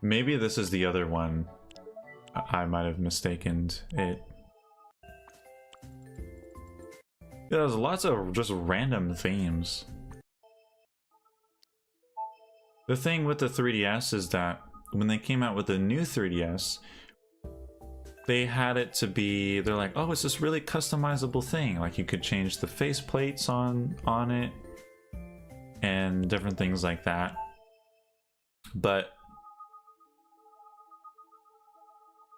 A: Maybe this is the other one. I might have mistaken it. Yeah, there's lots of just random themes. The thing with the 3DS is that when they came out with the new 3DS, they had it to be, they're like, oh, it's this really customizable thing. Like you could change the face plates on it and different things like that. But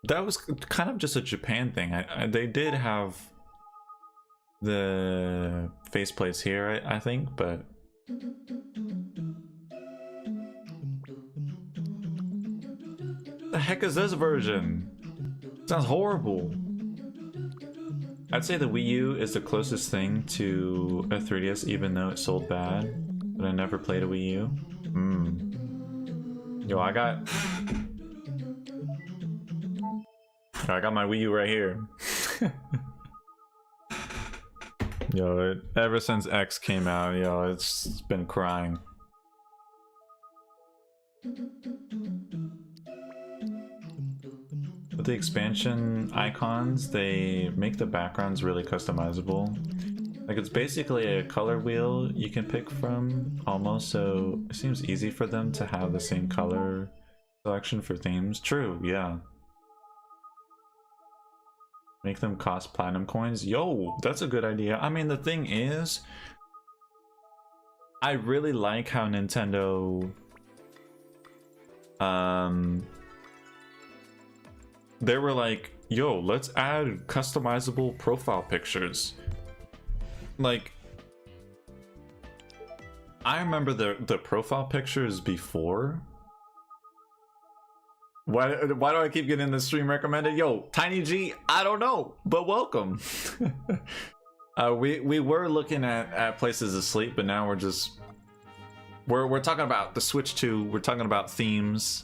A: that was kind of just a Japan thing. They did have the faceplates here, I think, but the heck is this version? Sounds horrible. I'd say the Wii U is the closest thing to a 3DS, even though it sold bad. But I never played a Wii U. Yo, I got my Wii U right here. Yo, ever since X came out, yo, it's been crying. With the expansion icons, they make the backgrounds really customizable. Like, it's basically a color wheel you can pick from, almost, so it seems easy for them to have the same color selection for themes. True, yeah. Make them cost platinum coins. Yo, that's a good idea. I mean, the thing is, I really like how Nintendo they were like, yo, let's add customizable profile pictures. Like, I remember the profile pictures before. Why do I keep getting the stream recommended? Yo, Tiny G, I don't know, but welcome. We were looking at places to sleep, but now we're talking about the Switch 2, we're talking about themes,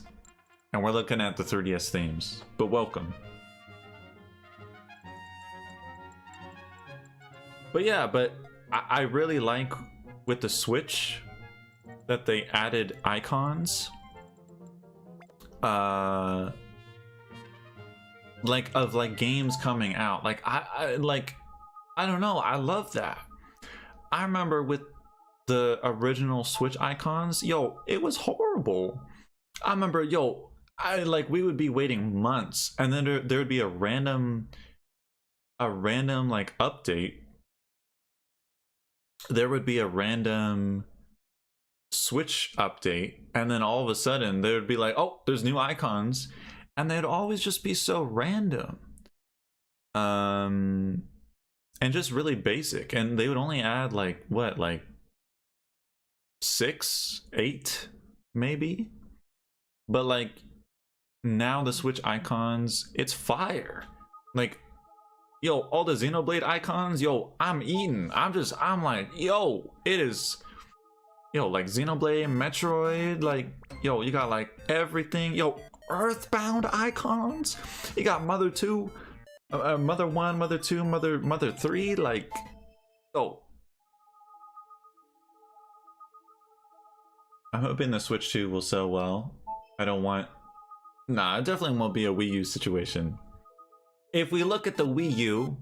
A: and we're looking at the 3DS themes. But welcome. But yeah, but I really like with the Switch that they added icons. Like of like games coming out. Like I don't know, I love that. I remember with the original Switch icons, yo, it was horrible. I remember, yo, we would be waiting months, and then there would be a random like update. There would be a random Switch update, and then all of a sudden there would be like, oh, there's new icons, and they'd always just be so random. And just really basic, and they would only add like what, like 6, 8 maybe, but like now the Switch icons, it's fire. Like, yo, all the Xenoblade icons, yo, I'm eating. I'm like, yo, it is, yo, like Xenoblade, Metroid, like, yo, you got like everything. Yo, Earthbound icons. You got Mother 2, Mother 1, Mother 2, Mother 3, like, yo. I'm hoping the Switch 2 will sell well. I don't want... Nah, it definitely won't be a Wii U situation. If we look at the Wii U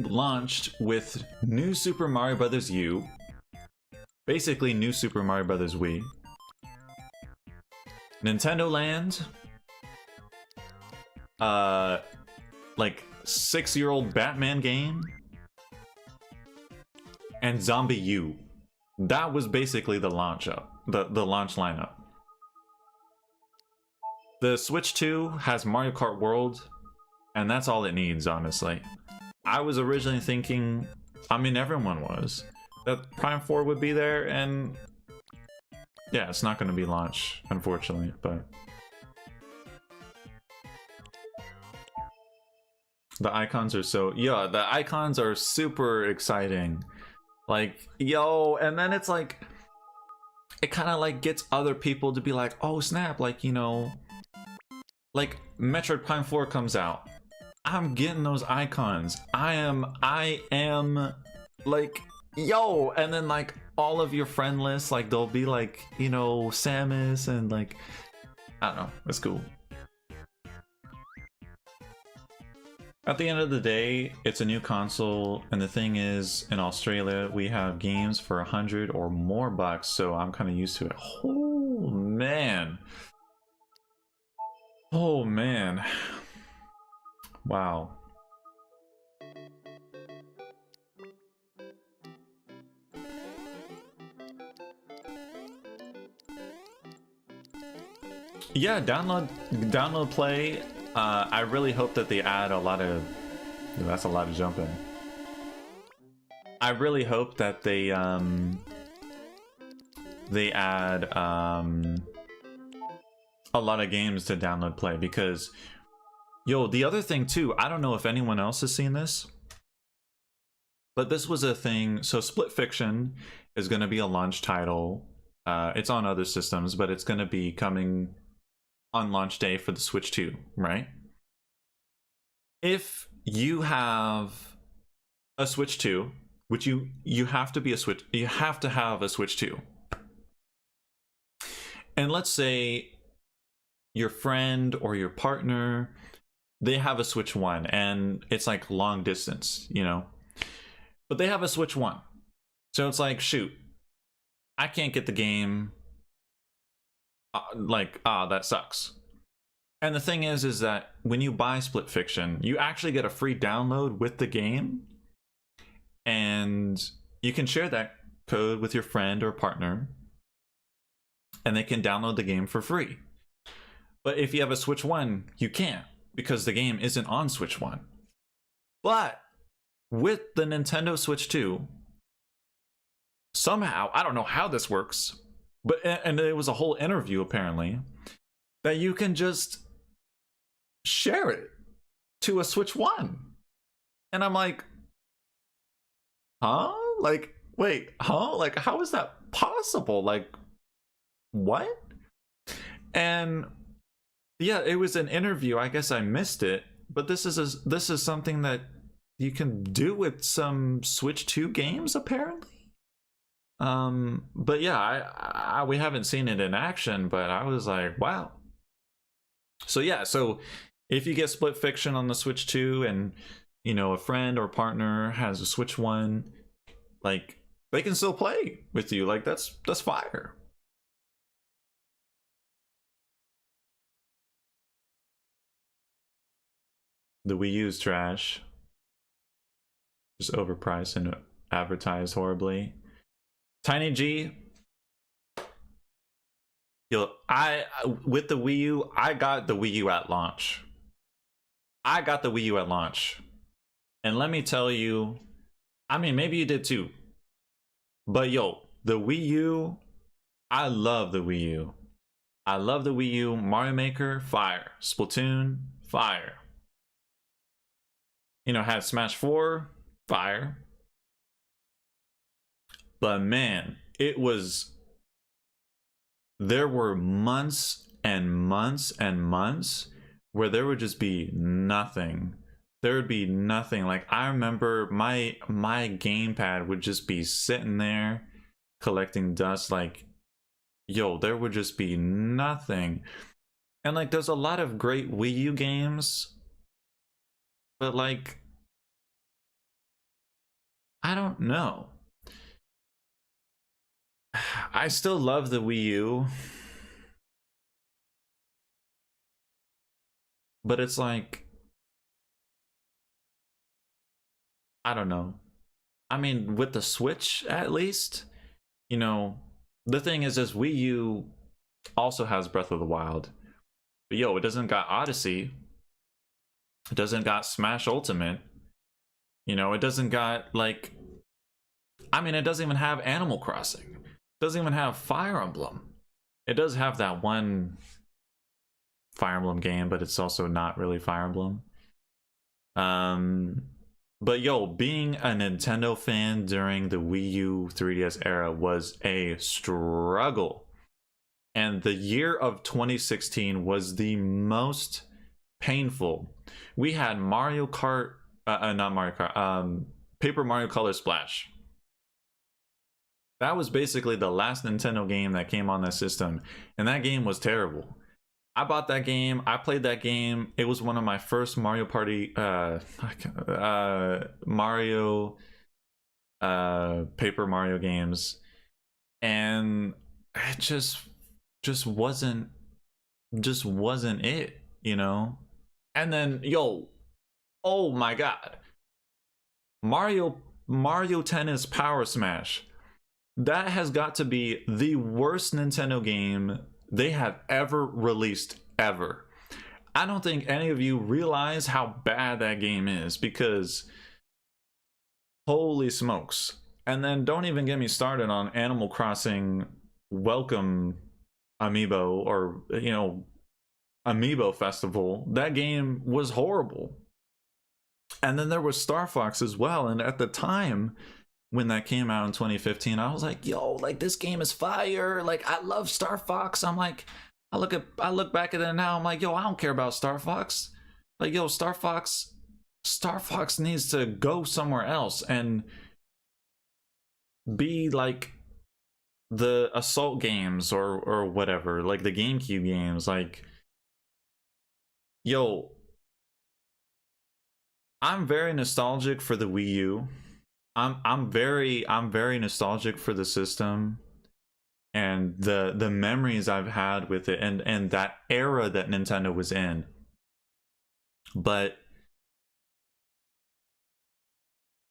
A: launched with New Super Mario Bros. U. Basically, New Super Mario Bros. Wii. Nintendo Land. Like 6-year-old Batman game. And Zombie U. That was basically the launch the launch lineup. The Switch 2 has Mario Kart World, and that's all it needs, honestly. I was originally thinking, I mean, everyone was, that Prime 4 would be there, and yeah, it's not going to be launched, unfortunately, but the icons are so, yeah, the icons are super exciting. Like, yo, and then it's like, it kind of like gets other people to be like, oh snap, like, you know, like Metroid Prime 4 comes out, I'm getting those icons. I am like, yo, and then like all of your friend lists, like they'll be like, you know, Samus and like, I don't know, it's cool. At the end of the day, it's a new console, and the thing is, in Australia, we have games for $100 or more bucks, so I'm kind of used to it. Oh man. Oh man. Wow. Yeah, download play. I really hope that they add a lot of... That's a lot of jumping. I really hope that they add a lot of games to download play, because yo, the other thing too, I don't know if anyone else has seen this, but this was a thing. So Split Fiction is going to be a launch title. It's on other systems, but it's going to be coming on launch day for the Switch 2, right? If you have a Switch 2 which you have to be a Switch, you have to have a Switch 2. And let's say your friend or your partner, they have a Switch 1 and it's like long distance, you know, but they have a Switch 1. So it's like, shoot, I can't get the game. That sucks. And the thing is that when you buy Split Fiction, you actually get a free download with the game. And you can share that code with your friend or partner. And they can download the game for free. But if you have a Switch 1, you can't, because the game isn't on Switch 1. But with the Nintendo Switch 2, somehow, I don't know how this works, but and it was a whole interview apparently, that you can just share it to a Switch 1. And I'm like, huh? Like, wait, huh? Like, how is that possible? Like, what? And yeah, it was an interview. I guess I missed it, but this is something that you can do with some Switch 2 games apparently. But yeah, we haven't seen it in action, but I was like, wow. So yeah, so if you get Split Fiction on the Switch 2 and, you know, a friend or partner has a Switch 1, like, they can still play with you. Like, that's fire. The Wii U's trash. Just overpriced and advertised horribly. Tiny G. Yo, with the Wii U, I got the Wii U at launch. And let me tell you, I mean, maybe you did too. But yo, the Wii U, I love the Wii U. Mario Maker, fire. Splatoon, fire. You know, had Smash 4, fire. But man, there were months and months and months where there would just be nothing. There would be nothing. Like, I remember my gamepad would just be sitting there collecting dust. Like, yo, there would just be nothing. And like, there's a lot of great Wii U games, but like, I don't know. I still love the Wii U, but it's like, I don't know. I mean, with the Switch, at least, you know, the thing is Wii U also has Breath of the Wild. But yo, it doesn't got Odyssey. It doesn't got Smash Ultimate. You know, it doesn't got, like, I mean, it doesn't even have Animal Crossing. It doesn't even have Fire Emblem. It does have that one Fire Emblem game, but it's also not really Fire Emblem. But yo, being a Nintendo fan during the Wii U 3DS era was a struggle. And the year of 2016 was the most painful. We had Mario Kart, not Mario Kart, Paper Mario Color Splash. That was basically the last Nintendo game that came on that system, and that game was terrible. I bought that game, I played that game. It was one of my first Mario Party, Mario, Paper Mario games, and it just wasn't it, you know? And then, yo, oh my god, Mario Tennis Power Smash. That has got to be the worst Nintendo game they have ever released, ever. I don't think any of you realize how bad that game is, because holy smokes. And then don't even get me started on Animal Crossing Welcome Amiibo, or, you know, Amiibo Festival. That game was horrible. And then there was Star Fox as well, and at the time when that came out in 2015, I was like, yo, like, this game is fire. Like, I love Star Fox. I'm like, I look back at it now, I'm like, yo, I don't care about Star Fox. Like, yo, Star Fox needs to go somewhere else. And be like the Assault games or whatever, like the GameCube games. Like, yo, I'm very nostalgic for the Wii U. I'm very nostalgic for the system and the memories I've had with it, and that era that Nintendo was in. But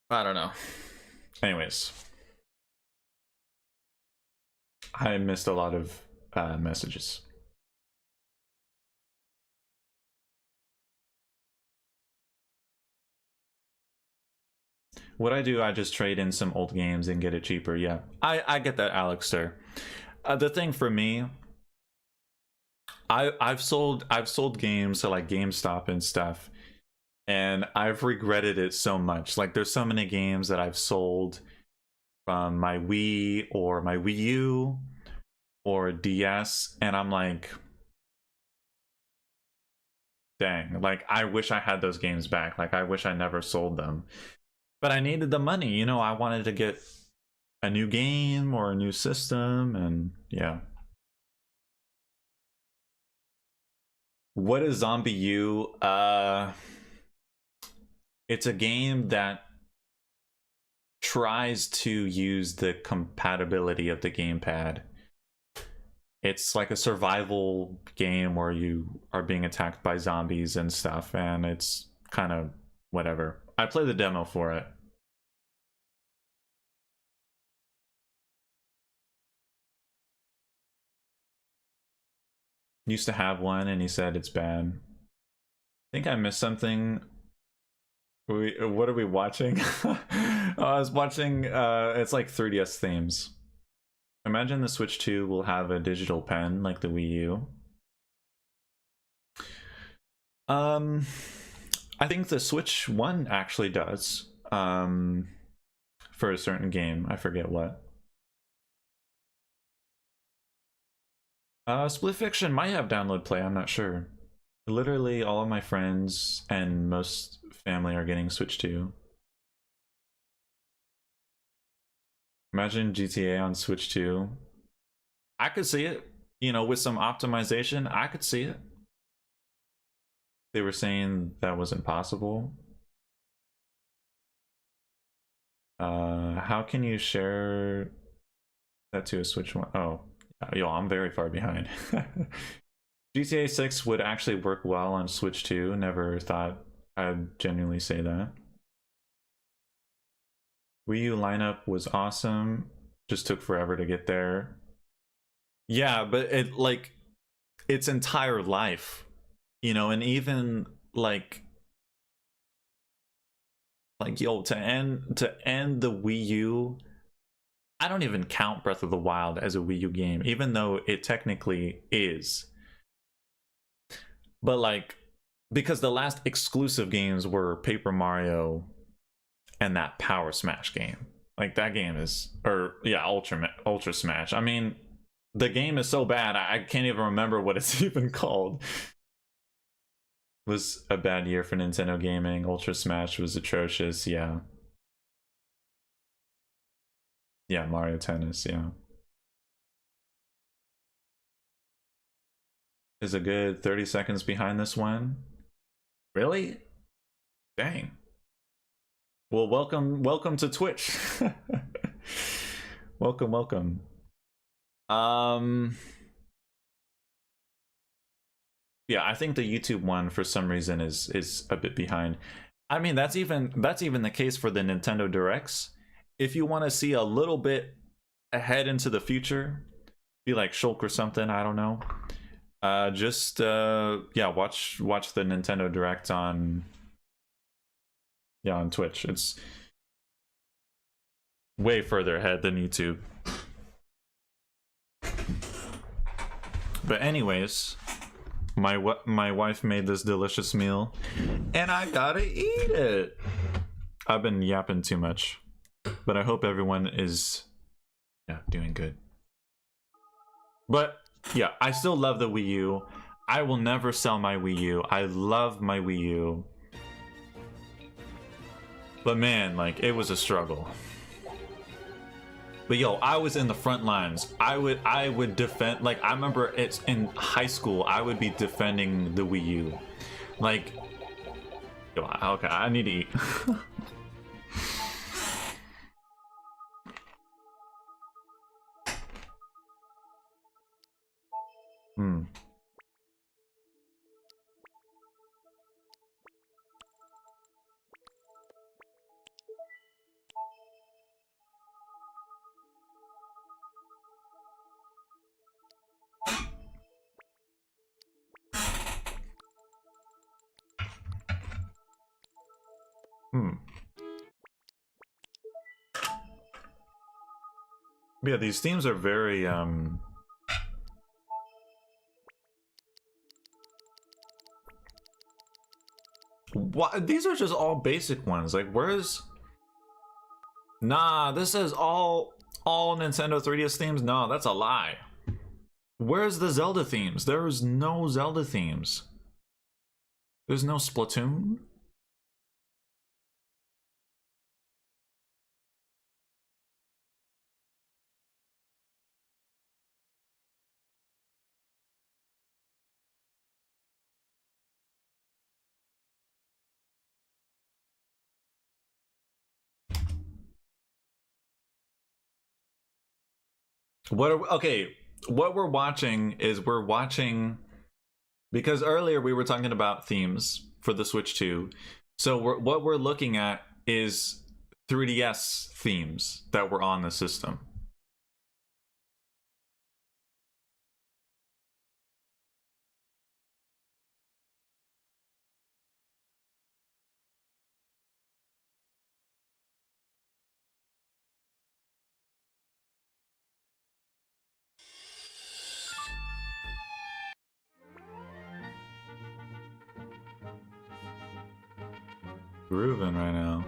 A: I don't know. Anyways, I missed a lot of messages. What I do, I just trade in some old games and get it cheaper. Yeah, I get that, Alex, sir. The thing for me, I've sold games to like GameStop and stuff, and I've regretted it so much. Like, there's so many games that I've sold from my Wii or my Wii U or DS, and I'm like, dang, like I wish I had those games back. Like, I wish I never sold them. But I needed the money, you know, I wanted to get a new game or a new system, and yeah. What is Zombie U? It's a game that tries to use the compatibility of the gamepad. It's like a survival game where you are being attacked by zombies and stuff, and it's kind of whatever. I played the demo for it. Used to have one and he said it's bad. I think I missed something. What are we watching? I was watching it's like 3DS themes. Imagine the Switch 2 will have a digital pen like the Wii U. I think the Switch 1 actually does. For a certain game. I forget what. Split Fiction might have download play, I'm not sure. Literally all of my friends and most family are getting Switch 2. Imagine GTA on Switch 2. I could see it. You know, with some optimization, I could see it. They were saying that wasn't possible. How can you share that to a Switch 1? Oh, yo, I'm very far behind. GTA 6 would actually work well on Switch 2. Never thought I'd genuinely say that. Wii U lineup was awesome. Just took forever to get there. Yeah, but it like its entire life, you know, and even like yo, to end the Wii U, I don't even count Breath of the Wild as a Wii U game, even though it technically is. But like, because the last exclusive games were Paper Mario and that Power Smash game. Like, that game is, or yeah, Ultra Smash. I mean, the game is so bad I can't even remember what it's even called. It was a bad year for Nintendo gaming. Ultra Smash was atrocious. Yeah. Yeah, Mario Tennis, yeah. Is a good 30 seconds behind this one. Really? Dang. Well, welcome to Twitch. welcome. Yeah, I think the YouTube one for some reason is a bit behind. I mean, that's even the case for the Nintendo Directs. If you want to see a little bit ahead into the future, be like Shulk or something, I don't know. Yeah, watch the Nintendo Direct on Twitch. It's way further ahead than YouTube. But anyways, my wife made this delicious meal and I gotta eat it. I've been yapping too much, but I hope everyone is doing good. But yeah, I still love the Wii U. I will never sell my Wii U. I love my Wii U. But man, like, it was a struggle. But yo, I was in the front lines. I would defend, like, I remember it's in high school, I would be defending the Wii U. Like, yo, okay, I need to eat. Hmm. Hmm. Yeah, these themes are very what, these are just all basic ones. Like, where's... Nah, this says all Nintendo 3DS themes. No, that's a lie. Where's the Zelda themes? There's no Zelda themes. There's no Splatoon. Okay, what we're watching is we're watching, because earlier we were talking about themes for the Switch 2. So what we're looking at is 3DS themes that were on the system. Grooving right now.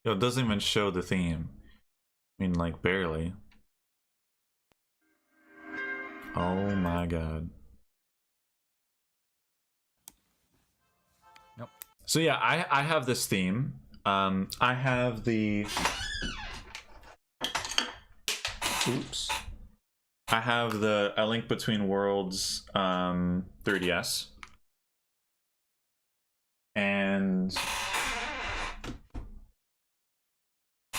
A: Yo, it doesn't even show the theme. I mean, like, barely. Oh my god.
B: Nope.
A: So yeah, I have this theme. I have the... Oops. I have the A Link Between Worlds 3DS. And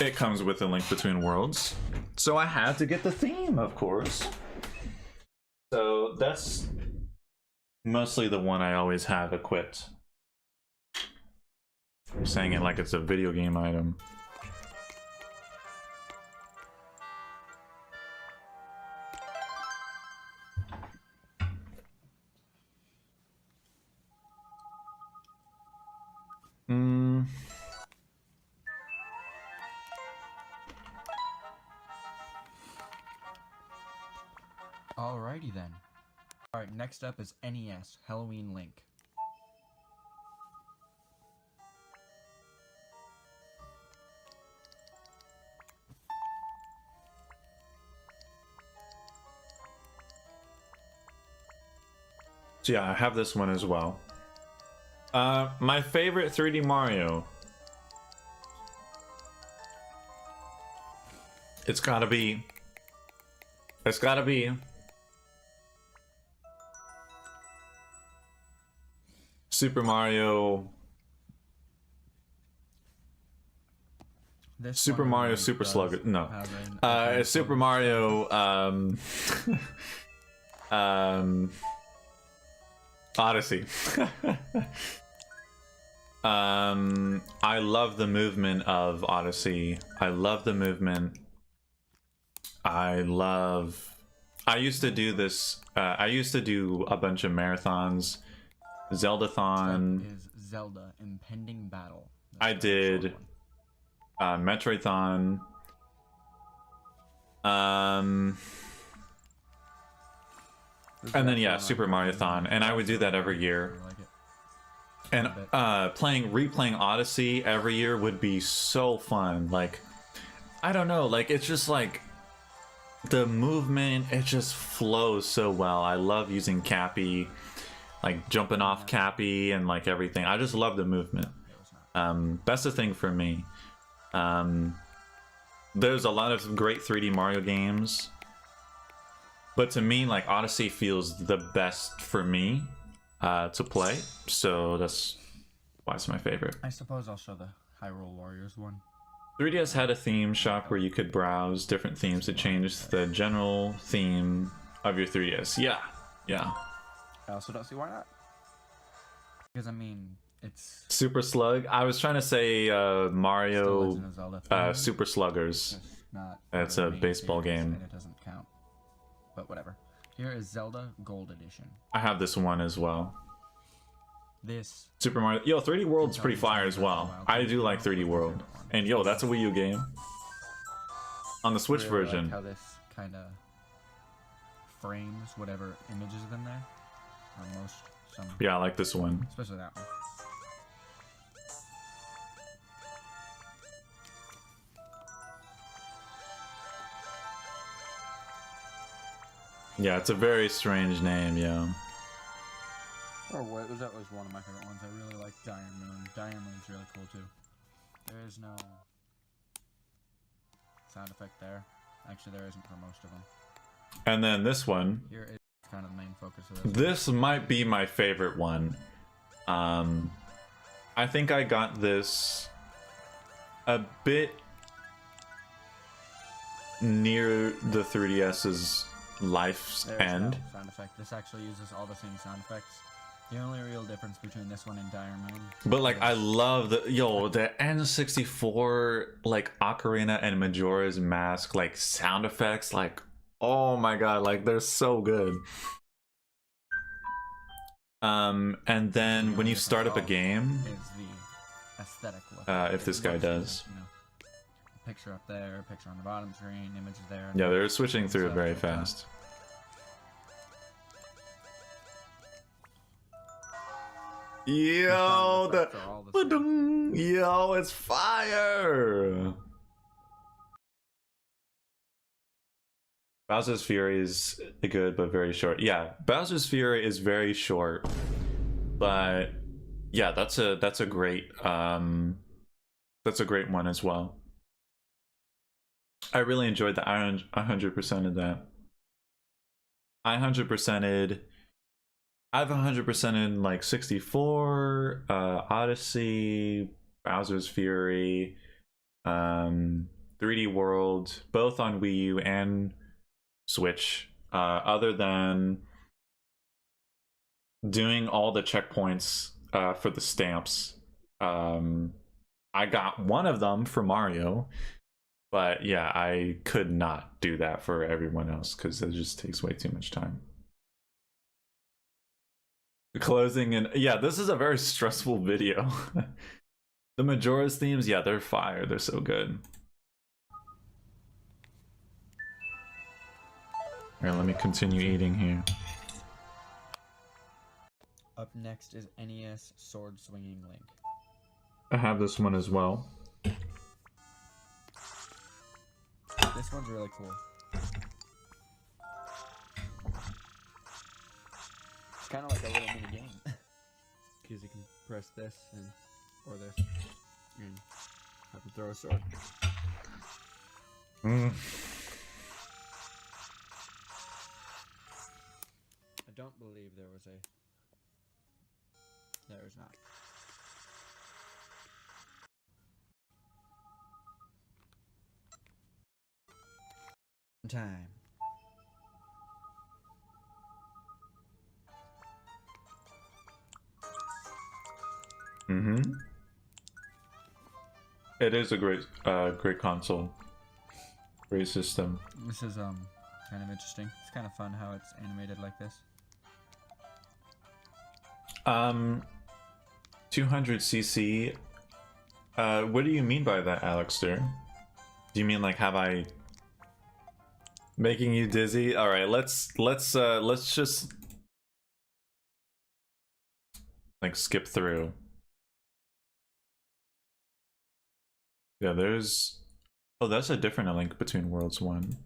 A: it comes with A Link Between Worlds. So I had to get the theme, of course. So that's mostly the one I always have equipped. I'm saying it like it's a video game item.
B: Alrighty then. Alright, next up is NES Halloween Link.
A: So yeah, I have this one as well. My favorite 3D Mario. It's gotta be Super Mario. Super Mario Super Slug. No. Super Mario Odyssey. I love the movement of Odyssey. I love the movement. I used to do this. I used to do a bunch of marathons. Zeldathon.
B: Is Zelda Impending Battle.
A: I did Metroidthon. And then yeah, Super Mario-thon, and I would do that every year. And replaying Odyssey every year would be so fun. Like, I don't know, like, it's just like the movement, it just flows so well. I love using Cappy, like jumping off Cappy and like everything. I just love the movement. That's the thing for me. there's a lot of great 3D Mario games, but to me, like, Odyssey feels the best for me to play, so that's why it's my favorite.
B: I suppose I'll show the Hyrule Warriors one.
A: 3DS had a theme shop where you could browse different themes to change the general theme of your 3DS. Yeah, yeah.
B: I also don't see why not. Because I mean, it's
A: Super Slug. I was trying to say
B: still
A: Mario
B: Legend of Zelda theme,
A: Super Sluggers.
B: just not
A: That's
B: for
A: a
B: main
A: baseball
B: series,
A: game.
B: and it doesn't count. But whatever. Here is Zelda Gold Edition.
A: I have this one as well.
B: This
A: Super Mario. Yo, 3D World's pretty fire as well. I do like 3D World. And yo, that's a Wii U game. On the Switch
B: really
A: version.
B: like how this kind of frames whatever images is in there. On most, some,
A: Yeah, I like this one.
B: especially that one.
A: Yeah, it's a very strange name, yeah.
B: Or what? That was one of my favorite ones. I really like Dire Moon. Dire Moon's really cool too. There is no sound effect there. Actually, there isn't for most of them.
A: And then this one.
B: Here is kind of the main focus of this.
A: This might be my favorite one. I think I got this a bit near the 3DS's life's
B: There's
A: end.
B: no sound effect. This actually uses all the same sound effects. The only real difference between this one and Dire Moon.
A: But like, I love the N64 like Ocarina and Majora's Mask like sound effects. Like, oh my god, like they're so good. And then when you start up a game,
B: is the aesthetic look.
A: if this guy does.
B: You know, a picture up there, a picture on the bottom screen, images there.
A: Yeah, they're switching through it
B: So,
A: very
B: like,
A: fast. Yo,
B: sound effects are all the same.
A: ba-dum. Yo, it's fire. Bowser's Fury is good, but very short. Yeah, Bowser's Fury is very short, but yeah, that's a great one as well. I really enjoyed that. I 100%ed that. I 100%ed. I've 100%ed like 64, Odyssey, Bowser's Fury, 3D World, both on Wii U and Switch. Other than doing all the checkpoints for the stamps. I got one of them for Mario, but yeah, I could not do that for everyone else because it just takes way too much time. Closing and yeah, this is a very stressful video. The Majora's themes, yeah, they're fire. They're so good. All right, let me continue eating here.
B: Up next is NES Sword Swinging Link.
A: I have this one as well.
B: This one's really cool. It's kind of like a little mini game. Because you can press this and or this and have to throw a sword. I don't believe there was a... There is not. Time.
A: It is a great console. Great system.
B: This is kind of interesting. It's kind of fun how it's animated like this.
A: 200cc. What do you mean by that, Alexter? Do you mean like have I making you dizzy? All right, let's just like skip through. Yeah, there's oh, that's a different Link Between Worlds one.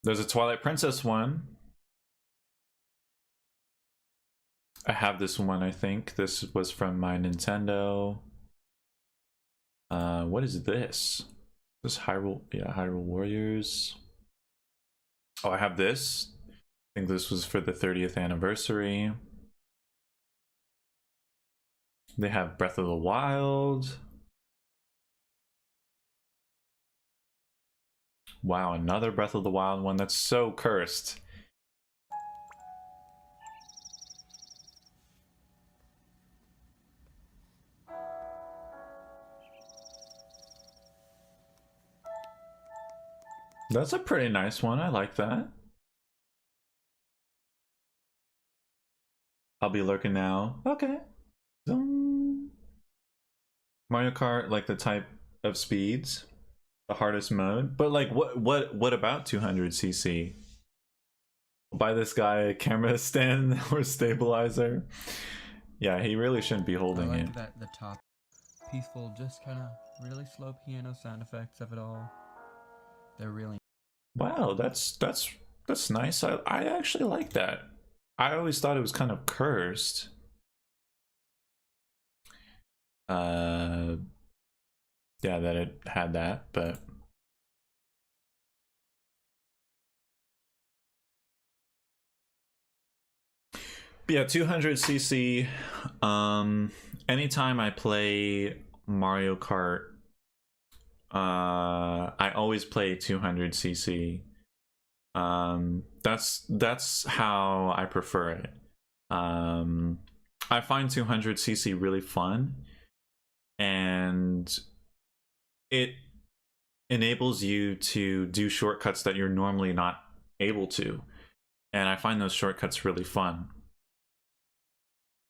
A: There's a Twilight Princess one. I have this one, I think. This was from my Nintendo. What is this? This Hyrule, yeah, Hyrule Warriors. Oh, I have this. I think this was for the 30th anniversary. They have Breath of the Wild. Wow, another Breath of the Wild one. That's so cursed. That's a pretty nice one. I like that. I'll be lurking now. Okay. Mario Kart, like the type of speeds, the hardest mode. But like, what about 200cc? Buy this guy a camera stand or stabilizer. Yeah, he really shouldn't be holding
B: I
A: it.
B: like that the top peaceful, just kind of really slow piano sound effects of it all. They're really
A: Wow, that's nice. I actually like that. I always thought it was kind of cursed. Yeah, that it had that, but yeah, 200cc. Anytime I play Mario Kart, I always play 200cc. That's how I prefer it. I find 200cc really fun, and it enables you to do shortcuts that you're normally not able to, and I find those shortcuts really fun.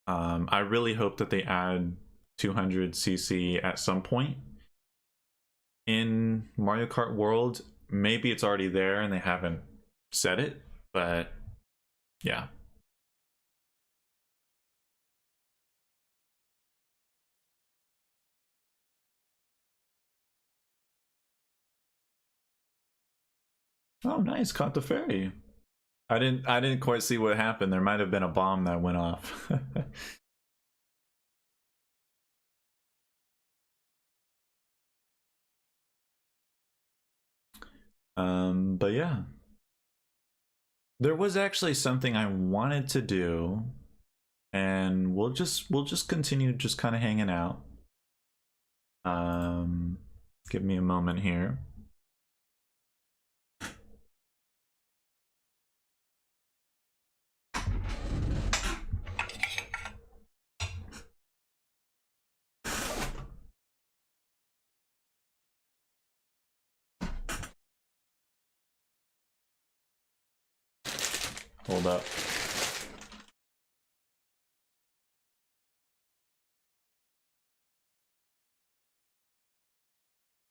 A: I really hope that they add 200cc at some point in Mario Kart World. Maybe it's already there and they haven't said it, but yeah. Oh, nice, caught the ferry. I didn't quite see what happened. There might have been a bomb that went off. But yeah. There was actually something I wanted to do, and we'll just continue just kind of hanging out. Give me a moment here. Hold up.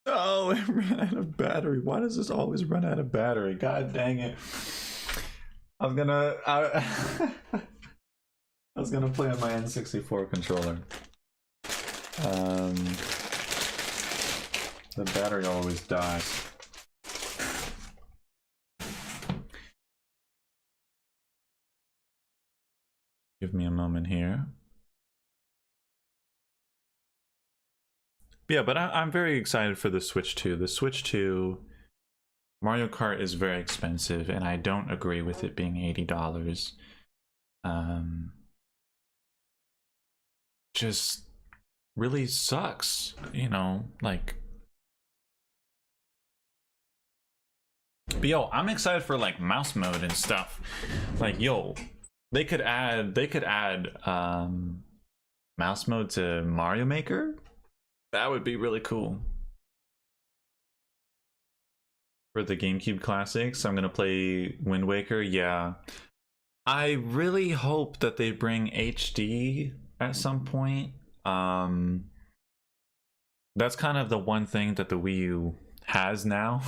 A: Oh, it ran out of battery. Why does this always run out of battery? God dang it. I was gonna I was gonna play on my N64 controller. The battery always dies. Give me a moment here. Yeah, but I'm very excited for the Switch 2. The Switch 2, Mario Kart is very expensive, and I don't agree with it being $80. Just really sucks, you know, like. But yo, I'm excited for like mouse mode and stuff. Like, yo, they could add mouse mode to Mario Maker. That would be really cool. For the GameCube classics, I'm gonna play Wind Waker. Yeah, I really hope that they bring HD at some point. That's kind of the one thing that the Wii U has now.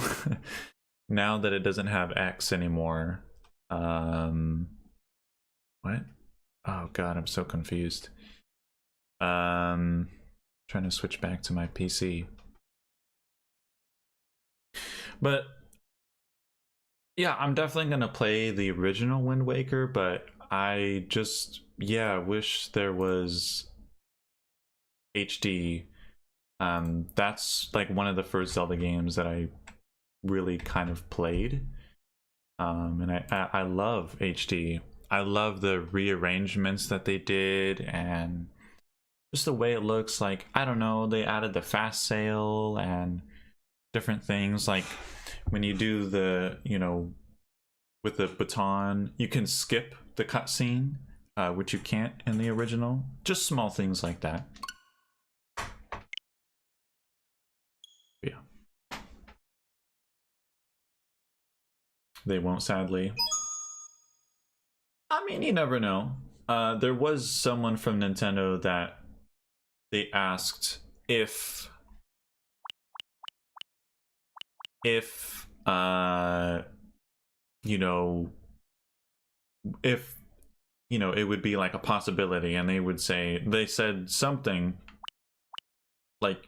A: Now that it doesn't have X anymore. What? Oh god, I'm so confused. Trying to switch back to my PC. But yeah, I'm definitely gonna play the original Wind Waker, but I just, yeah, wish there was HD That's like one of the first Zelda games that I really kind of played. And I love HD. I love the rearrangements that they did and just the way it looks. Like, I don't know, they added the fast sail and different things. Like when you do the, you know, with the baton, you can skip the cutscene, which you can't in the original. Just small things like that. Yeah. They won't, sadly. I mean, you never know. There was someone from Nintendo that they asked if you know, if you know, it would be like a possibility, and they said something like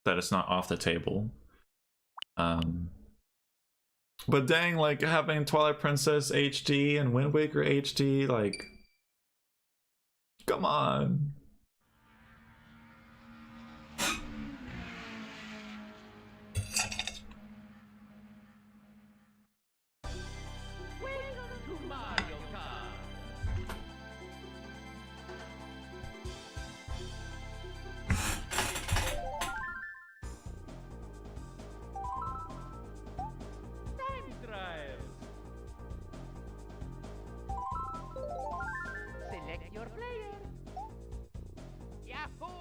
A: that it's not off the table. But dang, like having Twilight Princess HD and Wind Waker HD, like, come on.
C: Welcome to Mario Kart. Time trial. Select your player. Yahoo!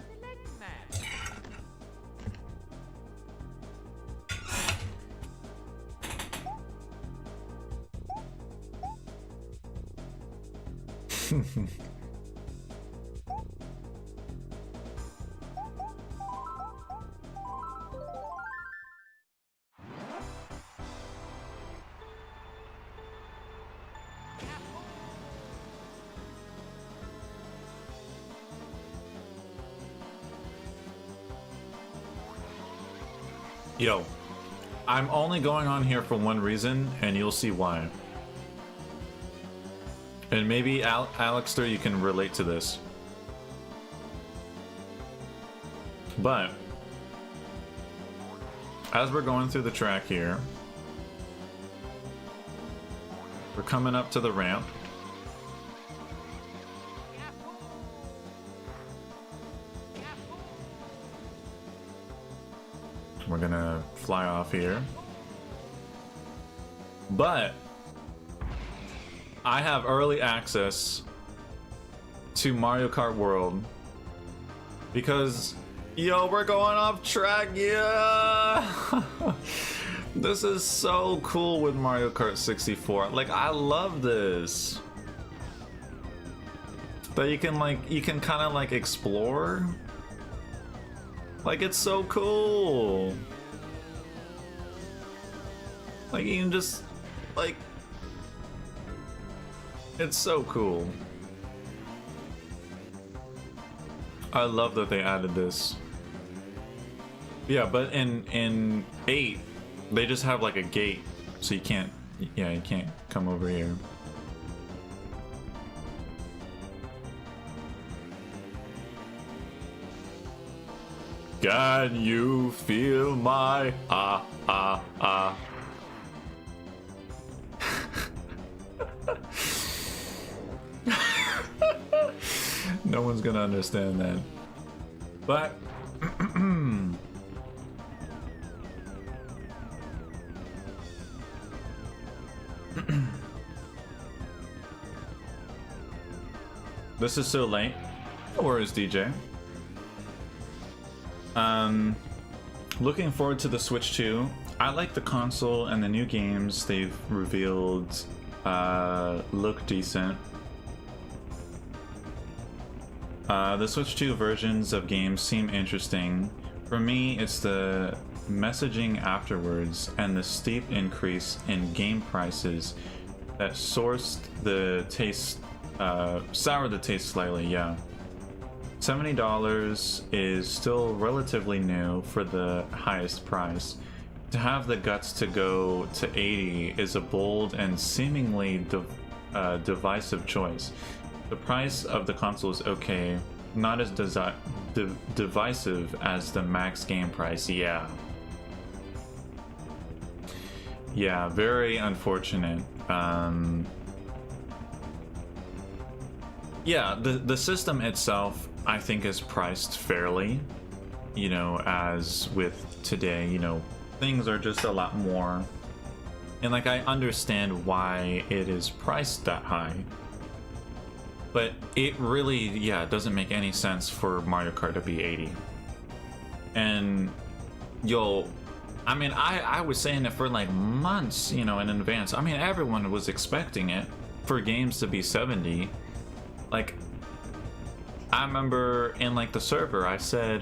C: Select map.
A: Yo, I'm only going on here for one reason, and you'll see why. And maybe Alexter, you can relate to this. But as we're going through the track here, we're coming up to the ramp. We're gonna fly off here. But I have early access to Mario Kart World because, yo, we're going off track, yeah! This is so cool with Mario Kart 64. Like, I love this. That you can kind of like explore. Like, it's so cool. Like, you can just, like, it's so cool. I love that they added this. Yeah, but in 8, they just have like a gate, so you can't, yeah, you can't come over here. Can you feel my ah? No one's gonna understand that. But this is so late. No worries, DJ. Looking forward to the Switch 2. I like the console, and the new games they've revealed look decent. The Switch 2 versions of games seem interesting. For me, it's the messaging afterwards and the steep increase in game prices that soured the taste slightly, yeah. $70 is still relatively new for the highest price. To have the guts to go to $80 is a bold and seemingly divisive choice. The price of the console is okay, not as divisive as the max game price. Yeah. Yeah, very unfortunate. Yeah, the system itself, I think, is priced fairly. You know, as with today, you know, things are just a lot more. And like, I understand why it is priced that high. But it really, yeah, it doesn't make any sense for Mario Kart to be 80. And I mean, I was saying it for like months, you know, in advance. I mean, everyone was expecting it for games to be 70. Like, I remember in like the server, I said,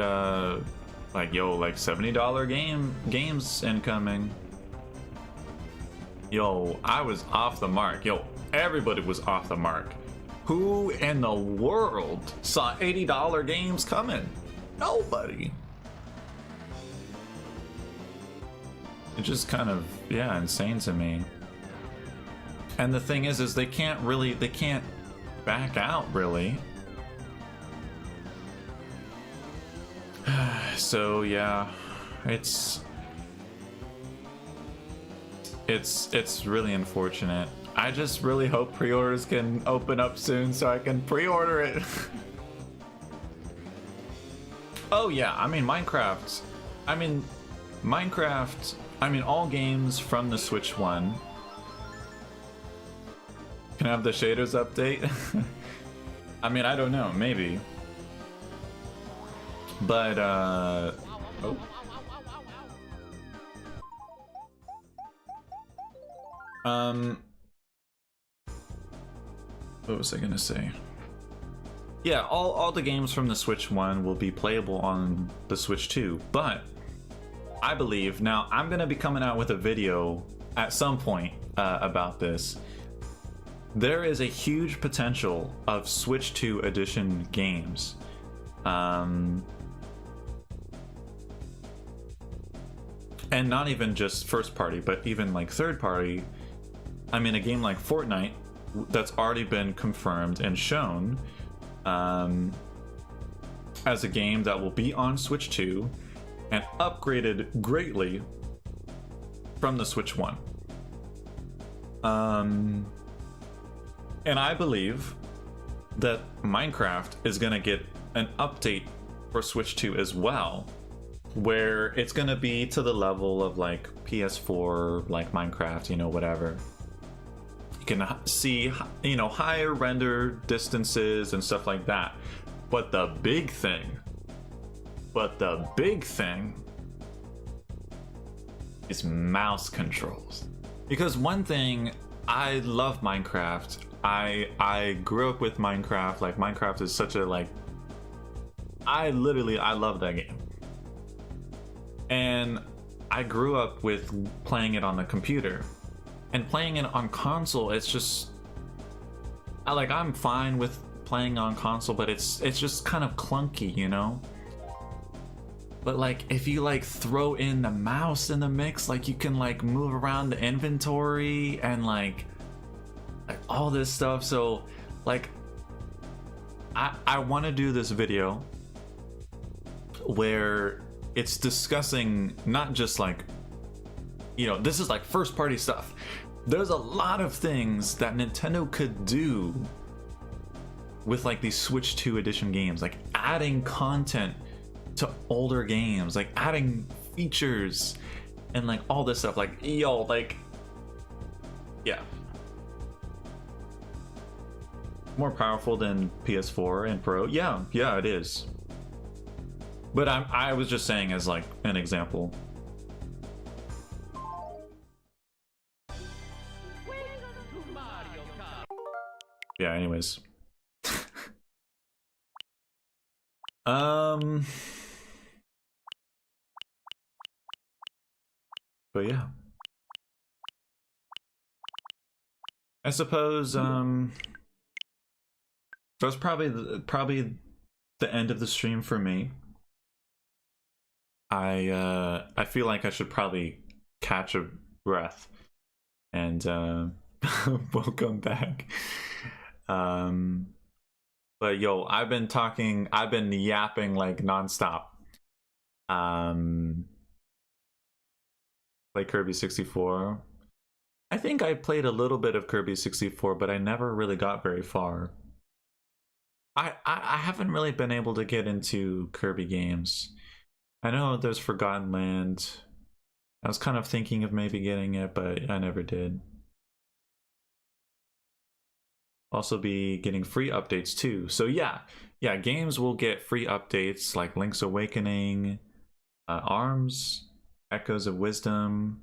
A: like, yo, like $70 games incoming. Yo, I was off the mark. Yo, everybody was off the mark. Who in the world saw $80 games coming? Nobody. It's just kind of, yeah, insane to me. And the thing is they can't back out, really. So yeah, it's really unfortunate. I just really hope pre-orders can open up soon so I can pre-order it. Oh yeah, I mean Minecraft, all games from the Switch one. Can I have the shaders update? I mean, I don't know, maybe. But, oh. What was I gonna say? Yeah, all the games from the Switch 1 will be playable on the Switch 2, but I believe, now I'm gonna be coming out with a video at some point about this. There is a huge potential of Switch 2 edition games. And not even just first party, but even like third party. I mean, a game like Fortnite that's already been confirmed and shown as a game that will be on Switch 2 and upgraded greatly from the Switch 1. And I believe that Minecraft is gonna get an update for Switch 2 as well, where it's gonna be to the level of like PS4, like Minecraft, you know, whatever. You can see, you know, higher render distances and stuff like that. But the big thing is mouse controls. Because one thing, I love Minecraft. I grew up with Minecraft. Like, Minecraft is such a, like, I love that game. And I grew up with playing it on the computer. And playing it on console, it's just, I'm fine with playing on console, but it's just kind of clunky, you know? But like, if you like throw in the mouse in the mix, like you can like move around the inventory and like all this stuff. So like, I want to do this video where it's discussing not just like, you know, this is like first party stuff. There's a lot of things that Nintendo could do with like these Switch 2 edition games, like adding content to older games, like adding features and like all this stuff. Like, yo, like, yeah, more powerful than PS4 and Pro. Yeah, it is. But I was just saying as like an example.
C: Welcome to Mario Kart.
A: Yeah, anyways. But yeah. I suppose that's probably the end of the stream for me. I feel like I should probably catch a breath and we'll come back. But But yo, I've been yapping like nonstop. Play Kirby 64. I think I played a little bit of Kirby 64, but I never really got very far. I haven't really been able to get into Kirby games. I know there's Forgotten Land. I was kind of thinking of maybe getting it, but I never did. Also be getting free updates too. So yeah, games will get free updates like Link's Awakening, ARMS, Echoes of Wisdom.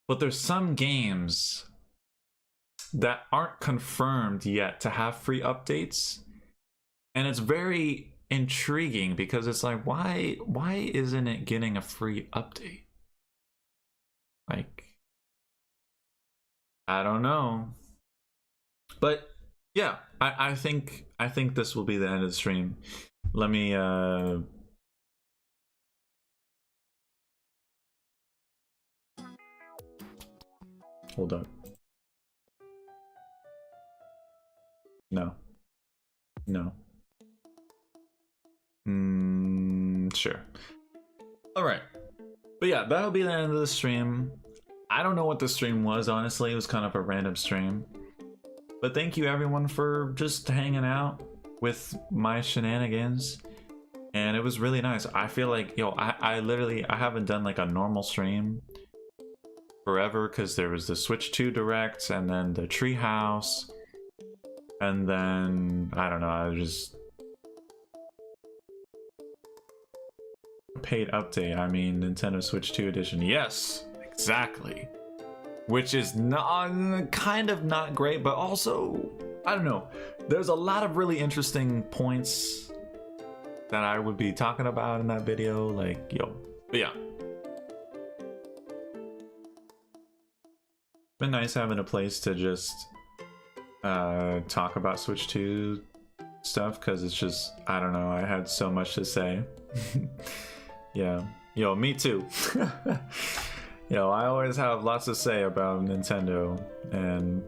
A: But there's some games that aren't confirmed yet to have free updates. And it's very intriguing because it's like, why isn't it getting a free update? Like, I don't know. But yeah, I think this will be the end of the stream. Let me hold up. No. Sure. All right. But yeah, that'll be the end of the stream. I don't know what the stream was, honestly. It was kind of a random stream. But thank you everyone for just hanging out with my shenanigans. And it was really nice. I feel like, yo, I literally haven't done like a normal stream forever because there was the Switch 2 Direct and then the Treehouse. And then, I don't know, I just... paid update, I mean Nintendo Switch 2 Edition. Yes, exactly. Which is not, kind of not great, but also, I don't know. There's a lot of really interesting points that I would be talking about in that video, like, yo. But yeah. Been nice having a place to just talk about Switch 2 stuff, because it's just, I don't know, I had so much to say. Yeah. Yo, me too. Yo, I always have lots to say about Nintendo and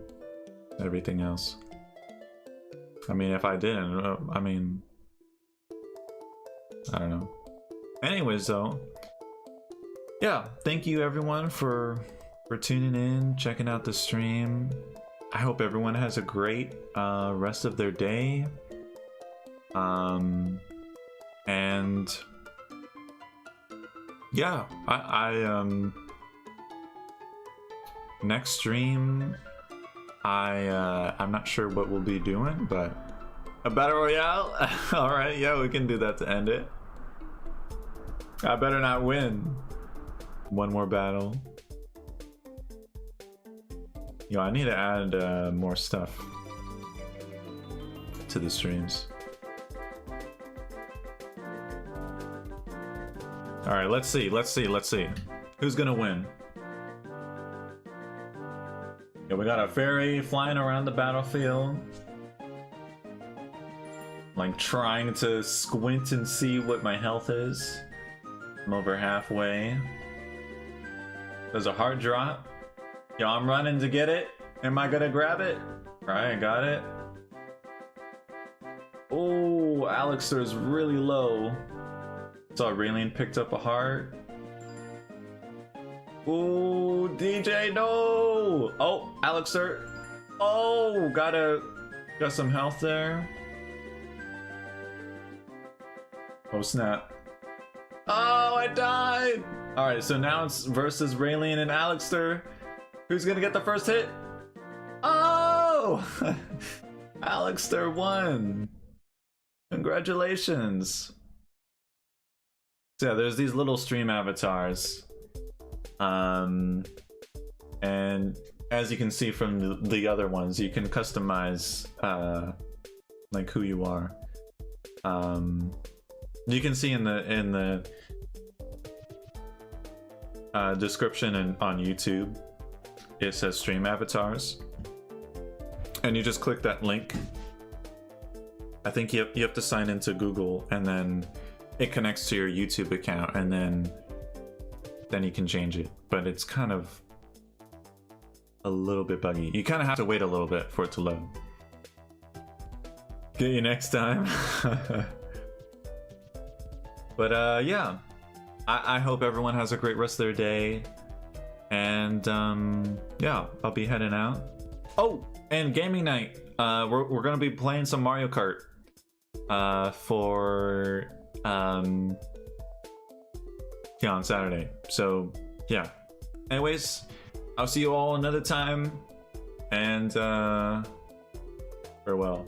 A: everything else. I mean, if I didn't, I mean, I don't know. Anyways, though, yeah, thank you everyone for tuning in, checking out the stream. I hope everyone has a great rest of their day. And yeah, next stream, I'm not sure what we'll be doing, but a battle royale. All right, yeah, we can do that to end it. I better not win. One more battle. Yo, I need to add more stuff to the streams. All right, let's see. Who's gonna win? Yeah, we got a fairy flying around the battlefield, like trying to squint and see what my health is. I'm over halfway. There's a heart drop. Yo, I'm running to get it. Am I gonna grab it? All right, got it. Oh, Alexer's really low. Saw Raylene picked up a heart. Ooh, DJ, no! Oh, Alexer. Oh, got some health there. Oh, snap. Oh, I died! Alright, so now it's versus Raylene and Alexer. Who's gonna get the first hit? Oh! Alexter won! Congratulations! So yeah, there's these little stream avatars. And as you can see from the other ones, you can customize like who you are. You can see in the description on YouTube, it says stream avatars, and you just click that link. I think you have to sign into Google, and then it connects to your YouTube account, and then you can change it. But it's kind of a little bit buggy. You kind of have to wait a little bit for it to load. Get you next time. But yeah, I hope everyone has a great rest of their day. And yeah, I'll be heading out. Oh, and gaming night. We're gonna be playing some Mario Kart for yeah, on Saturday. So yeah. Anyways, I'll see you all another time. And farewell.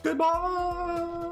A: Goodbye.